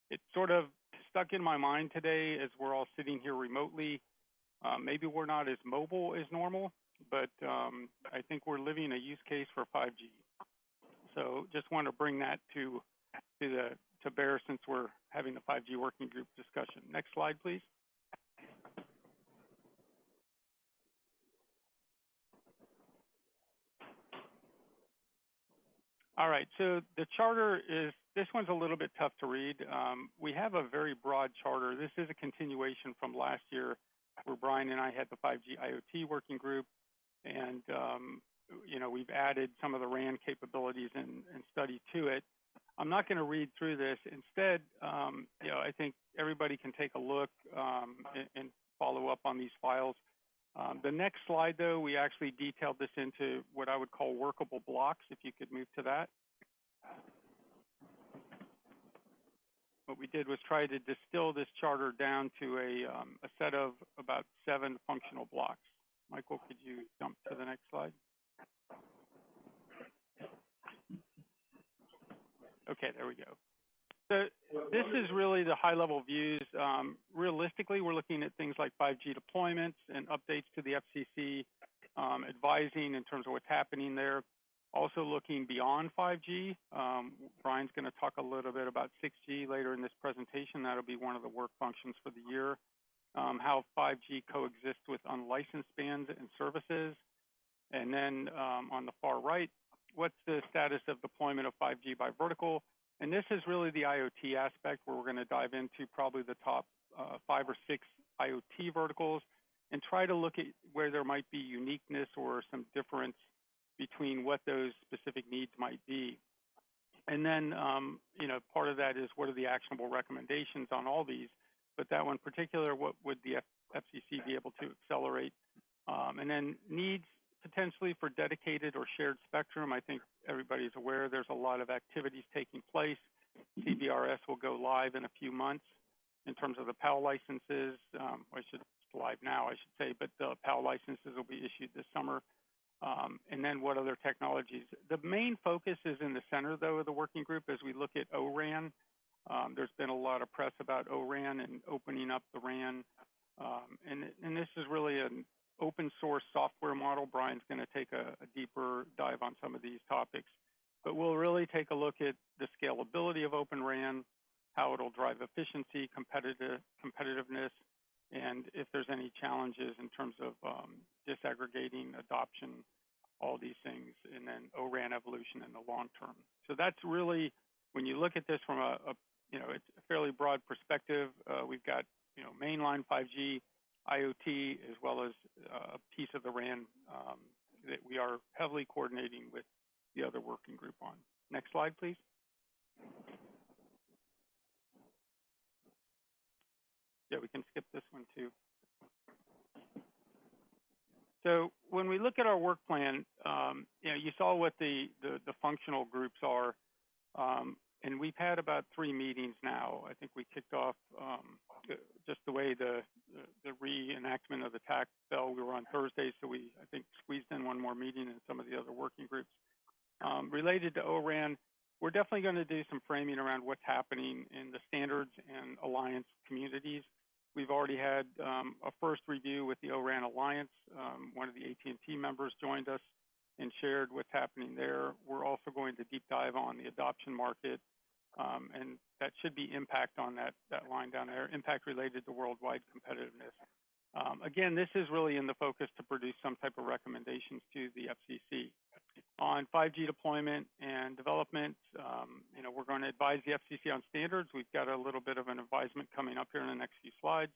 Speaker 5: it sort of stuck in my mind today as we're all sitting here remotely. Maybe we're not as mobile as normal, but I think we're living a use case for 5G. So just want to bring that to bear since we're having the 5G working group discussion. Next slide, please. All right, so the charter this one's a little bit tough to read. We have a very broad charter. This is a continuation from last year where Brian and I had the 5G IoT working group, and we've added some of the RAN capabilities and study to it. I'm not going to read through this. Instead, I think everybody can take a look and follow up on these files. The next slide, though, we actually detailed this into what I would call workable blocks, if you could move to that. What we did was try to distill this charter down to a set of about 7 functional blocks. Michael, could you jump to the next slide? Okay, there we go. So this is really the high-level views. Realistically, we're looking at things like 5G deployments and updates to the FCC, advising in terms of what's happening there. Also looking beyond 5G. Brian's going to talk a little bit about 6G later in this presentation. That'll be one of the work functions for the year. How 5G coexists with unlicensed bands and services. And then on the far right, what's the status of deployment of 5G by vertical? And this is really the IoT aspect where we're going to dive into probably the top 5 or 6 IoT verticals and try to look at where there might be uniqueness or some difference between what those specific needs might be. And then, part of that is what are the actionable recommendations on all these, but that one in particular, what would the FCC be able to accelerate? And then needs potentially for dedicated or shared spectrum. I think everybody's aware there's a lot of activities taking place. CBRS will go live in a few months in terms of the PAL licenses. It's live now, I should say, but the PAL licenses will be issued this summer. And then what other technologies? The main focus is in the center, though, of the working group as we look at O-RAN. There's been a lot of press about O-RAN and opening up the RAN. And this is really an open source software model. Brian's going to take a deeper dive on some of these topics. But we'll really take a look at the scalability of Open RAN, how it'll drive efficiency, competitiveness, and if there's any challenges in terms of disaggregating adoption, all these things, and then O-RAN evolution in the long term. So that's really, when you look at this from it's a fairly broad perspective. We've got, mainline 5G, IoT, as well as a piece of the RAN that we are heavily coordinating with the other working group on. Next slide, please. Yeah, we can skip this one too. So when we look at our work plan, you saw what the functional groups are, and we've had about 3 meetings now. I think we kicked off just the way the reenactment of the tax bill. We were on Thursday, so we, I think, squeezed in one more meeting in some of the other working groups. Related to O-RAN, we're definitely going to do some framing around what's happening in the standards and alliance communities. We've already had a first review with the O-RAN Alliance. One of the AT&T members joined us and shared what's happening there. We're also going to deep dive on the adoption market, and that should be impact on that line down there, impact related to worldwide competitiveness. Again, this is really in the focus to produce some type of recommendations to the FCC. On 5G deployment and development, we're going to advise the FCC on standards. We've got a little bit of an advisement coming up here in the next few slides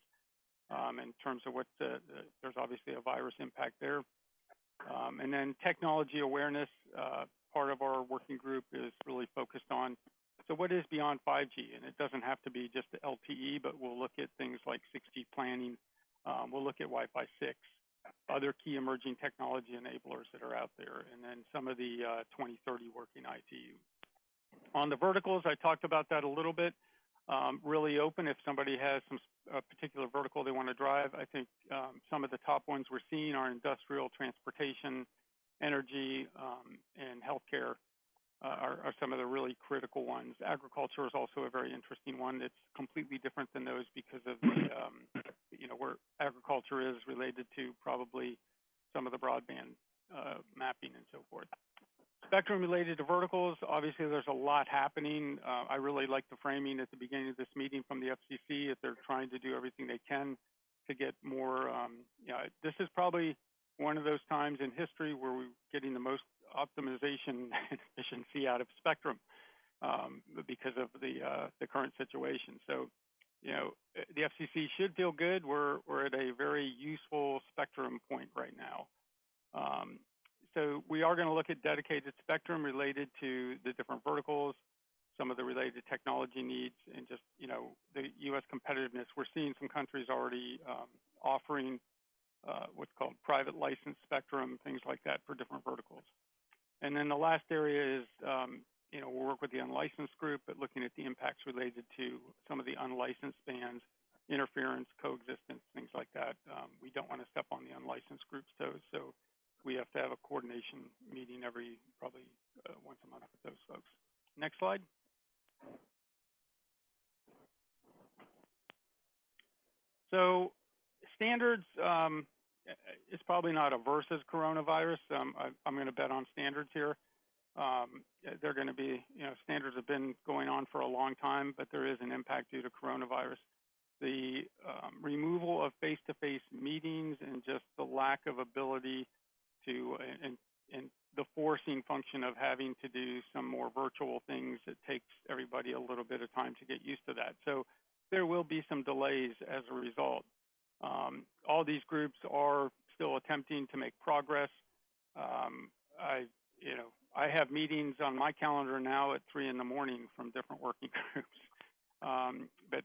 Speaker 5: in terms of what there's obviously a virus impact there. And then technology awareness, part of our working group is really focused on, so what is beyond 5G? And it doesn't have to be just the LTE, but we'll look at things like 6G planning. We'll look at Wi-Fi 6, other key emerging technology enablers that are out there, and then some of the 2030 working ITU. On the verticals, I talked about that a little bit. Really open if somebody has some particular vertical they want to drive. I think some of the top ones we're seeing are industrial, transportation, energy, and healthcare are some of the really critical ones. Agriculture is also a very interesting one. It's completely different than those because of the, where agriculture is related to probably some of the broadband mapping and so forth. Spectrum related to verticals, obviously there's a lot happening. I really like the framing at the beginning of this meeting from the FCC that they're trying to do everything they can to get more, this is probably one of those times in history where we're getting the most optimization and efficiency out of spectrum because of the current situation. So, the FCC should feel good. We're at a very useful spectrum point right now. So we are going to look at dedicated spectrum related to the different verticals, some of the related technology needs, and just, the U.S. competitiveness. We're seeing some countries already offering what's called private license spectrum, things like that for different verticals. And then the last area is, we'll work with the unlicensed group, but looking at the impacts related to some of the unlicensed bands, interference, coexistence, things like that. We don't want to step on the unlicensed group's toes, so we have to have a coordination meeting probably once a month with those folks. Next slide. So standards is probably not a versus coronavirus. I'm going to bet on standards here. They're going to be, standards have been going on for a long time, but there is an impact due to coronavirus. The removal of face-to-face meetings and just the lack of ability to, and the forcing function of having to do some more virtual things, it takes everybody a little bit of time to get used to that. So there will be some delays as a result. All these groups are still attempting to make progress. I have meetings on my calendar now at 3 a.m. from different working groups. But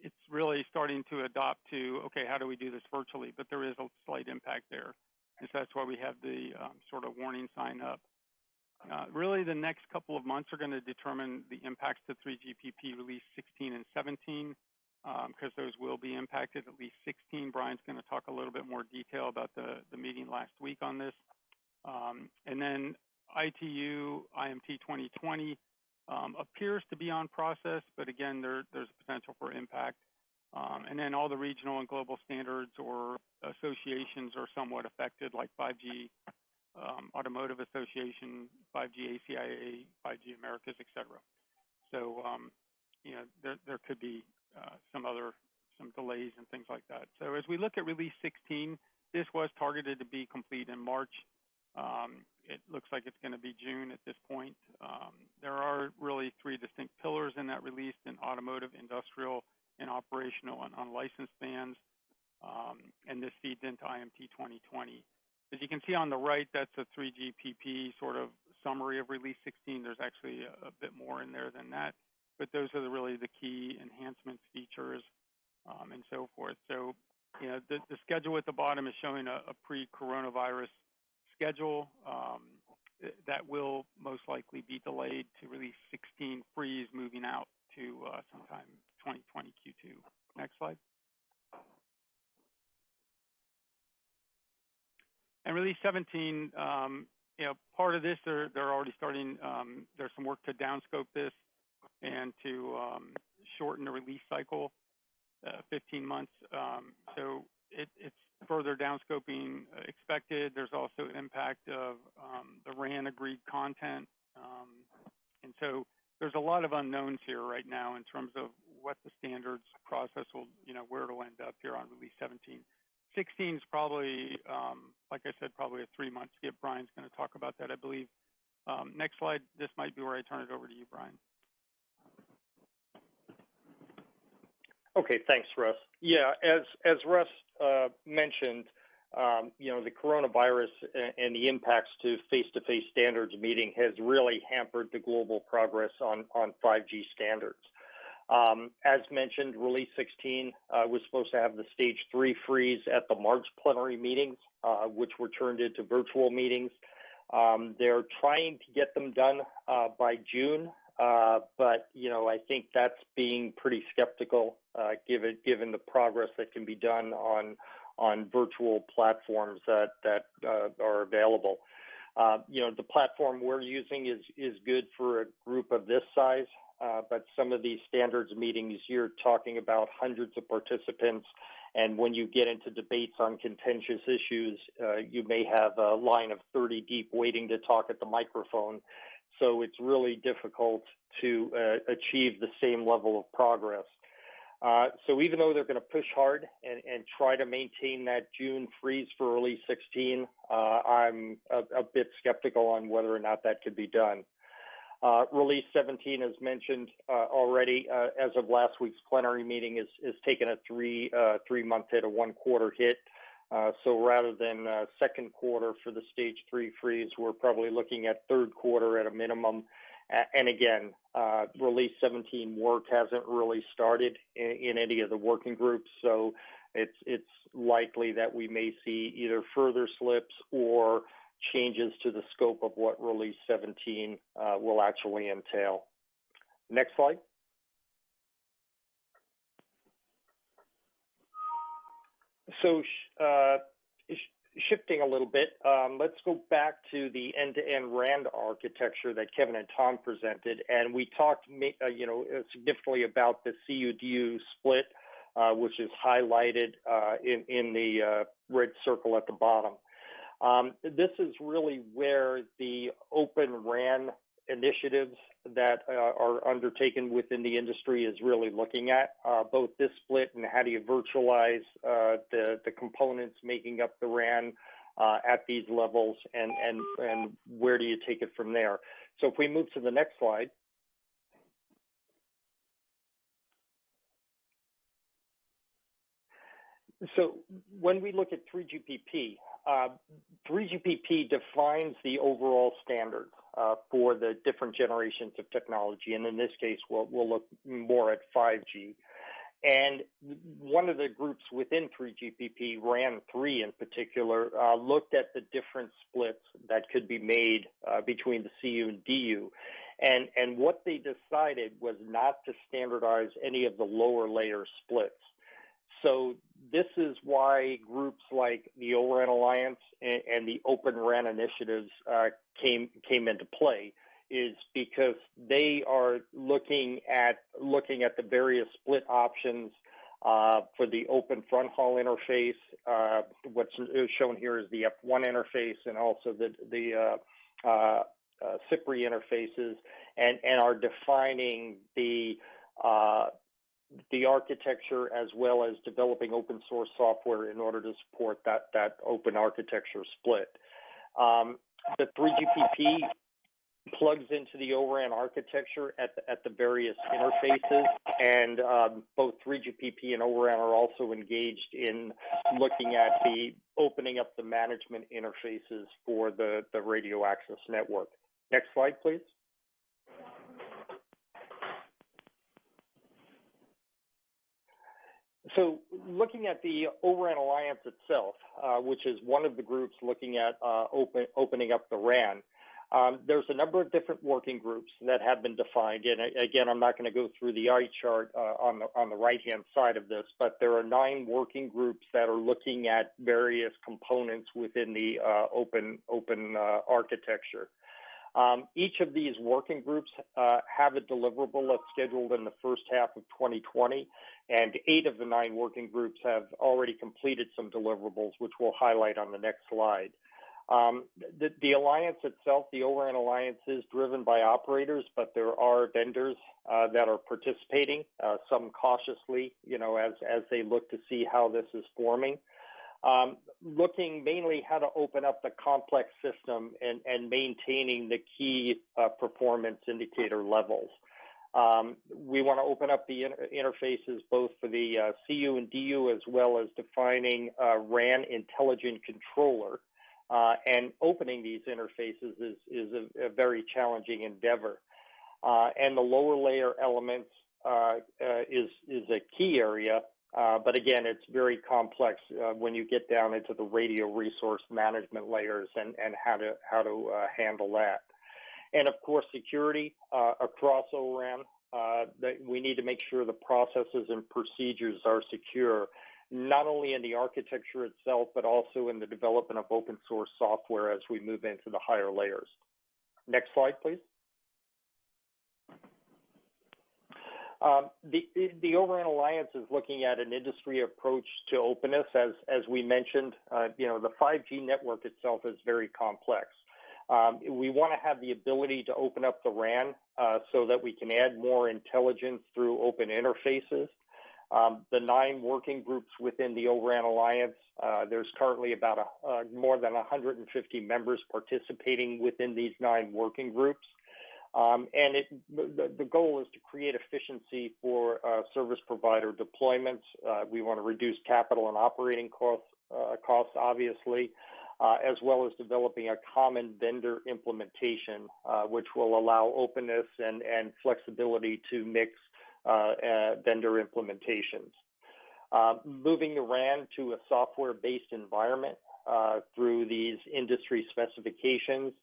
Speaker 5: it's really starting to adopt to, okay, how do we do this virtually? But there is a slight impact there. And so that's why we have the sort of warning sign up. Really, the next couple of months are going to determine the impacts to 3GPP release 16 and 17, because those will be impacted, at least 16. Brian's going to talk a little bit more detail about the meeting last week on this. And then ITU IMT 2020 appears to be on process, but again, there's a potential for impact. And then all the regional and global standards or associations are somewhat affected, like 5G Automotive Association, 5G ACIA, 5G Americas, et cetera. So, there could be some delays and things like that. So as we look at release 16, this was targeted to be complete in March. It looks like it's going to be June at this point. There are really 3 distinct pillars in that release: in automotive, industrial, and operational and unlicensed bands. And this feeds into IMT 2020. As you can see on the right, that's a 3GPP sort of summary of release 16. There's actually a bit more in there than that, but those are really the key enhancements, features, and so forth. So, the schedule at the bottom is showing a pre-coronavirus schedule that will most likely be delayed to release 16 freeze, moving out to sometime 2020 Q2. Next slide. And release 17, part of this, they're already starting, there's some work to downscope this and to shorten the release cycle, 15 months. So it's further downscoping expected. There's also impact of the RAN agreed content. And so there's a lot of unknowns here right now in terms of what the standards process will, where it'll end up here on release 17. 16 is probably, like I said, probably a 3-month skip. Brian's going to talk about that, I believe. Next slide. This might be where I turn it over to you, Brian.
Speaker 6: Okay, thanks, Russ. Yeah, as Russ mentioned, the coronavirus and the impacts to face-to-face standards meeting has really hampered the global progress on 5G standards. As mentioned, release 16 was supposed to have the stage 3 freeze at the March plenary meetings, which were turned into virtual meetings. They're trying to get them done by June, but I think that's being pretty skeptical given the progress that can be done on virtual platforms that are available. The platform we're using is good for a group of this size. But some of these standards meetings, you're talking about hundreds of participants, and when you get into debates on contentious issues, you may have a line of 30 deep waiting to talk at the microphone. So it's really difficult to achieve the same level of progress. So even though they're going to push hard and try to maintain that June freeze for release 16, I'm a bit skeptical on whether or not that could be done. Release 17, as mentioned already, as of last week's plenary meeting, is taken a 3-month hit, a 1-quarter hit. So rather than second quarter for the stage 3 freeze, we're probably looking at third quarter at a minimum. And again, release 17 work hasn't really started in any of the working groups, so it's likely that we may see either further slips or changes to the scope of what release 17 will actually entail. Next slide. So shifting a little bit, let's go back to the end-to-end RAN architecture that Kevin and Tom presented, and we talked, significantly about the CU/DU split, which is highlighted in the red circle at the bottom. This is really where the Open RAN initiatives that are undertaken within the industry is really looking at, both this split and how do you virtualize the components making up the RAN at these levels, and where do you take it from there. So if we move to the next slide. So when we look at 3GPP, 3GPP defines the overall standards for the different generations of technology, and in this case, we'll look more at 5G. And one of the groups within 3GPP, RAN 3 in particular, looked at the different splits that could be made between the CU and DU. And what they decided was not to standardize any of the lower layer splits. So this is why groups like the O-RAN Alliance and the Open RAN initiatives came into play, is because they are looking at the various split options for the open front haul interface. What's shown here is the F1 interface and also the CPRI interfaces, and are defining the architecture as well as developing open source software in order to support that open architecture split. The 3GPP plugs into the O-RAN architecture at the various interfaces, and both 3GPP and O-RAN are also engaged in looking at opening up the management interfaces for the radio access network. Next slide, please. So looking at the O-RAN Alliance itself, which is one of the groups looking at opening up the RAN, there's a number of different working groups that have been defined. And again, I'm not going to go through the eye chart on the right-hand side of this, but there are 9 working groups that are looking at various components within the open architecture. Each of these working groups have a deliverable that's scheduled in the first half of 2020, and 8 of the 9 working groups have already completed some deliverables, which we'll highlight on the next slide. The alliance itself, the O-RAN Alliance, is driven by operators, but there are vendors that are participating, some cautiously, as they look to see how this is forming. Looking mainly how to open up the complex system and maintaining the key performance indicator levels. We want to open up the interfaces both for the CU and DU, as well as defining RAN intelligent controller. And opening these interfaces is a very challenging endeavor. And the lower layer elements is a key area. But again, it's very complex when you get down into the radio resource management layers and how to handle that. And of course, security across O-RAN. That we need to make sure the processes and procedures are secure, not only in the architecture itself, but also in the development of open source software as we move into the higher layers. Next slide, please. The O-RAN Alliance is looking at an industry approach to openness. As we mentioned, the 5G network itself is very complex. We want to have the ability to open up the RAN so that we can add more intelligence through open interfaces. The 9 working groups within the O-RAN Alliance, there's currently about more than 150 members participating within these 9 working groups. And the goal is to create efficiency for service provider deployments. We want to reduce capital and operating costs obviously, as well as developing a common vendor implementation, which will allow openness and flexibility to mix vendor implementations. Moving the RAN to a software-based environment through these industry specifications.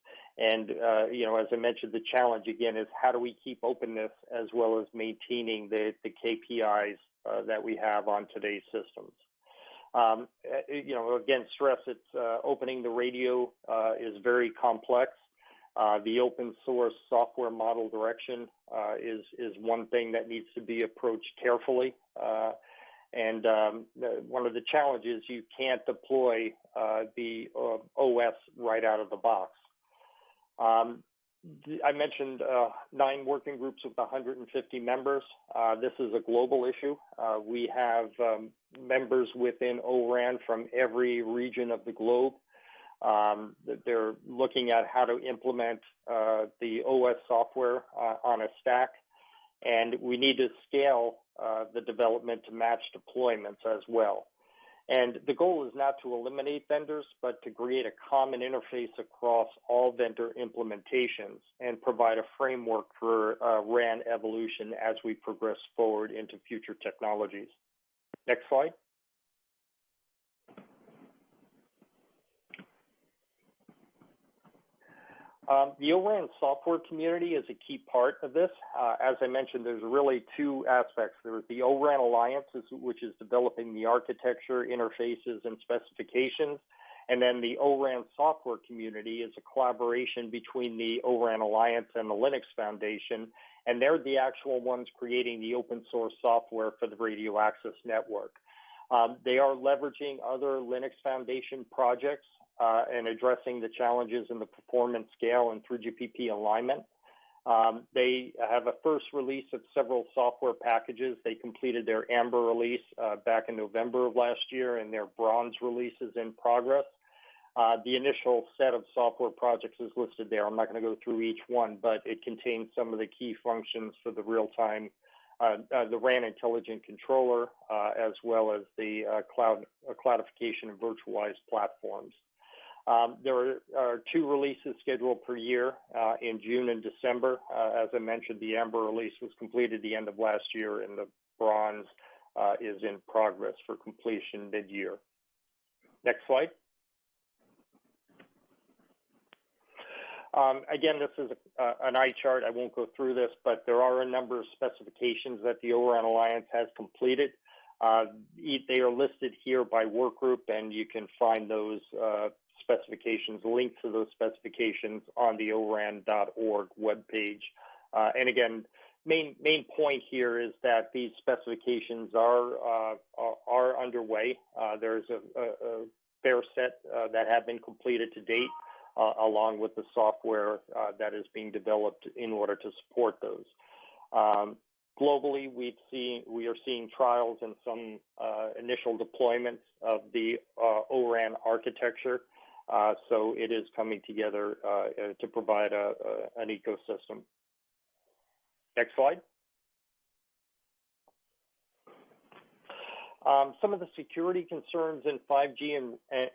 Speaker 6: And, as I mentioned, the challenge, again, is how do we keep openness as well as maintaining the KPIs that we have on today's systems. Again, stress it's opening the radio is very complex. The open source software model direction is one thing that needs to be approached carefully. And one of the challenges, you can't deploy the OS right out of the box. I mentioned 9 working groups with 150 members. This is a global issue. We have members within O-RAN from every region of the globe. They're looking at how to implement the OS software on a stack. And we need to scale the development to match deployments as well. And the goal is not to eliminate vendors, but to create a common interface across all vendor implementations and provide a framework for RAN evolution as we progress forward into future technologies. Next slide. The O-RAN software community is a key part of this. As I mentioned, there's really two aspects. There's the O-RAN Alliance, which is developing the architecture, interfaces, and specifications. And then the O-RAN software community is a collaboration between the O-RAN Alliance and the Linux Foundation, and they're the actual ones creating the open source software for the radio access network. They are leveraging other Linux Foundation projects and addressing the challenges in the performance scale and 3GPP alignment. They have a first release of several software packages. They completed their Amber release back in November of last year, and their Bronze release is in progress. The initial set of software projects is listed there. I'm not going to go through each one, but it contains some of the key functions for the real-time, the RAN intelligent controller, as well as the cloudification and virtualized platforms. There are two releases scheduled per year in June and December. As I mentioned, the Amber release was completed the end of last year, and the Bronze is in progress for completion mid-year. Next slide. Again, this is an eye chart. I won't go through this, but there are a number of specifications that the O-RAN Alliance has completed. They are listed here by work group, and you can find those specifications, links to those specifications on the ORAN.org webpage. And again, main point here is that these specifications are underway. There's a fair set that have been completed to date, along with the software that is being developed in order to support those. Globally, we are seeing trials and some initial deployments of the O-RAN architecture. So it is coming together to provide an ecosystem. Next slide. Some of the security concerns in 5G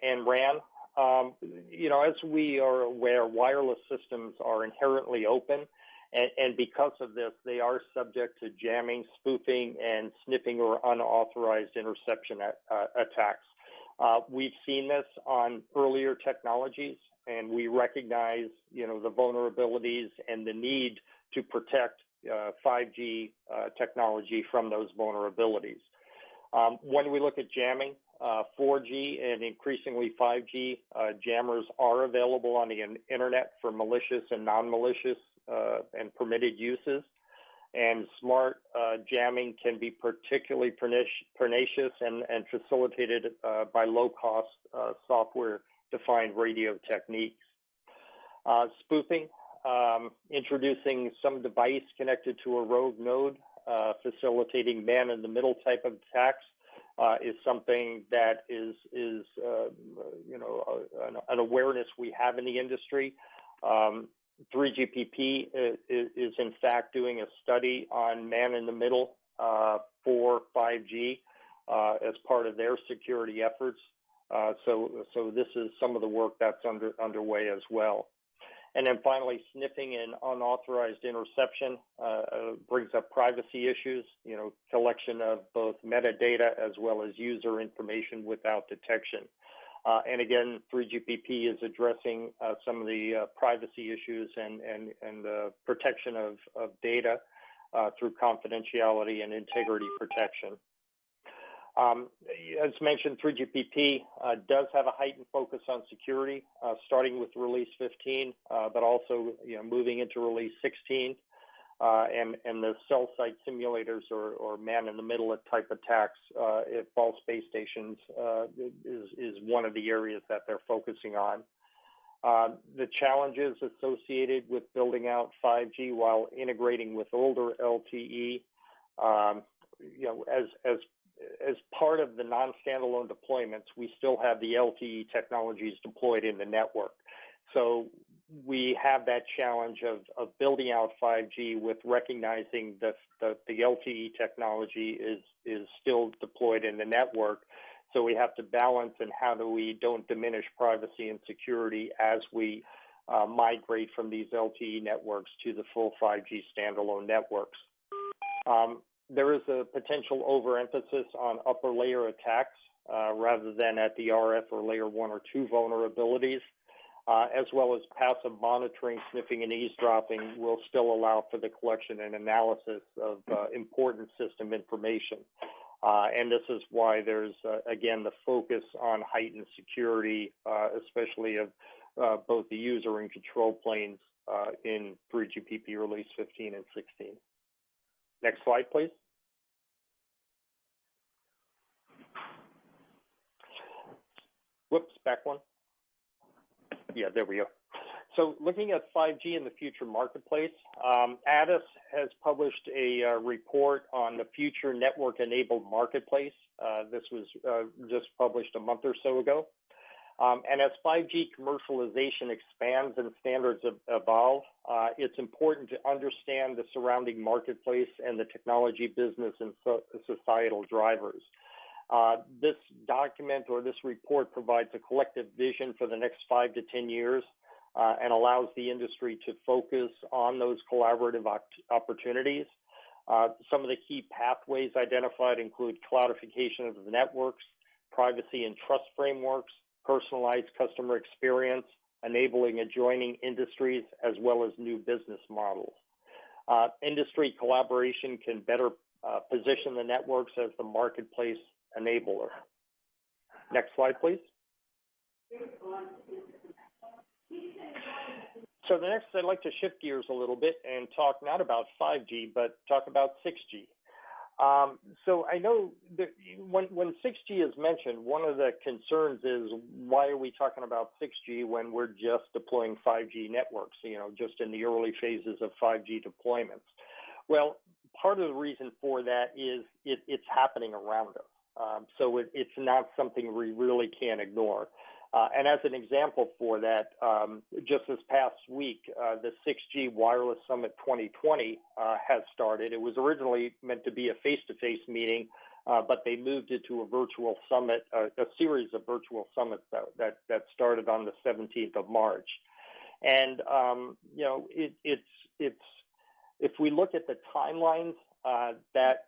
Speaker 6: and RAN. As we are aware, wireless systems are inherently open, and because of this, they are subject to jamming, spoofing, and sniffing or unauthorized interception attacks. We've seen this on earlier technologies, and we recognize, the vulnerabilities and the need to protect 5G technology from those vulnerabilities. When we look at jamming, 4G and increasingly 5G jammers are available on the internet for malicious and non-malicious and permitted uses. And smart jamming can be particularly pernicious and facilitated by low-cost software-defined radio techniques. Spoofing, introducing some device connected to a rogue node, facilitating man-in-the-middle type of attacks, is something that is an awareness we have in the industry. 3GPP is in fact doing a study on man-in-the-middle for 5G as part of their security efforts. So this is some of the work that's underway as well. And then finally, sniffing and unauthorized interception brings up privacy issues, collection of both metadata as well as user information without detection. And again, 3GPP is addressing some of the privacy issues and protection of data through confidentiality and integrity protection. As mentioned, 3GPP does have a heightened focus on security, starting with release 15, but also moving into release 16. And the cell site simulators or man-in-the-middle type attacks at false base stations is one of the areas that they're focusing on. The challenges associated with building out 5G while integrating with older LTE, as part of the non-standalone deployments, we still have the LTE technologies deployed in the network. So we have that challenge of building out 5G with recognizing that the LTE technology is still deployed in the network. So we have to balance and how do we don't diminish privacy and security as we migrate from these LTE networks to the full 5G standalone networks. There is a potential overemphasis on upper layer attacks rather than at the RF or layer 1 or 2 vulnerabilities, as well as passive monitoring, sniffing, and eavesdropping will still allow for the collection and analysis of important system information. And this is why there's, again, the focus on heightened security, especially of both the user and control planes in 3GPP Release 15 and 16. Next slide, please. Whoops, back one. Yeah, there we go. So looking at 5G in the future marketplace, ATIS has published a report on the future network-enabled marketplace. This was just published a month or so ago. And as 5G commercialization expands and standards evolve, it's important to understand the surrounding marketplace and the technology, business, and societal drivers. This document or this report provides a collective vision for the next 5 to 10 years and allows the industry to focus on those collaborative opportunities. Some of the key pathways identified include cloudification of the networks, privacy and trust frameworks, personalized customer experience, enabling adjoining industries, as well as new business models. Industry collaboration can better position the networks as the marketplace enabler. Next slide, please. So the next, I'd like to shift gears a little bit and talk not about 5G, but talk about 6G. So I know that when 6G is mentioned, one of the concerns is why are we talking about 6G when we're just deploying 5G networks, just in the early phases of 5G deployments? Well, part of the reason for that is it's happening around us. So it's not something we really can't ignore. And as an example for that, just this past week, the 6G Wireless Summit 2020 has started. It was originally meant to be a face-to-face meeting, but they moved it to a virtual summit, a series of virtual summits that started on the 17th of March. And, if we look at the timelines that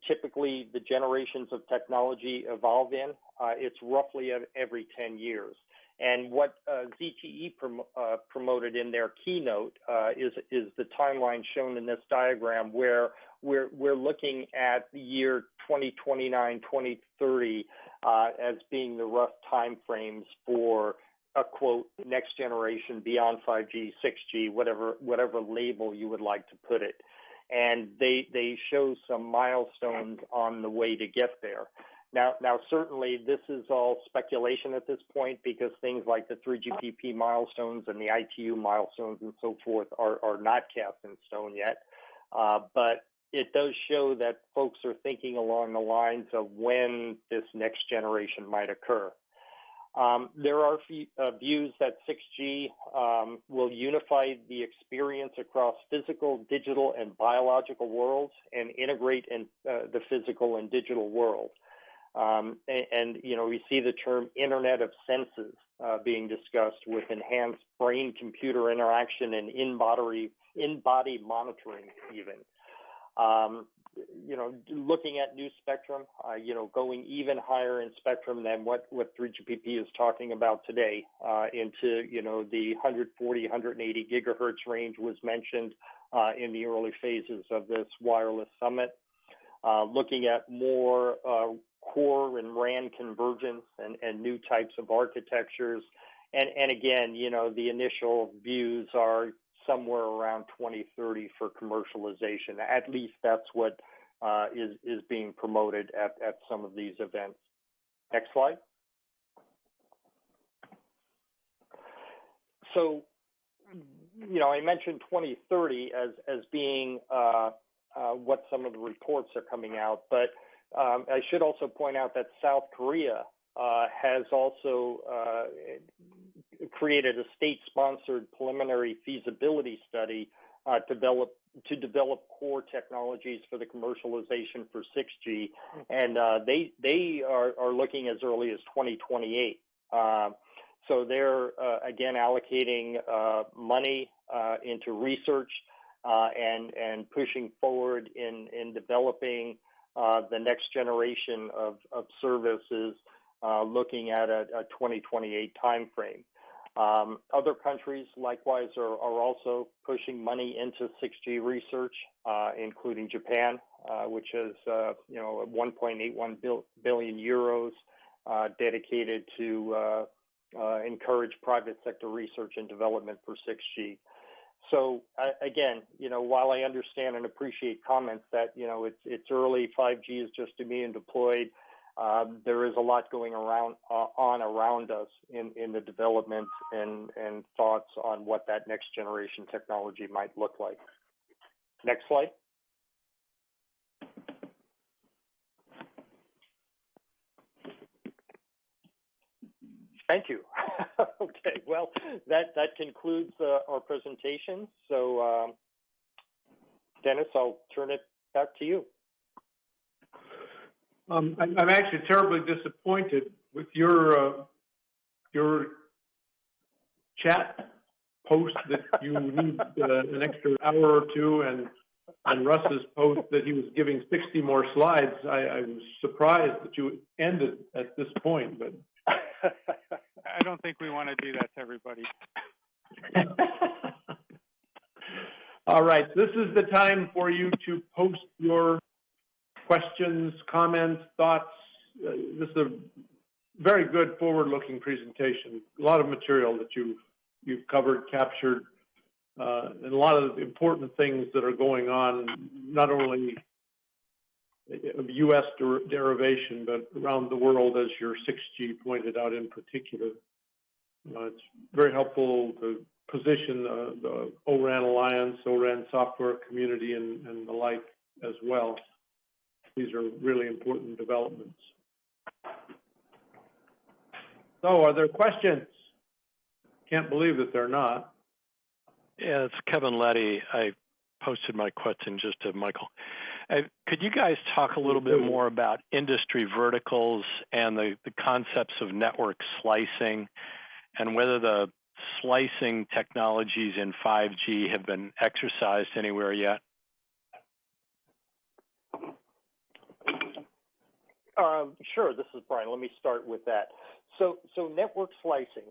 Speaker 6: typically the generations of technology evolve in, it's roughly every 10 years. And what ZTE promoted in their keynote is the timeline shown in this diagram, where we're looking at the year 2029, 2030 as being the rough time frames for a quote next generation beyond 5G, 6G, whatever label you would like to put it. And they show some milestones on the way to get there. Now, certainly this is all speculation at this point because things like the 3GPP milestones and the ITU milestones and so forth are not cast in stone yet. But it does show that folks are thinking along the lines of when this next generation might occur. There are views that 6G will unify the experience across physical, digital, and biological worlds and integrate in the physical and digital world. We see the term Internet of Senses being discussed with enhanced brain-computer interaction and in-body monitoring even. Looking at new spectrum, going even higher in spectrum than what 3GPP is talking about today, into, the 140, 180 gigahertz range was mentioned in the early phases of this wireless summit. Looking at more core and RAN convergence and new types of architectures. And again, the initial views are somewhere around 2030 for commercialization. At least that's what is being promoted at some of these events. Next slide. So, I mentioned 2030 as being what some of the reports are coming out, but I should also point out that South Korea has also created a state-sponsored preliminary feasibility study to develop core technologies for the commercialization for 6G, and they are looking as early as 2028. So they're again allocating money into research and pushing forward in developing the next generation of services, looking at a 2028 timeframe. Other countries likewise are also pushing money into 6G research, including Japan, which has 1.81 billion euros dedicated to encourage private sector research and development for 6G. So again, while I understand and appreciate comments that it's early, 5G is just being deployed, there is a lot going on around us in the development and thoughts on what that next generation technology might look like. Next slide. Thank you. Okay, well, that concludes our presentation. So, Dennis, I'll turn it back to you.
Speaker 1: I'm actually terribly disappointed with your chat post that you need an extra hour or two, and Russ's post that he was giving 60 more slides. I was surprised that you ended at this point, but
Speaker 5: I don't think we want to do that to everybody.
Speaker 1: All right, this is the time for you to post your questions, comments, thoughts. This is a very good forward-looking presentation. A lot of material that you've covered, captured, and a lot of important things that are going on, not only of U.S. derivation, but around the world, as your 6G pointed out in particular. It's very helpful to position the O-RAN Alliance, O-RAN software community, and the like as well. These are really important developments. So, are there questions? Can't believe that they're not.
Speaker 27: Yeah, it's Kevin Letty. I posted my question just to Michael. Could you guys talk a little bit more about industry verticals and the concepts of network slicing, and whether the slicing technologies in 5G have been exercised anywhere yet?
Speaker 6: Sure, this is Brian. Let me start with that. So network slicing.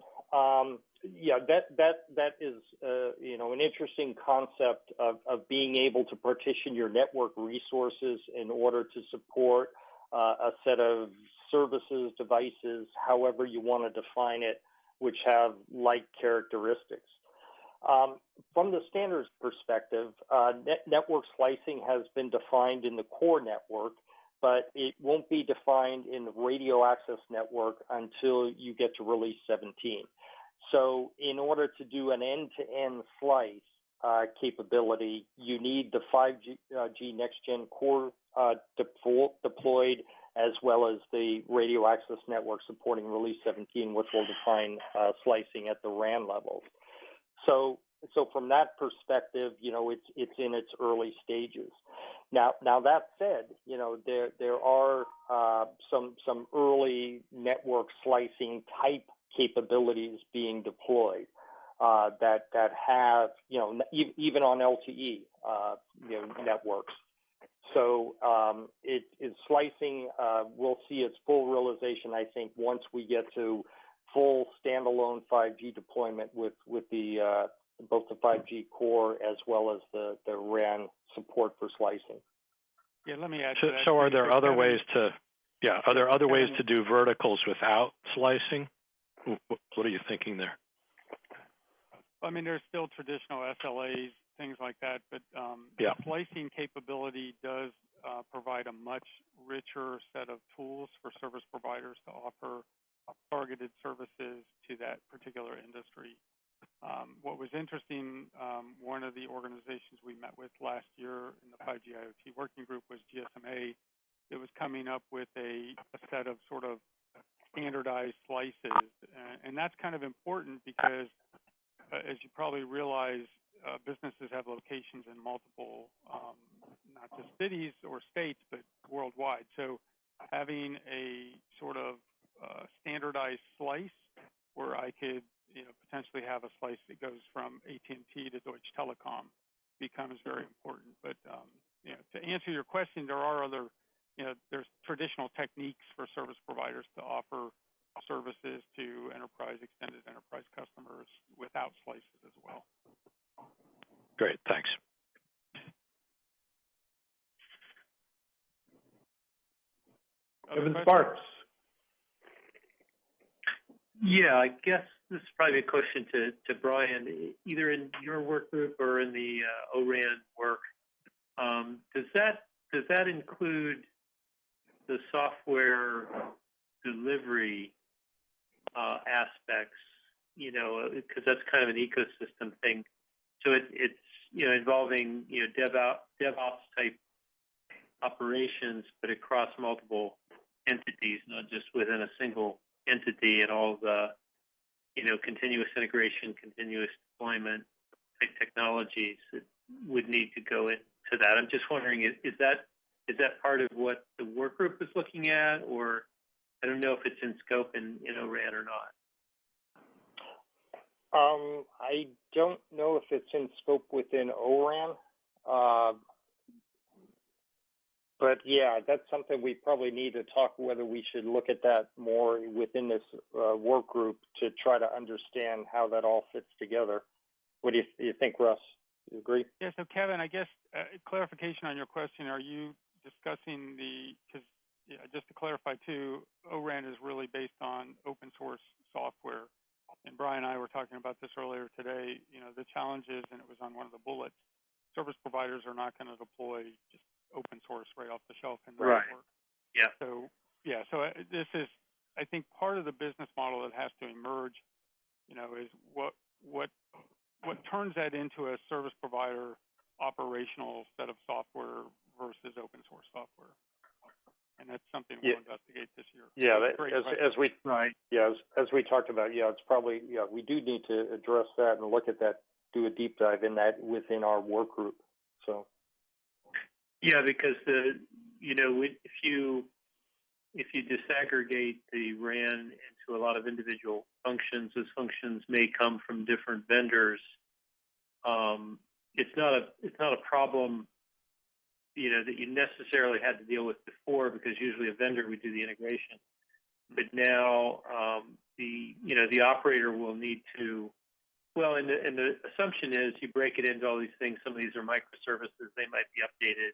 Speaker 6: Yeah, that is an interesting concept of being able to partition your network resources in order to support a set of services, devices, however you want to define it, which have like characteristics. From the standards perspective, network slicing has been defined in the core network, but it won't be defined in the radio access network until you get to release 17. So in order to do an end-to-end slice capability, you need the 5G next-gen core deployed, as well as the radio access network supporting release 17, which will define slicing at the RAN levels. So from that perspective, it's in its early stages. Now that said, there are some early network slicing type capabilities being deployed that have even on LTE networks. So slicing will see its full realization, I think, once we get to full standalone 5G deployment with the both the 5G core as well as the RAN support for slicing.
Speaker 5: Yeah, let me add
Speaker 27: to
Speaker 5: that.
Speaker 27: So are there other ways to, are there other ways to do verticals without slicing? What are you thinking there?
Speaker 5: I mean, there's still traditional SLAs, things like that, but the slicing capability does provide a much richer set of tools for service providers to offer targeted services to that particular industry. What was interesting, one of the organizations we met with last year in the 5G IoT working group was GSMA. It was coming up with a set of sort of standardized slices, and that's kind of important because, as you probably realize, businesses have locations in multiple, not just cities or states, but worldwide. So having a sort of standardized slice where I could, potentially have a slice that goes from AT&T to Deutsche Telekom becomes very important. But, to answer your question, there are other, there's traditional techniques for service providers to offer services to extended enterprise customers without slices as well.
Speaker 27: Great, thanks.
Speaker 1: Evan Sparks.
Speaker 24: Yeah, I guess this is probably a question to Brian, either in your work group or in the ORAN work. Does that include the software delivery aspects? Because that's kind of an ecosystem thing. So it's involving DevOps type operations, but across multiple entities, not just within a single entity, and all the continuous integration, continuous deployment type technologies that would need to go into that. I'm just wondering, is that part of what the work group is looking at, or I don't know if it's in scope in ORAN or not.
Speaker 6: I don't know if it's in scope within ORAN, but yeah, that's something we probably need to talk whether we should look at that more within this work group to try to understand how that all fits together. What do you think, Russ? You agree?
Speaker 5: Yeah, so Kevin, I guess clarification on your question, are you discussing because just to clarify too, ORAN is really based on open source software. And Brian and I were talking about this earlier today. The challenge is, and it was on one of the bullets, service providers are not going to deploy just open source right off the shelf in the network.
Speaker 24: Yeah.
Speaker 5: So this is, I think, part of the business model that has to emerge. Is what turns that into a service provider operational set of software versus open source software. And that's something we'll investigate this year.
Speaker 6: Yeah, as we talked about, it's probably, we do need to address that and look at that, do a deep dive in that within our work group. So.
Speaker 24: Yeah, because if you disaggregate the RAN into a lot of individual functions, those functions may come from different vendors. It's not a problem that you necessarily had to deal with before, because usually a vendor would do the integration. But now, the operator will need to, and the assumption is you break it into all these things. Some of these are microservices. They might be updated,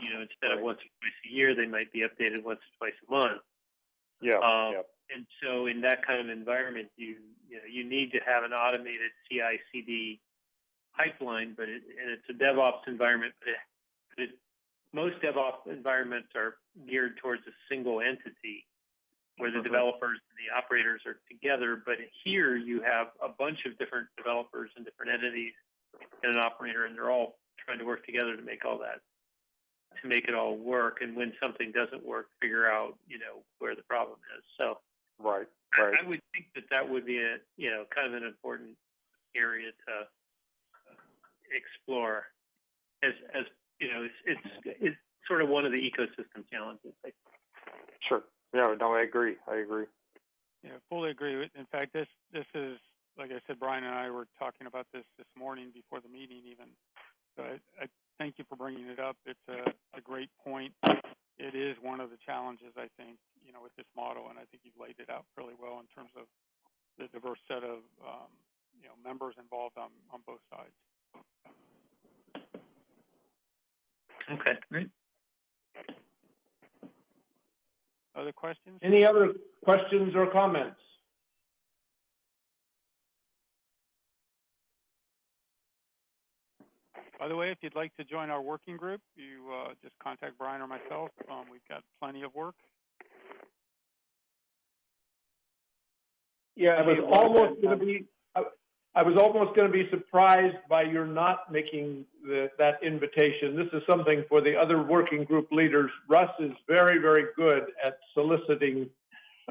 Speaker 24: instead of once or twice a year, they might be updated once or twice a month. And so in that kind of environment, you need to have an automated CI/CD pipeline, but it's a DevOps environment. But most DevOps environments are geared towards a single entity where the developers and the operators are together. But here you have a bunch of different developers and different entities and an operator, and they're all trying to work together to make it all work. And when something doesn't work, figure out, where the problem is. So
Speaker 6: right.
Speaker 24: I would think that would be a, kind of an important area to explore as it's sort of one of the ecosystem challenges.
Speaker 6: Sure. Yeah, no, I agree.
Speaker 5: Yeah, fully agree. In fact, this is, like I said, Brian and I were talking about this morning before the meeting even. So I thank you for bringing it up. It's a great point. It is one of the challenges, I think, with this model, and I think you've laid it out fairly well in terms of the diverse set of, members involved on both sides.
Speaker 24: Okay, great.
Speaker 5: Other questions?
Speaker 1: Any other questions or comments?
Speaker 5: By the way, if you'd like to join our working group, you just contact Brian or myself. We've got plenty of work.
Speaker 1: Yeah, I was almost going to be surprised by your not making that invitation. This is something for the other working group leaders. Russ is very, very good at soliciting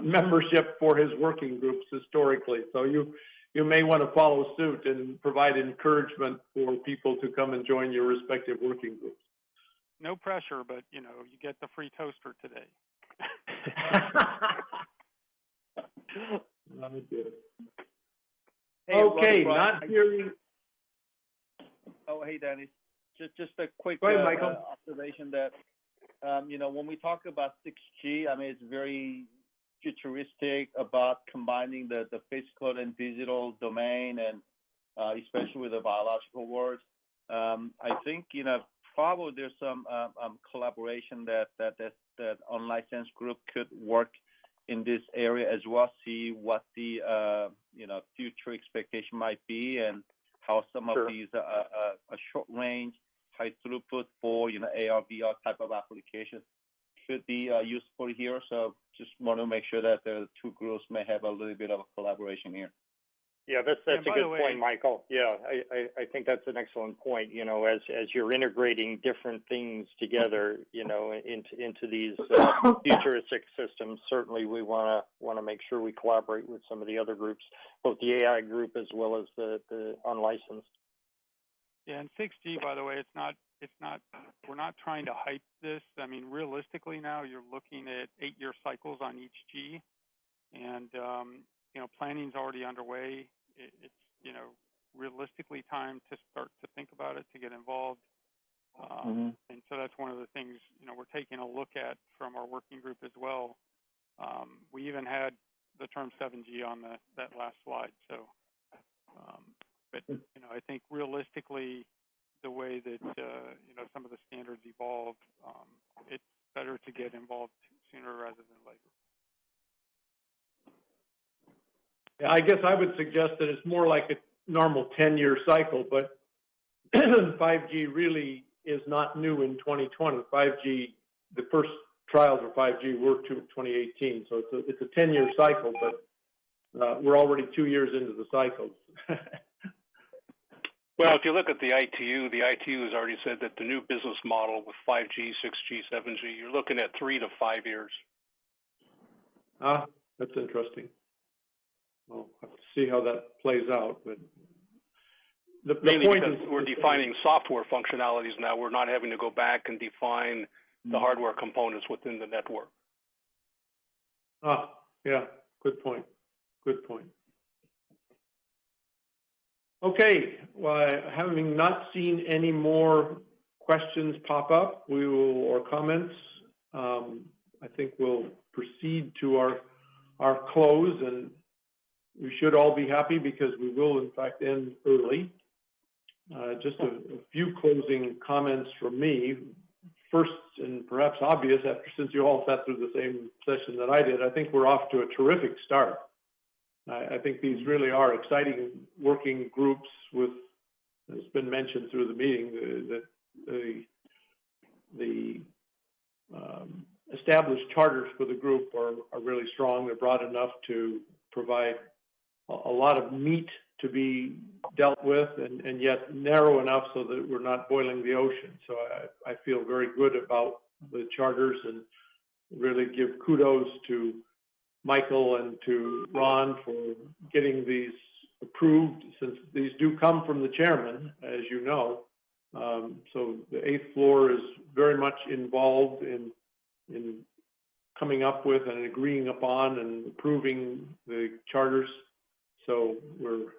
Speaker 1: membership for his working groups historically. So you you may want to follow suit and provide encouragement for people to come and join your respective working groups.
Speaker 5: No pressure, but you get the free toaster today.
Speaker 3: Hey,
Speaker 1: Okay,
Speaker 3: Ron,
Speaker 1: not hearing.
Speaker 3: Oh, hey, Dennis. Just a quick
Speaker 1: Go ahead, Michael.
Speaker 3: observation that, when we talk about 6G, I mean, it's very futuristic about combining the physical and digital domain, and especially with the biological world. I think, probably there's some collaboration that unlicensed group could work in this area as well, see what the future expectation might be, and how some of these short range, high throughput for AR, VR type of applications should be useful here. So just want to make sure that the two groups may have a little bit of a collaboration here.
Speaker 6: Yeah, that's a good point, Michael. Yeah, I think that's an excellent point. As you're integrating different things together, into these futuristic systems, certainly we want to make sure we collaborate with some of the other groups, both the AI group as well as the unlicensed.
Speaker 5: Yeah, and 6G, by the way, we're not trying to hype this. I mean, realistically now, you're looking at 8-year cycles on each G, and planning's already underway. It's realistically time to start to think about it, to get involved. And so that's one of the things we're taking a look at from our working group as well. We even had the term 7G on that last slide. So, but I think realistically, the way that some of the standards evolve, it's better to get involved sooner rather than later.
Speaker 1: Yeah, I guess I would suggest that it's more like a normal 10-year cycle, but 5G really is not new in 2020. 5G, the first trials of 5G were 2018, so it's a 10-year cycle, but we're already 2 years into the cycle.
Speaker 15: Well, if you look at the ITU has already said that the new business model with 5G, 6G, 7G, you're looking at 3 to 5 years.
Speaker 1: That's interesting. We'll have to see how that plays out, but the point is
Speaker 15: we're defining software functionalities now. We're not having to go back and define the hardware components within the network.
Speaker 1: Yeah, good point. Okay, well, having not seen any more questions pop up, or comments, I think we'll proceed to our close, and we should all be happy because we will, in fact, end early. Just a few closing comments from me. First, and perhaps obvious, since you all sat through the same session that I did, I think we're off to a terrific start. I think these really are exciting working groups with, as has been mentioned through the meeting, that the established charters for the group are really strong. They're broad enough to provide a lot of meat to be dealt with, and yet narrow enough so that we're not boiling the ocean. So I feel very good about the charters, and really give kudos to Michael and to Ron for getting these approved, since these do come from the chairman, as you know. So the 8th floor is very much involved in coming up with and agreeing upon and approving the charters. So we're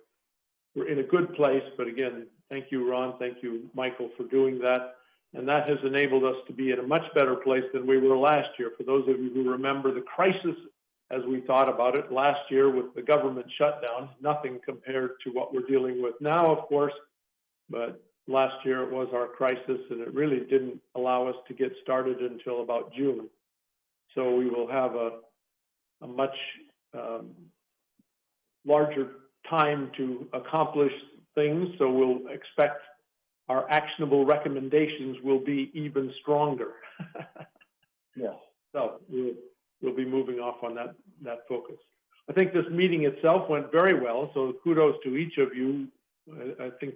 Speaker 1: in a good place, but again, thank you, Ron, thank you, Michael, for doing that. And that has enabled us to be in a much better place than we were last year. For those of you who remember the crisis as we thought about it last year with the government shutdown, nothing compared to what we're dealing with now, of course, but last year it was our crisis, and it really didn't allow us to get started until about June. So we will have a much larger time to accomplish things, so we'll expect our actionable recommendations will be even stronger.
Speaker 11: Yes.
Speaker 1: So we'll be moving off on that focus. I think this meeting itself went very well, so kudos to each of you. I think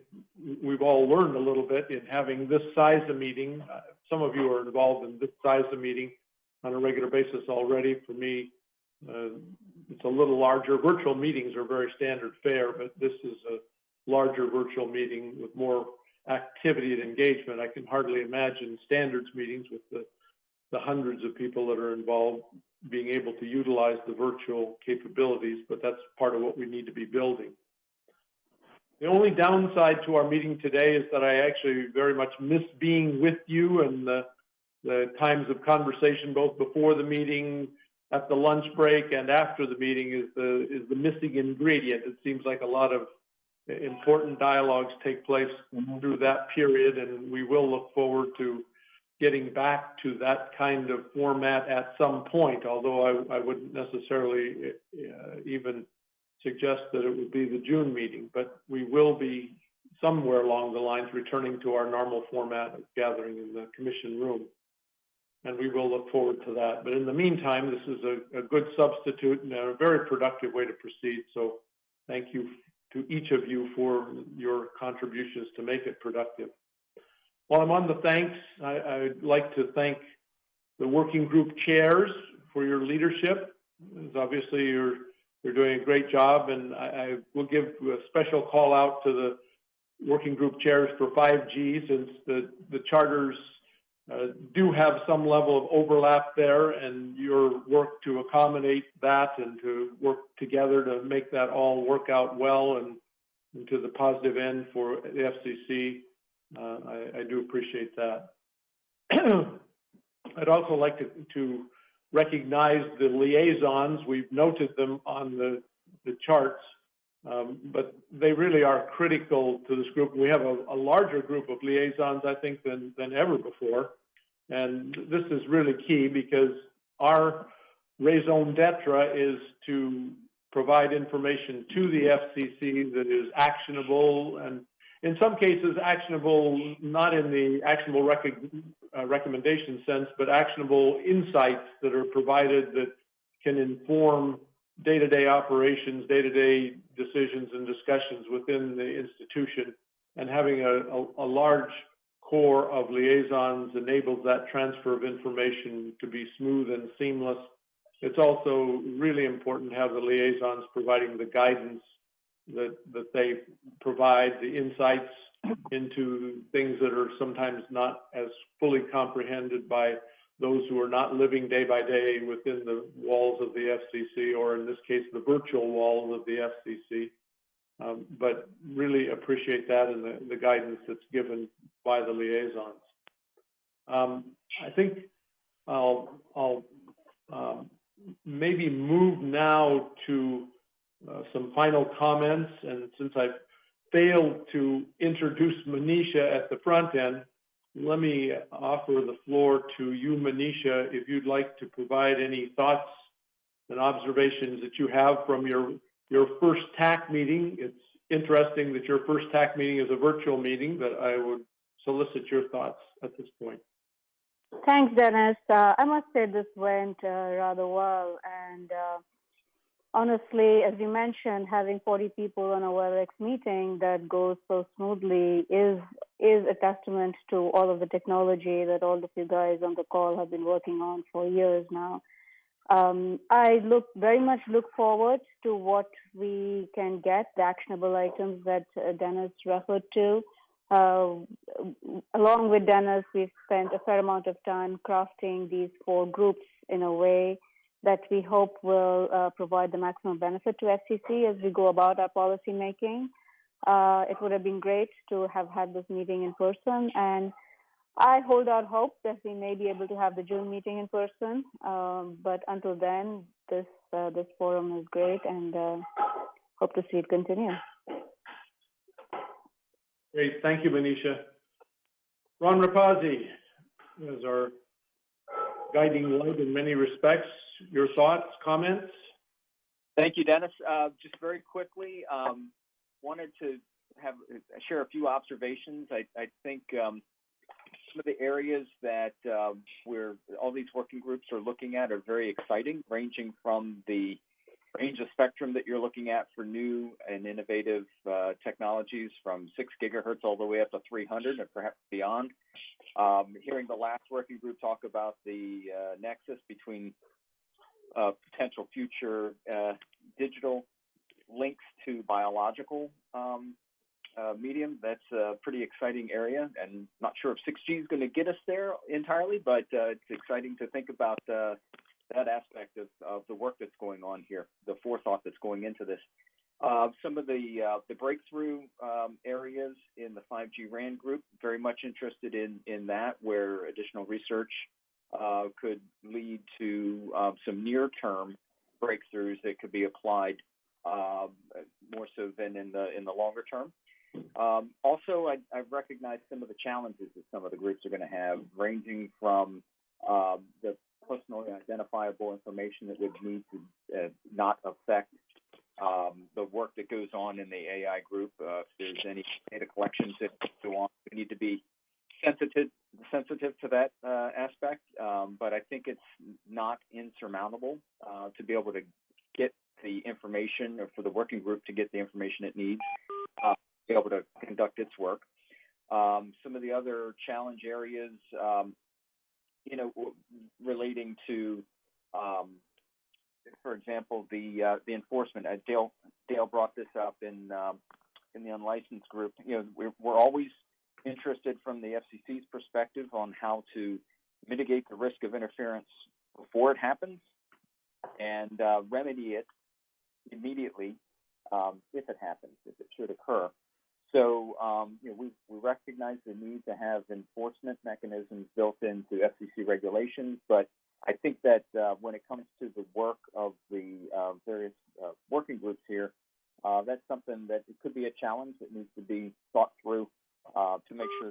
Speaker 1: we've all learned a little bit in having this size of meeting. Some of you are involved in this size of meeting on a regular basis already. For me, It's a little larger. Virtual meetings are very standard fare, but this is a larger virtual meeting with more activity and engagement. I can hardly imagine standards meetings with the hundreds of people that are involved being able to utilize the virtual capabilities, but that's part of what we need to be building. The only downside to our meeting today is that I actually very much miss being with you and the times of conversation, both before the meeting, at the lunch break, and after the meeting is the missing ingredient. It seems like a lot of important dialogues take place through that period, and we will look forward to getting back to that kind of format at some point, although I wouldn't necessarily even suggest that it would be the June meeting, but we will be somewhere along the lines returning to our normal format of gathering in the commission room. And we will look forward to that. But in the meantime, this is a good substitute and a very productive way to proceed. So thank you to each of you for your contributions to make it productive. While I'm on the thanks, I'd like to thank the working group chairs for your leadership. Obviously, you're doing a great job, and I will give a special call out to the working group chairs for 5G, since the charters do have some level of overlap there, and your work to accommodate that and to work together to make that all work out well and to the positive end for the FCC. I do appreciate that. I'd also like to recognize the liaisons. We've noted them on the charts, but they really are critical to this group. We have a larger group of liaisons, I think, than ever before. And this is really key because our raison d'etre is to provide information to the FCC that is actionable, and in some cases actionable not in the actionable recommendation sense, but actionable insights that are provided that can inform day-to-day operations, day-to-day decisions and discussions within the institution. And having a large core of liaisons enables that transfer of information to be smooth and seamless. It's also really important to have the liaisons providing the guidance that they provide, the insights into things that are sometimes not as fully comprehended by those who are not living day by day within the walls of the FCC, or in this case, the virtual walls of the FCC. But really appreciate that and the guidance that's given by the liaisons. I think I'll maybe move now to some final comments. And since I failed to introduce Manisha at the front end, let me offer the floor to you, Manisha, if you'd like to provide any thoughts and observations that you have from your first TAC meeting. It's interesting that your first TAC meeting is a virtual meeting, but I would solicit your thoughts at this point.
Speaker 9: Thanks, Dennis. I must say this went rather well, and honestly, as you mentioned, having 40 people on a WebEx meeting that goes so smoothly is a testament to all of the technology that all of you guys on the call have been working on for years now. I very much look forward to what we can get, the actionable items that Dennis referred to. Along with Dennis, we've spent a fair amount of time crafting these 4 groups in a way that we hope will provide the maximum benefit to FCC as we go about our policy making. It would have been great to have had this meeting in person, and I hold out hope that we may be able to have the June meeting in person. But until then, this forum is great, and hope to see it continue.
Speaker 1: Great, thank you, Manisha. Ron Rapazzi is our guiding light in many respects. Your thoughts, comments?
Speaker 2: Thank you, Dennis. Just very quickly, wanted to share a few observations. I think some of the areas that all these working groups are looking at are very exciting, ranging from the range of spectrum that you're looking at for new and innovative technologies from 6 gigahertz all the way up to 300 and perhaps beyond. Hearing the last working group talk about the nexus between potential future digital links to biological medium. That's a pretty exciting area, and not sure if 6G is going to get us there entirely, but it's exciting to think about that aspect of the work that's going on here, the forethought that's going into this. Some of the breakthrough areas in the 5G RAN group, very much interested in that, where additional research could lead to some near-term breakthroughs that could be applied more so than in the longer term. Also, I've recognized some of the challenges that some of the groups are going to have, ranging from the personally identifiable information that would need to not affect the work that goes on in the AI group. If there's any data collections that go on, we need to be sensitive to that aspect. But I think it's not insurmountable to be able to get the information, or for the working group to get the information it needs, to be able to conduct its work. Some of the other challenge areas, relating to, for example, the enforcement. Dale brought this up in the unlicensed group. We're always interested from the FCC's perspective on how to mitigate the risk of interference before it happens and remedy it immediately if it happens, if it should occur. So we recognize the need to have enforcement mechanisms built into FCC regulations, but I think that when it comes to the work of the various working groups here, that's something that it could be a challenge that needs to be thought through to make sure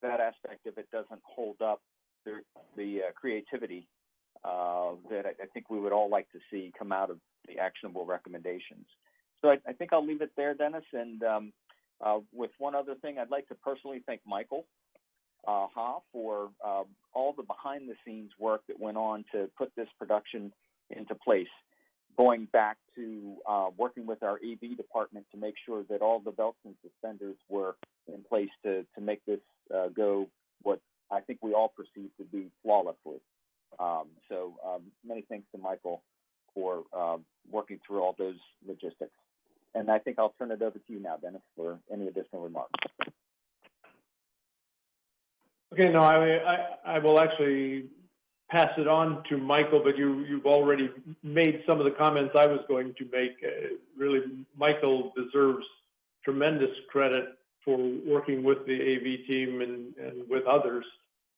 Speaker 2: that aspect of it doesn't hold up the creativity that I think we would all like to see come out of the actionable recommendations. So I think I'll leave it there, Dennis. And with one other thing, I'd like to personally thank Michael Ha for all the behind-the-scenes work that went on to put this production into place, going back to working with our AV department to make sure that all the belts and suspenders were in place to make this go what I think we all perceive to be flawlessly. So many thanks to Michael for working through all those logistics. And I think I'll turn it over to you now, Dennis, for any additional remarks.
Speaker 1: Okay, no, I will actually pass it on to Michael, but you've already made some of the comments I was going to make. Really, Michael deserves tremendous credit for working with the AV team and with others,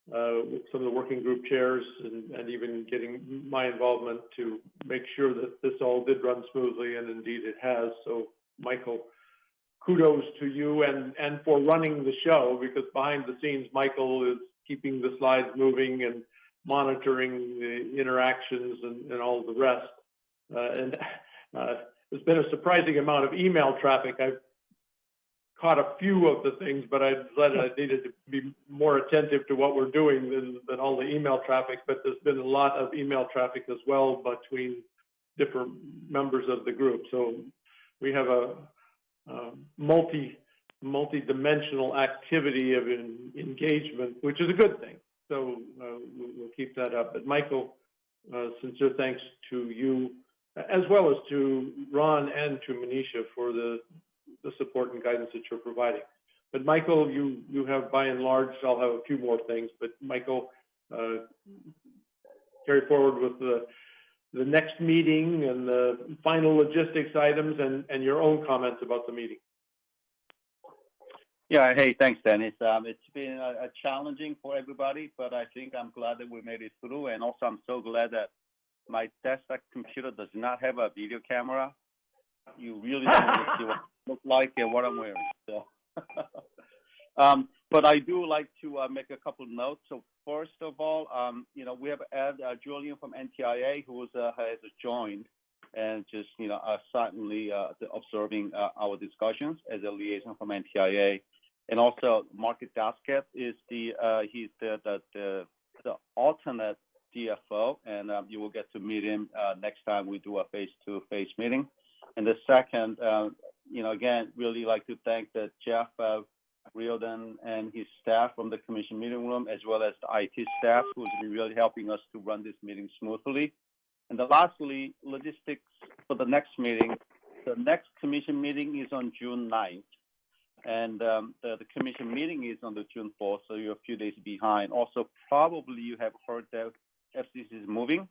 Speaker 1: with some of the working group chairs, and even getting my involvement to make sure that this all did run smoothly, and indeed it has. So, Michael, kudos to you and for running the show, because behind the scenes, Michael is keeping the slides moving and monitoring the interactions and all the rest. And there's been a surprising amount of email traffic. I've caught a few of the things, but I decided I needed to be more attentive to what we're doing than all the email traffic. But there's been a lot of email traffic as well between different members of the group. So we have a multi-dimensional activity of engagement, which is a good thing. So we'll keep that up. But Michael, sincere thanks to you, as well as to Ron and to Manisha for the support and guidance that you're providing. But Michael, you have by and large, I'll have a few more things, but Michael, carry forward with the next meeting and the final logistics items and your own comments about the meeting.
Speaker 3: Yeah, hey, thanks, Dennis. It's been challenging for everybody, but I think I'm glad that we made it through. And also, I'm so glad that my desktop computer does not have a video camera. You really don't want to see what I look like and what I'm wearing. So, but I do like to make a couple of notes. So first of all, we have Ed Julian from NTIA who has joined and just silently observing our discussions as a liaison from NTIA. And also, Market Daskett is he's the alternate DFO, and you will get to meet him next time we do a face-to-face meeting. And the second, again, really like to thank Jeff Riordan and his staff from the commission meeting room, as well as the IT staff, who's been really helping us to run this meeting smoothly. And then lastly, logistics for the next meeting. The next commission meeting is on June 9th. And the commission meeting is on the June 4th, so you're a few days behind. Also, probably you have heard that FCC is moving.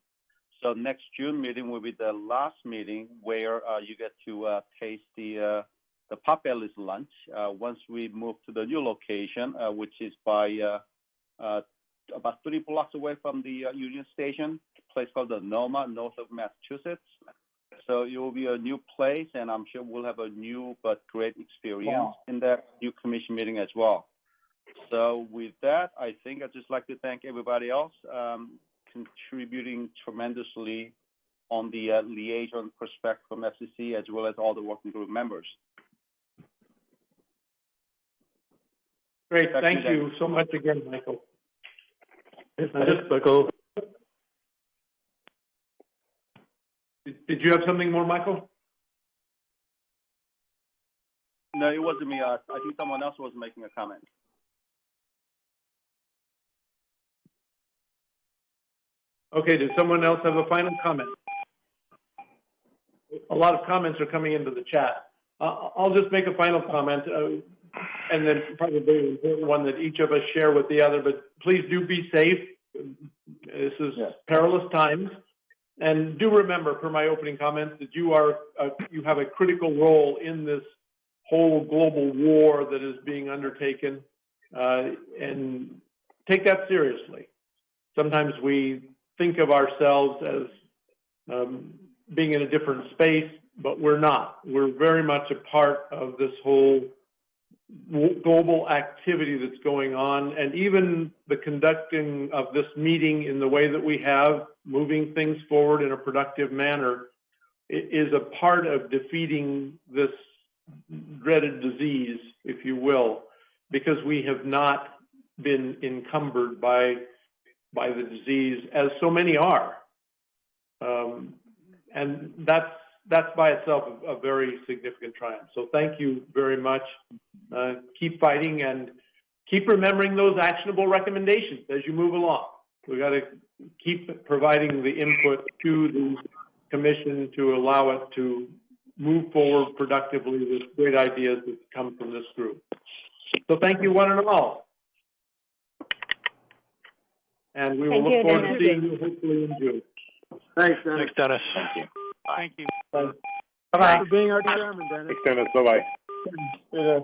Speaker 3: So next June meeting will be the last meeting where you get to taste the Potbelly's lunch once we move to the new location, which is by about 3 blocks away from the Union Station, a place called the Noma, north of Massachusetts. So it will be a new place, and I'm sure we'll have a new but great experience in that new commission meeting as well. So with that, I think I'd just like to thank everybody else contributing tremendously on the liaison perspective from FCC, as well as all the working group members.
Speaker 1: Great, thank you so much again, Michael.
Speaker 19: Michael.
Speaker 1: Did you have something more, Michael?
Speaker 3: No, it wasn't me. I think someone else was making a comment.
Speaker 1: Okay, does someone else have a final comment? A lot of comments are coming into the chat. I'll just make a final comment, and then probably an important one that each of us share with the other, but please do be safe. This is perilous times. And do remember, per my opening comments, that you have a critical role in this whole global war that is being undertaken, and take that seriously. Sometimes we think of ourselves as being in a different space, but we're not. We're very much a part of this whole global activity that's going on, and even the conducting of this meeting in the way that we have, moving things forward in a productive manner, is a part of defeating this dreaded disease, if you will, because we have not been encumbered by the disease, as so many are. And that's by itself a very significant triumph. So thank you very much. Keep fighting and keep remembering those actionable recommendations as you move along. We got to keep providing the input to the commission to allow it to move forward productively with great ideas that come from this group. So thank you one and all. And we will look forward to seeing you hopefully in June.
Speaker 19: Thanks, Dennis.
Speaker 27: Thanks, Dennis.
Speaker 14: Thank you.
Speaker 5: Thank you.
Speaker 1: Bye.
Speaker 19: Thanks for being our chairman, Dennis.
Speaker 10: Thanks, Dennis. Bye-bye.
Speaker 1: Yeah.